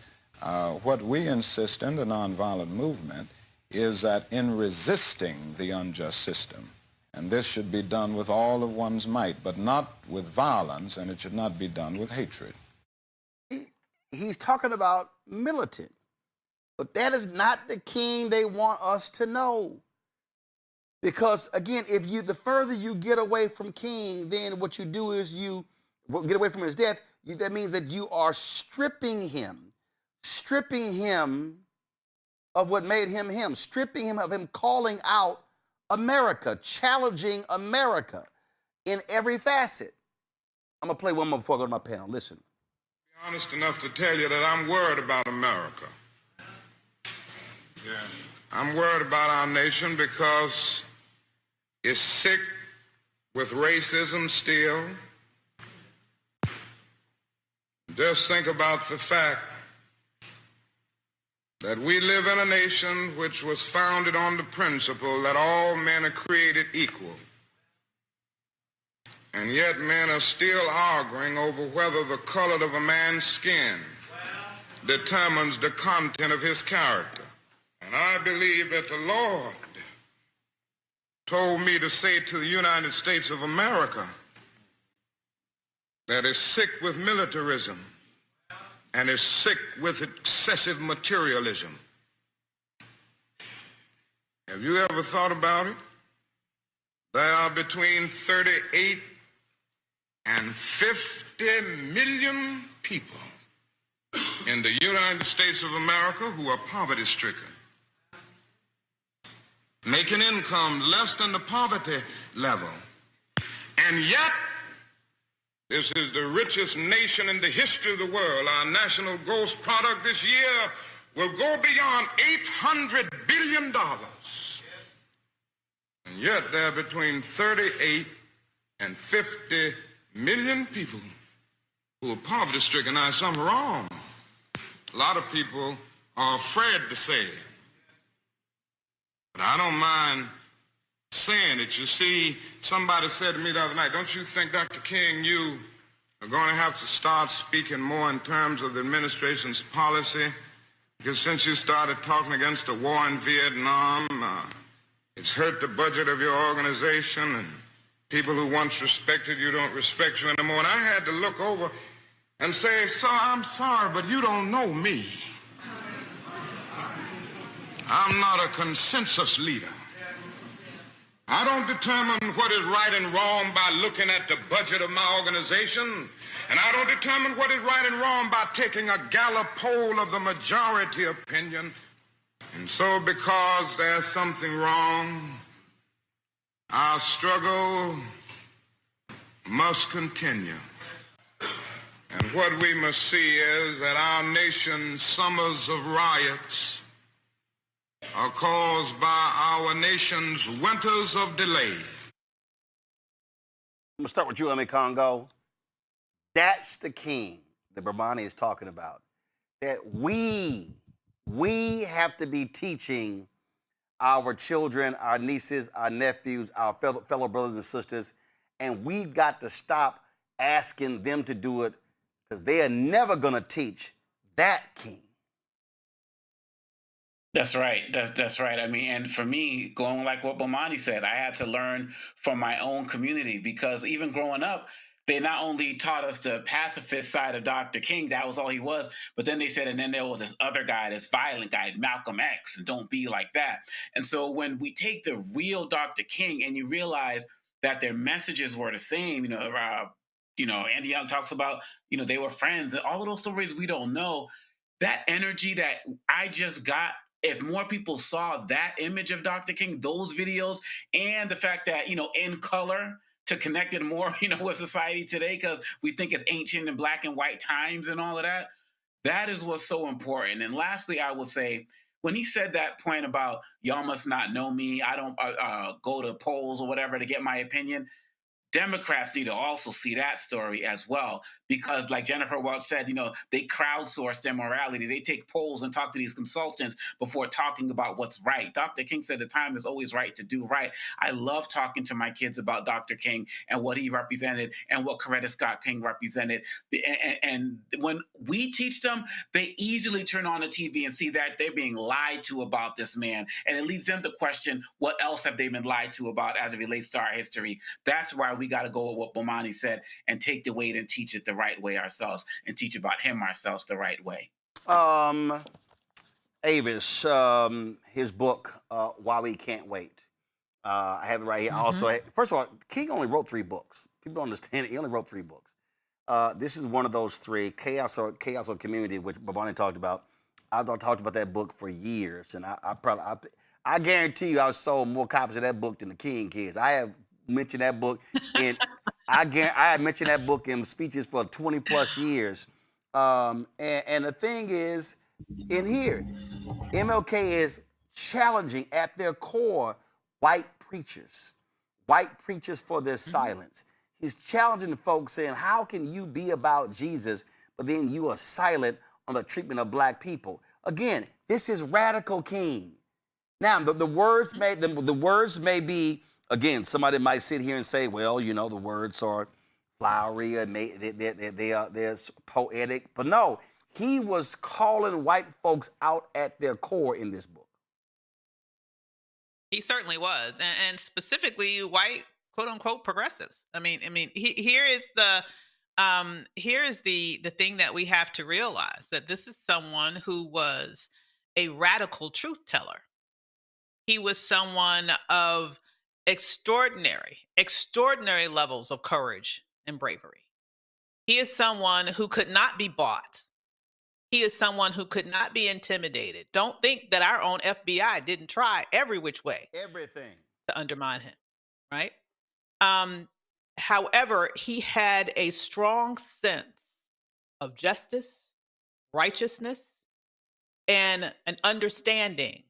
What we insist in the nonviolent movement is that in resisting the unjust system, and this should be done with all of one's might, but not with violence, and it should not be done with hatred. He's talking about militant, but that is not the King they want us to know. Because, again, the further you get away from King, then what you do is you get away from his death. That means that you are stripping him of what made him him, stripping him of him calling out America, challenging America in every facet. I'm going to play one more before I go to my panel. Listen. Be honest enough to tell you that I'm worried about America. Yeah. I'm worried about our nation because it's sick with racism still. Just think about the fact that we live in a nation which was founded on the principle that all men are created equal. And yet men are still arguing over whether the color of a man's skin determines the content of his character. And I believe that the Lord told me to say to the United States of America that is sick with militarism and is sick with excessive materialism. Have you ever thought about it? There are between 38 and 50 million people in the United States of America who are poverty-stricken, make an income less than the poverty level, and yet this is the richest nation in the history of the world. Our national gross product this year will go beyond $800 billion. And yet there are between 38 and 50 million people who are poverty-stricken. Now, something wrong. A lot of people are afraid to say it. But I don't mind saying it. You see, somebody said to me the other night, don't you think, Dr. King, you are going to have to start speaking more in terms of the administration's policy? Because since you started talking against the war in Vietnam, it's hurt the budget of your organization, and people who once respected you don't respect you anymore. And I had to look over and say, sir, I'm sorry, but you don't know me. I'm not a consensus leader. I don't determine what is right and wrong by looking at the budget of my organization, and I don't determine what is right and wrong by taking a Gallup poll of the majority opinion. And so because there's something wrong, our struggle must continue. And what we must see is that our nation's summers of riots are caused by our nation's winters of delay. I'm gonna start with you, Emmy Congo. That's the king that Bermani is talking about. That we have to be teaching our children, our nieces, our nephews, our fellow brothers and sisters, and we've got to stop asking them to do it because they are never gonna teach that king. That's right. That's right. I mean, and for me, going like what Bomani said, I had to learn from my own community because even growing up, they not only taught us the pacifist side of Dr. King, that was all he was, but then they said, and then there was this other guy, this violent guy, Malcolm X, and don't be like that. And so when we take the real Dr. King and you realize that their messages were the same, Andy Young talks about, they were friends, and all of those stories we don't know. That energy that I just got, if more people saw that image of Dr. King, those videos, and the fact that, in color to connect it more, with society today, because we think it's ancient and black and white times and all of that, that is what's so important. And lastly, I will say, when he said that point about y'all must not know me, I don't go to polls or whatever to get my opinion, Democrats need to also see that story as well, because like Jennifer Welch said, they crowdsource their morality. They take polls and talk to these consultants before talking about what's right. Dr. King said the time is always right to do right. I love talking to my kids about Dr. King and what he represented and what Coretta Scott King represented. And when we teach them, they easily turn on the TV and see that they're being lied to about this man. And it leads them to question what else have they been lied to about as it relates to our history. That's why we got to go with what Bomani said and take the weight and teach it the right way ourselves and teach about him ourselves the right way. Avis, his book, Why We Can't Wait. I have it right here. Also, first of all, King only wrote 3 books. People don't understand it. He only wrote 3 books. This is one of those 3, Chaos or Community, which Babani talked about. I've talked about that book for years, and I guarantee you I sold more copies of that book than the King kids. I have mentioned that book, and I have mentioned that book in speeches for 20 plus years. And the thing is, in here, MLK is challenging at their core white preachers for their silence. He's challenging the folks saying, how can you be about Jesus, but then you are silent on the treatment of black people? Again, this is radical King. Now, the words may be, again, somebody might sit here and say, well, the words are flowery and they're poetic. But no, he was calling white folks out at their core in this book. He certainly was, and specifically white quote unquote progressives. Here is the thing that we have to realize, that this is someone who was a radical truth teller. He was someone of extraordinary levels of courage and bravery. He is someone who could not be bought. He is someone who could not be intimidated. Don't think that our own FBI didn't try every which way. Everything. To undermine him, right? However, he had a strong sense of justice, righteousness, and an understanding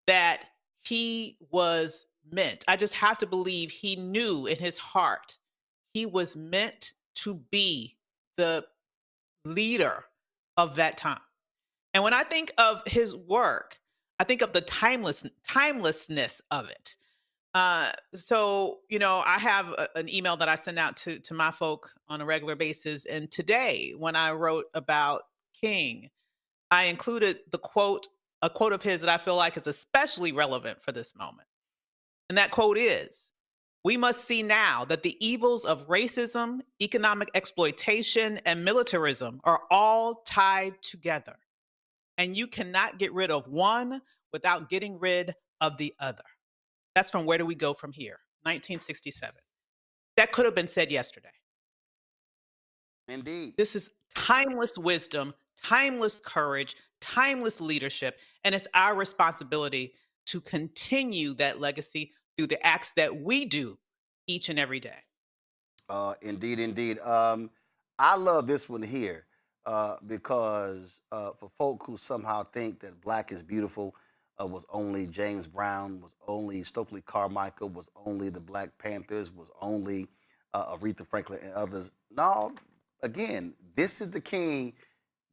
that he was meant. I just have to believe he knew in his heart he was meant to be the leader of that time. And when I think of his work, I think of the timelessness of it. So, I have an email that I send out to my folk on a regular basis. And today, when I wrote about King, I included a quote of his that I feel like is especially relevant for this moment. And that quote is, "We must see now that the evils of racism, economic exploitation, and militarism are all tied together. And you cannot get rid of one without getting rid of the other." That's from Where Do We Go From Here, 1967. That could have been said yesterday. Indeed. This is timeless wisdom, timeless courage, timeless leadership, and it's our responsibility to continue that legacy through the acts that we do each and every day. Indeed. I love this one here because for folk who somehow think that black is beautiful, was only James Brown, was only Stokely Carmichael, was only the Black Panthers, was only Aretha Franklin and others. No, again, this is the king.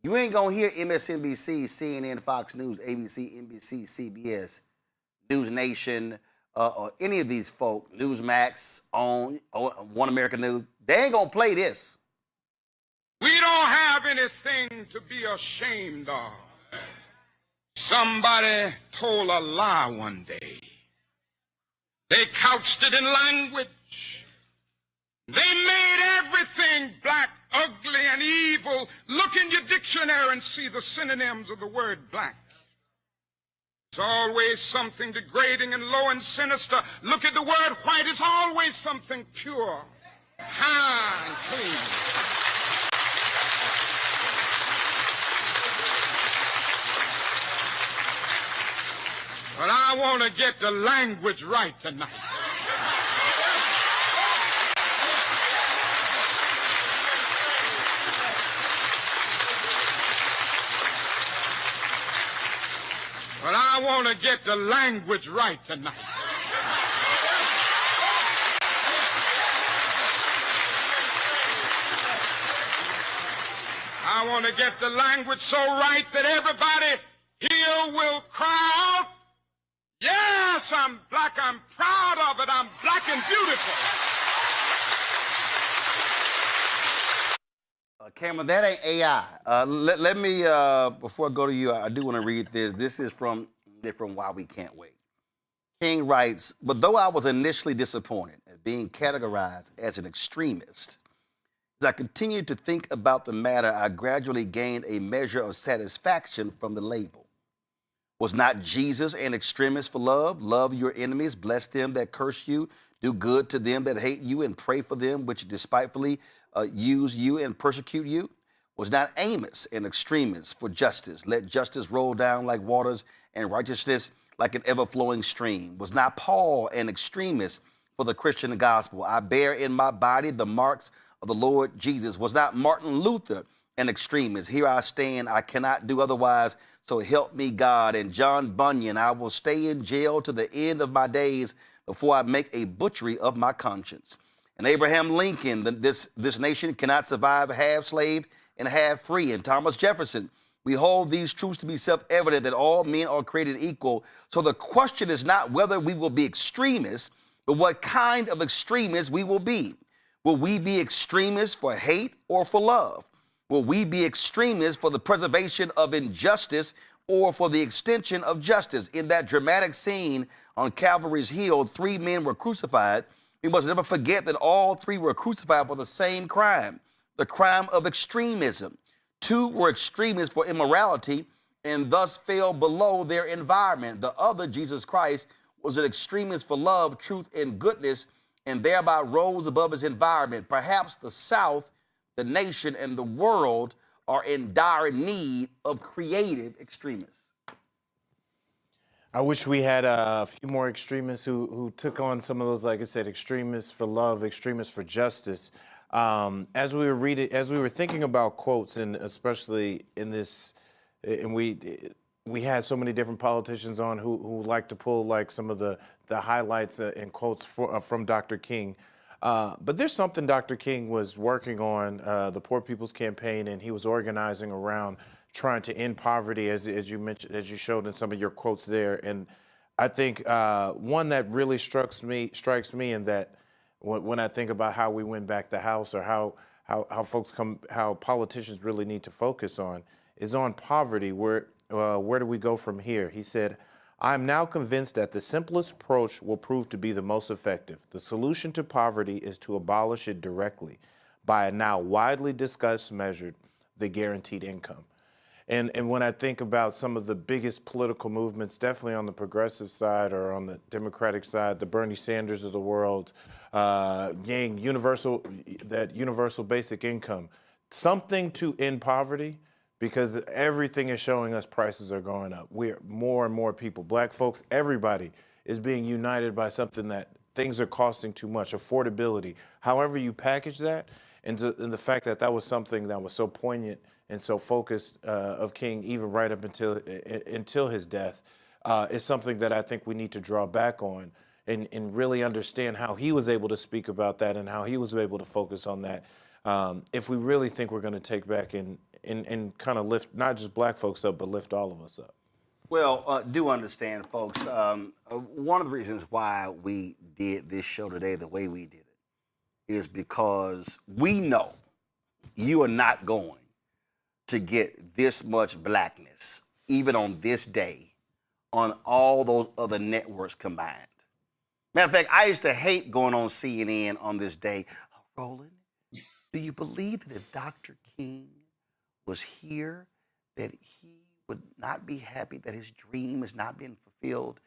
You ain't gonna hear MSNBC, CNN, Fox News, ABC, NBC, CBS, News Nation, or any of these folk, Newsmax, OWN, One American News. They ain't gonna play this. We don't have anything to be ashamed of. Somebody told a lie one day. They couched it in language. They made everything black, ugly, and evil. Look in your dictionary and see the synonyms of the word black. It's always something degrading and low and sinister. Look at the word white. It's always something pure, high, and clean. But I want to get the language right tonight. But I want to get the language right tonight. I want to get the language so right that everybody here will cry out, yes, I'm black, I'm proud of it, I'm black and beautiful. Cameron, that ain't AI. Let me, before I go to you, I do want to read this. This is from Why We Can't Wait. King writes, but though I was initially disappointed at being categorized as an extremist, as I continued to think about the matter, I gradually gained a measure of satisfaction from the label. Was not Jesus an extremist for love? Love your enemies, bless them that curse you, do good to them that hate you, and pray for them which despitefully use you and persecute you? Was not Amos an extremist for justice? Let justice roll down like waters and righteousness like an ever-flowing stream. Was not Paul an extremist for the Christian gospel? I bear in my body the marks of the Lord Jesus. Was not Martin Luther an extremist? Here I stand, I cannot do otherwise, so help me God. And John Bunyan, I will stay in jail to the end of my days before I make a butchery of my conscience. And Abraham Lincoln, this nation cannot survive half slave and half free. And Thomas Jefferson, we hold these truths to be self-evident that all men are created equal. So the question is not whether we will be extremists, but what kind of extremists we will be. Will we be extremists for hate or for love? Will we be extremists for the preservation of injustice or for the extension of justice? In that dramatic scene on Calvary's Hill, 3 men were crucified. We must never forget that all 3 were crucified for the same crime, the crime of extremism. 2 were extremists for immorality and thus fell below their environment. The other, Jesus Christ, was an extremist for love, truth, and goodness, and thereby rose above his environment. Perhaps the South, the nation, and the world are in dire need of creative extremists. I wish we had a few more extremists who took on some of those, like I said, extremists for love, extremists for justice. As we were thinking about quotes, and especially in this, and we had so many different politicians on who like to pull like some of the highlights and quotes from Dr. King. But there's something Dr. King was working on, the Poor People's Campaign, and he was organizing around trying to end poverty, as you mentioned, as you showed in some of your quotes there. And I think one that really strikes me, and that when I think about how we win back the House, or how politicians really need to focus on, is on poverty. Where do we go from here? He said, I am now convinced that the simplest approach will prove to be the most effective. The solution to poverty is to abolish it directly by a now widely discussed measure, the guaranteed income. And when I think about some of the biggest political movements, definitely on the progressive side or on the Democratic side, the Bernie Sanders of the world, universal basic income, something to end poverty, because everything is showing us prices are going up. We're more and more people, black folks, everybody is being united by something that things are costing too much, affordability, however you package that. And the fact that that was something that was so poignant and so focused of King, even right up until his death, is something that I think we need to draw back on and really understand how he was able to speak about that and how he was able to focus on that. If we really think we're going to take back and kind of lift not just black folks up, but lift all of us up. Well, do understand, folks, one of the reasons why we did this show today the way we did it is because we know you are not going to get this much blackness, even on this day, on all those other networks combined. Matter of fact, I used to hate going on CNN on this day. Roland, do you believe that if Dr. King was here, that he would not be happy that his dream is not being fulfilled?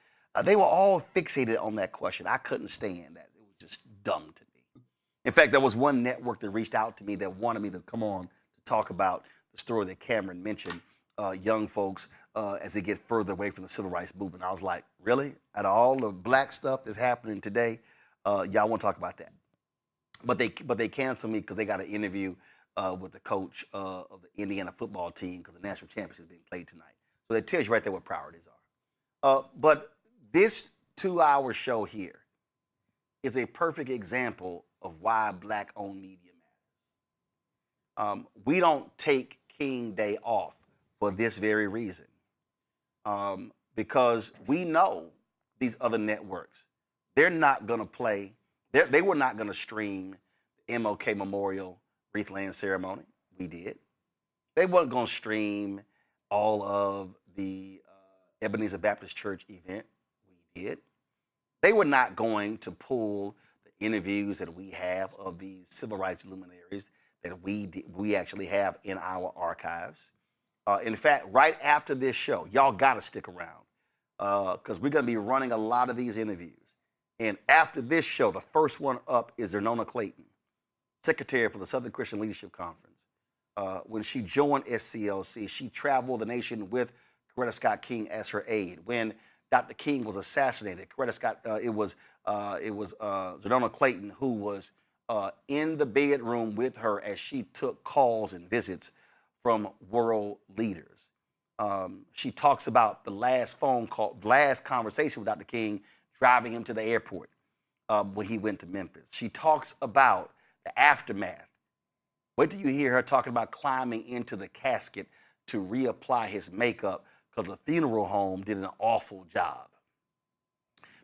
They were all fixated on that question. I couldn't stand that. It was just dumb to me. In fact, there was one network that reached out to me that wanted me to come on to talk about the story that Cameron mentioned, young folks as they get further away from the civil rights movement. I was like, really? Out of all the black stuff that's happening today, y'all want to talk about that? But they canceled me because they got an interview with the coach of the Indiana football team because the national championship is being played tonight. So that tells you right there what priorities are. But this 2-hour show here is a perfect example of why black-owned media matters. We don't take King Day off for this very reason. Because we know these other networks, they're not going to play, they were not going to stream the MLK Memorial Wreath-laying ceremony. We did. They weren't going to stream all of the Ebenezer Baptist Church event. We did. They were not going to pull the interviews that we have of these civil rights luminaries that we actually have in our archives. In fact, right after this show, y'all got to stick around because we're going to be running a lot of these interviews. And after this show, the first one up is Zernona Clayton, Secretary for the Southern Christian Leadership Conference. When she joined SCLC, she traveled the nation with Coretta Scott King as her aide. When Dr. King was assassinated, it was Zernona Clayton who was in the bedroom with her as she took calls and visits from world leaders. She talks about the last phone call, last conversation with Dr. King driving him to the airport when he went to Memphis. She talks about the aftermath. Wait till you hear her talking about climbing into the casket to reapply his makeup because the funeral home did an awful job.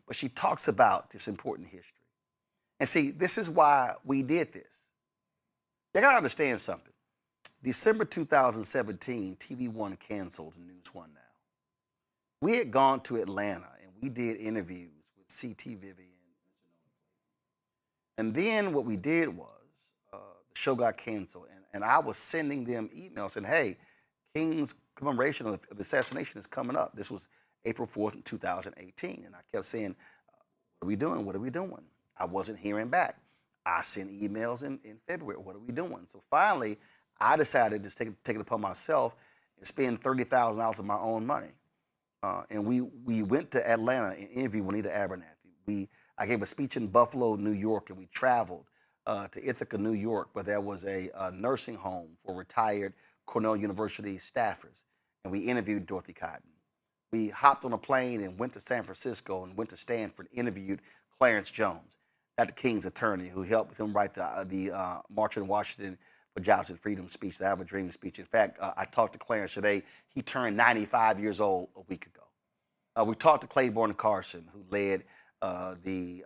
But she talks about this important history. And see, this is why we did this. You gotta understand something. December 2017, TV One canceled News One Now. We had gone to Atlanta and we did interviews with C.T. Vivian. And then what we did was the show got canceled. And I was sending them emails saying, hey, King's commemoration of the assassination is coming up. This was April 4th, 2018. And I kept saying, what are we doing? What are we doing? I wasn't hearing back. I sent emails in February. What are we doing? So finally, I decided to take it upon myself and spend $30,000 of my own money. And we went to Atlanta and interviewed Juanita Abernathy. I gave a speech in Buffalo, New York, and we traveled to Ithaca, New York, where there was a nursing home for retired Cornell University staffers. And we interviewed Dorothy Cotton. We hopped on a plane and went to San Francisco and went to Stanford, interviewed Clarence Jones, Dr. King's attorney, who helped him write the March on Washington for Jobs and Freedom speech, the I Have a Dream speech. In fact, I talked to Clarence today. He turned 95 years old a week ago. We talked to Claiborne Carson, who leads the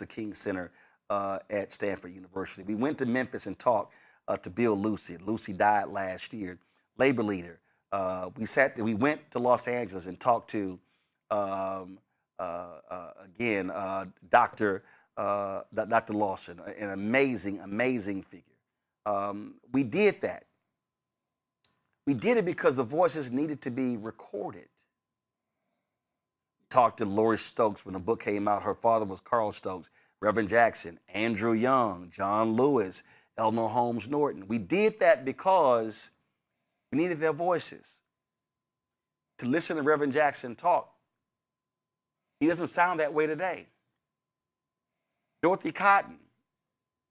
King Center at Stanford University. We went to Memphis and talked to Bill Lucy. Lucy died last year, labor leader. We went to Los Angeles and talked to Dr. Lawson, an amazing figure. We did that. We did it because the voices needed to be recorded. Talked to Lori Stokes when the book came out. Her father was Carl Stokes, Reverend Jackson, Andrew Young, John Lewis, Eleanor Holmes Norton. We did that because we needed their voices. To listen to Reverend Jackson talk, he doesn't sound that way today. Dorothy Cotton,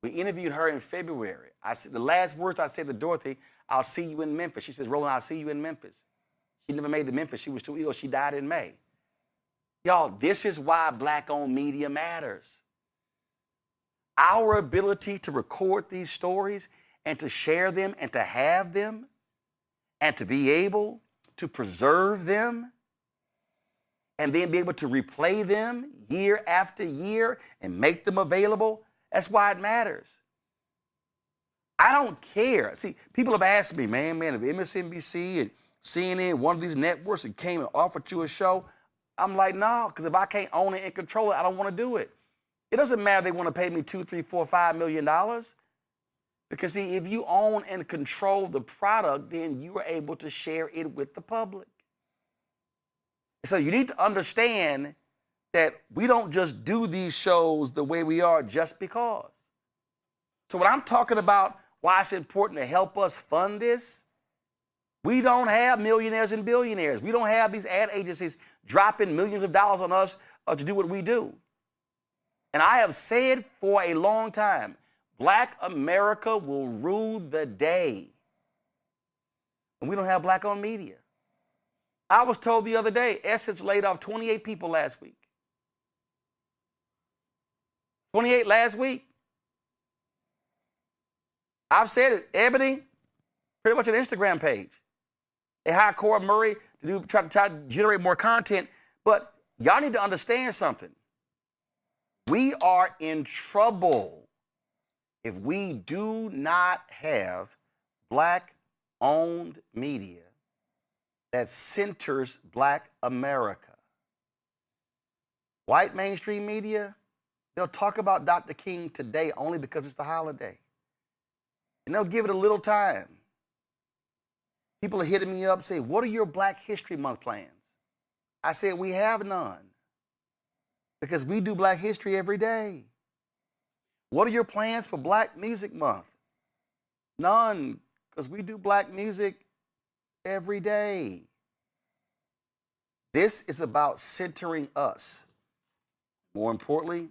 We interviewed her in February. The last words I said to Dorothy, "I'll see you in Memphis." She says, "Roland, I'll see you in Memphis." She never made it to Memphis. She was too ill. She died in May. Y'all, this is why Black-owned media matters. Our ability to record these stories and to share them and to have them and to be able to preserve them and then be able to replay them year after year and make them available, that's why it matters. I don't care. See, people have asked me, man, if MSNBC and CNN, one of these networks, and came and offered you a show, I'm like, no, because if I can't own it and control it, I don't want to do it. It doesn't matter if they want to pay me $2, $3, $4, $5 million. Because see, if you own and control the product, then you are able to share it with the public. So you need to understand that we don't just do these shows the way we are just because. So when I'm talking about why it's important to help us fund this, we don't have millionaires and billionaires. We don't have these ad agencies dropping millions of dollars on us to do what we do. And I have said for a long time, Black America will rule the day. And we don't have Black-owned media. I was told the other day, Essence laid off 28 people last week. 28 last week. I've said it, Ebony, pretty much an Instagram page. They hired Cora Murray to try to generate more content, but y'all need to understand something. We are in trouble if we do not have Black-owned media that centers Black America. White mainstream media, they'll talk about Dr. King today only because it's the holiday. And they'll give it a little time. People are hitting me up, say, what are your Black History Month plans? I said, we have none. Because we do Black history every day. What are your plans for Black Music Month? None, because we do Black music every day. This is about centering us. More importantly,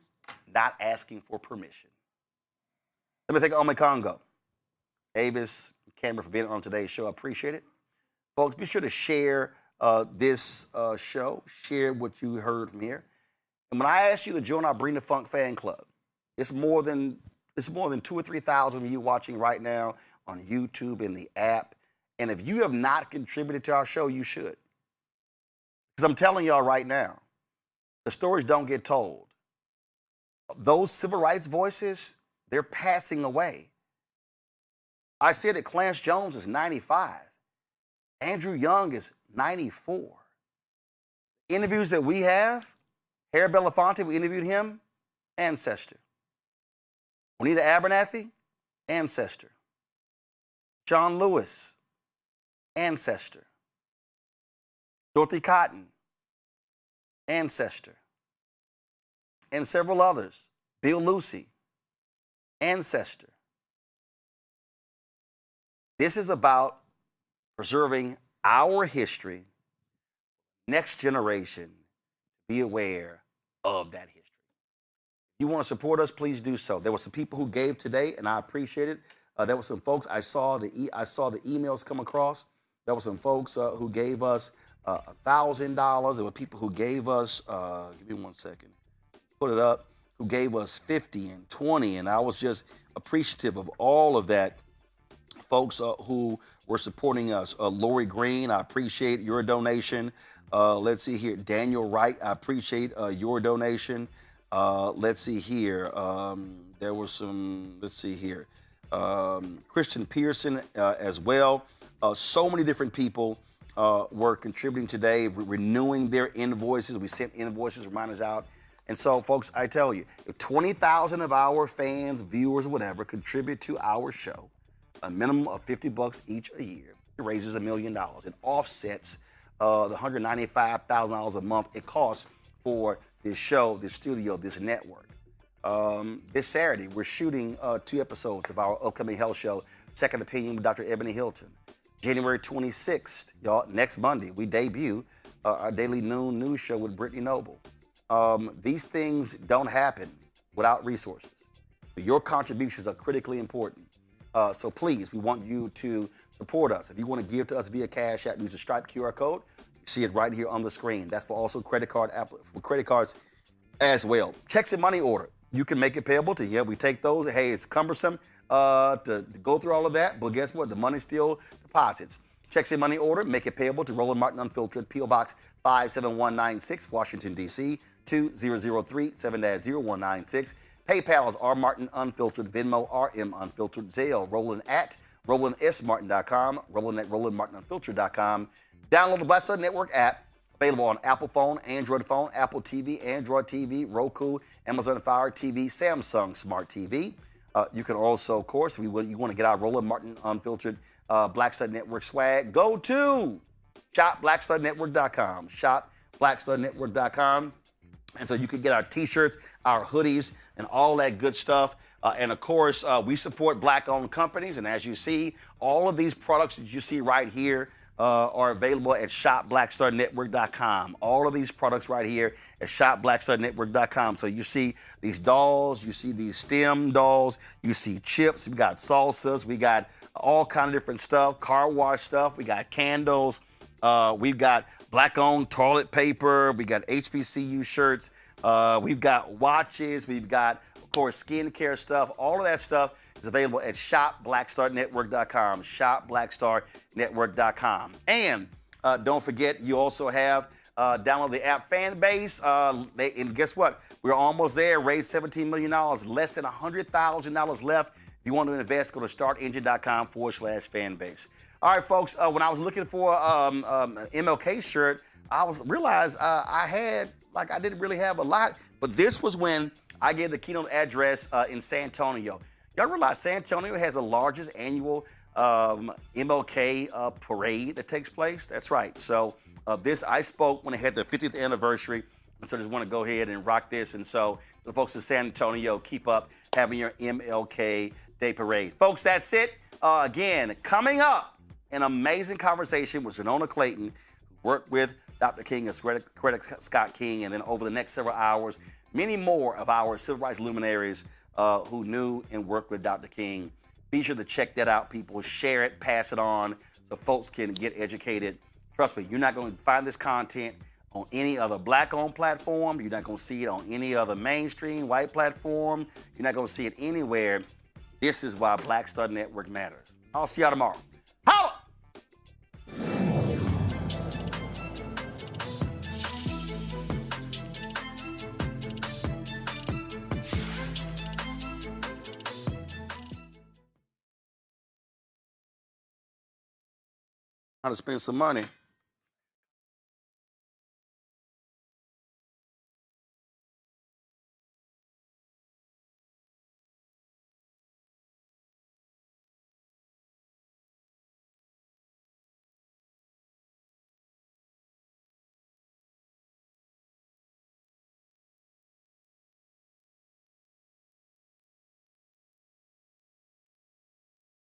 not asking for permission. Let me thank Ome Congo, Avis, Cameron for being on today's show. I appreciate it. Folks, be sure to share this show. Share what you heard from here. And when I ask you to join our Bring the Funk fan club, it's more than 2,000 or 3,000 of you watching right now on YouTube and the app. And if you have not contributed to our show, you should. Because I'm telling y'all right now, the stories don't get told. Those civil rights voices, they're passing away. I said that Clarence Jones is 95. Andrew Young is 94. Interviews that we have, Harry Belafonte, we interviewed him, ancestor. Juanita Abernathy, ancestor. John Lewis, ancestor. Dorothy Cotton, ancestor. And several others. Bill Lucy, ancestor. This is about preserving our history, next generation, be aware of that history. If you want to support us, please do so. There were some people who gave today, and I appreciate it. There were some folks, I saw the emails come across. There were some folks who gave us $1,000. There were people who gave us, give me 1 second, put it up, who gave us 50 and 20, and I was just appreciative of all of that. Folks who were supporting us. Lori Green, I appreciate your donation. Let's see here. Daniel Wright, I appreciate your donation. Let's see here. There were some, let's see here. Christian Pearson as well. So many different people were contributing today, renewing their invoices. We sent invoices, reminders out. And so, folks, I tell you, if 20,000 of our fans, viewers, whatever, contribute to our show, a minimum of $50 each a year, it raises $1 million. It offsets the $195,000 a month it costs for this show, this studio, this network. This Saturday, we're shooting 2 episodes of our upcoming health show, Second Opinion with Dr. Ebony Hilton. January 26th, y'all, next Monday, we debut our daily noon news show with Brittany Noble. These things don't happen without resources. Your contributions are critically important. So please, we want you to support us. If you want to give to us via Cash App, use the Stripe QR code. You see it right here on the screen. That's for also credit cards as well. Checks and money order. You can make it payable to you. We take those. Hey, it's cumbersome to go through all of that, but guess what? The money still deposits. Checks and money order, make it payable to Roland Martin Unfiltered, P.O. Box 57196, Washington, D.C. 20037 7-0196. PayPal is R Martin Unfiltered, Venmo RM Unfiltered, Zelle Roland at RolandSMartin.com, Roland at RolandMartinUnfiltered.com. Download the Black Star Network app, available on Apple phone, Android phone, Apple TV, Android TV, Roku, Amazon Fire TV, Samsung Smart TV. You can also, of course, if you want to get our Roland Martin Unfiltered Black Star Network swag, go to shopblackstarnetwork.com, shopblackstarnetwork.com. And so you can get our t-shirts, our hoodies, and all that good stuff. And of course, we support black-owned companies. And as you see, all of these products that you see right here are available at shopblackstarnetwork.com. All of these products right here at shopblackstarnetwork.com. So you see these dolls, you see these STEM dolls, you see chips, we got salsas, we got all kind of different stuff, car wash stuff, we got candles, we've got black-owned toilet paper, we got HBCU shirts, we've got watches, we've got, of course, skincare stuff. All of that stuff is available at shopblackstarnetwork.com, shopblackstarnetwork.com. And don't forget, you also have download the app Fanbase. And guess what? We're almost there. Raised $17 million, less than $100,000 left. If you want to invest, go to startengine.com/fanbase. All right, folks, when I was looking for an MLK shirt, I realized I didn't really have a lot, but this was when I gave the keynote address in San Antonio. Y'all realize San Antonio has the largest annual MLK parade that takes place? That's right. So I spoke when they had their 50th anniversary, and so I just want to go ahead and rock this. And so the folks in San Antonio, keep up having your MLK Day Parade. Folks, that's it. Again, coming up, an amazing conversation with Sonona Clayton, who worked with Dr. King and Coretta Scott King, and then over the next several hours, many more of our civil rights luminaries who knew and worked with Dr. King. Be sure to check that out, people. Share it, pass it on, so folks can get educated. Trust me, you're not going to find this content on any other black-owned platform. You're not going to see it on any other mainstream white platform. You're not going to see it anywhere. This is why Black Star Network matters. I'll see y'all tomorrow. Holla! How to spend some money.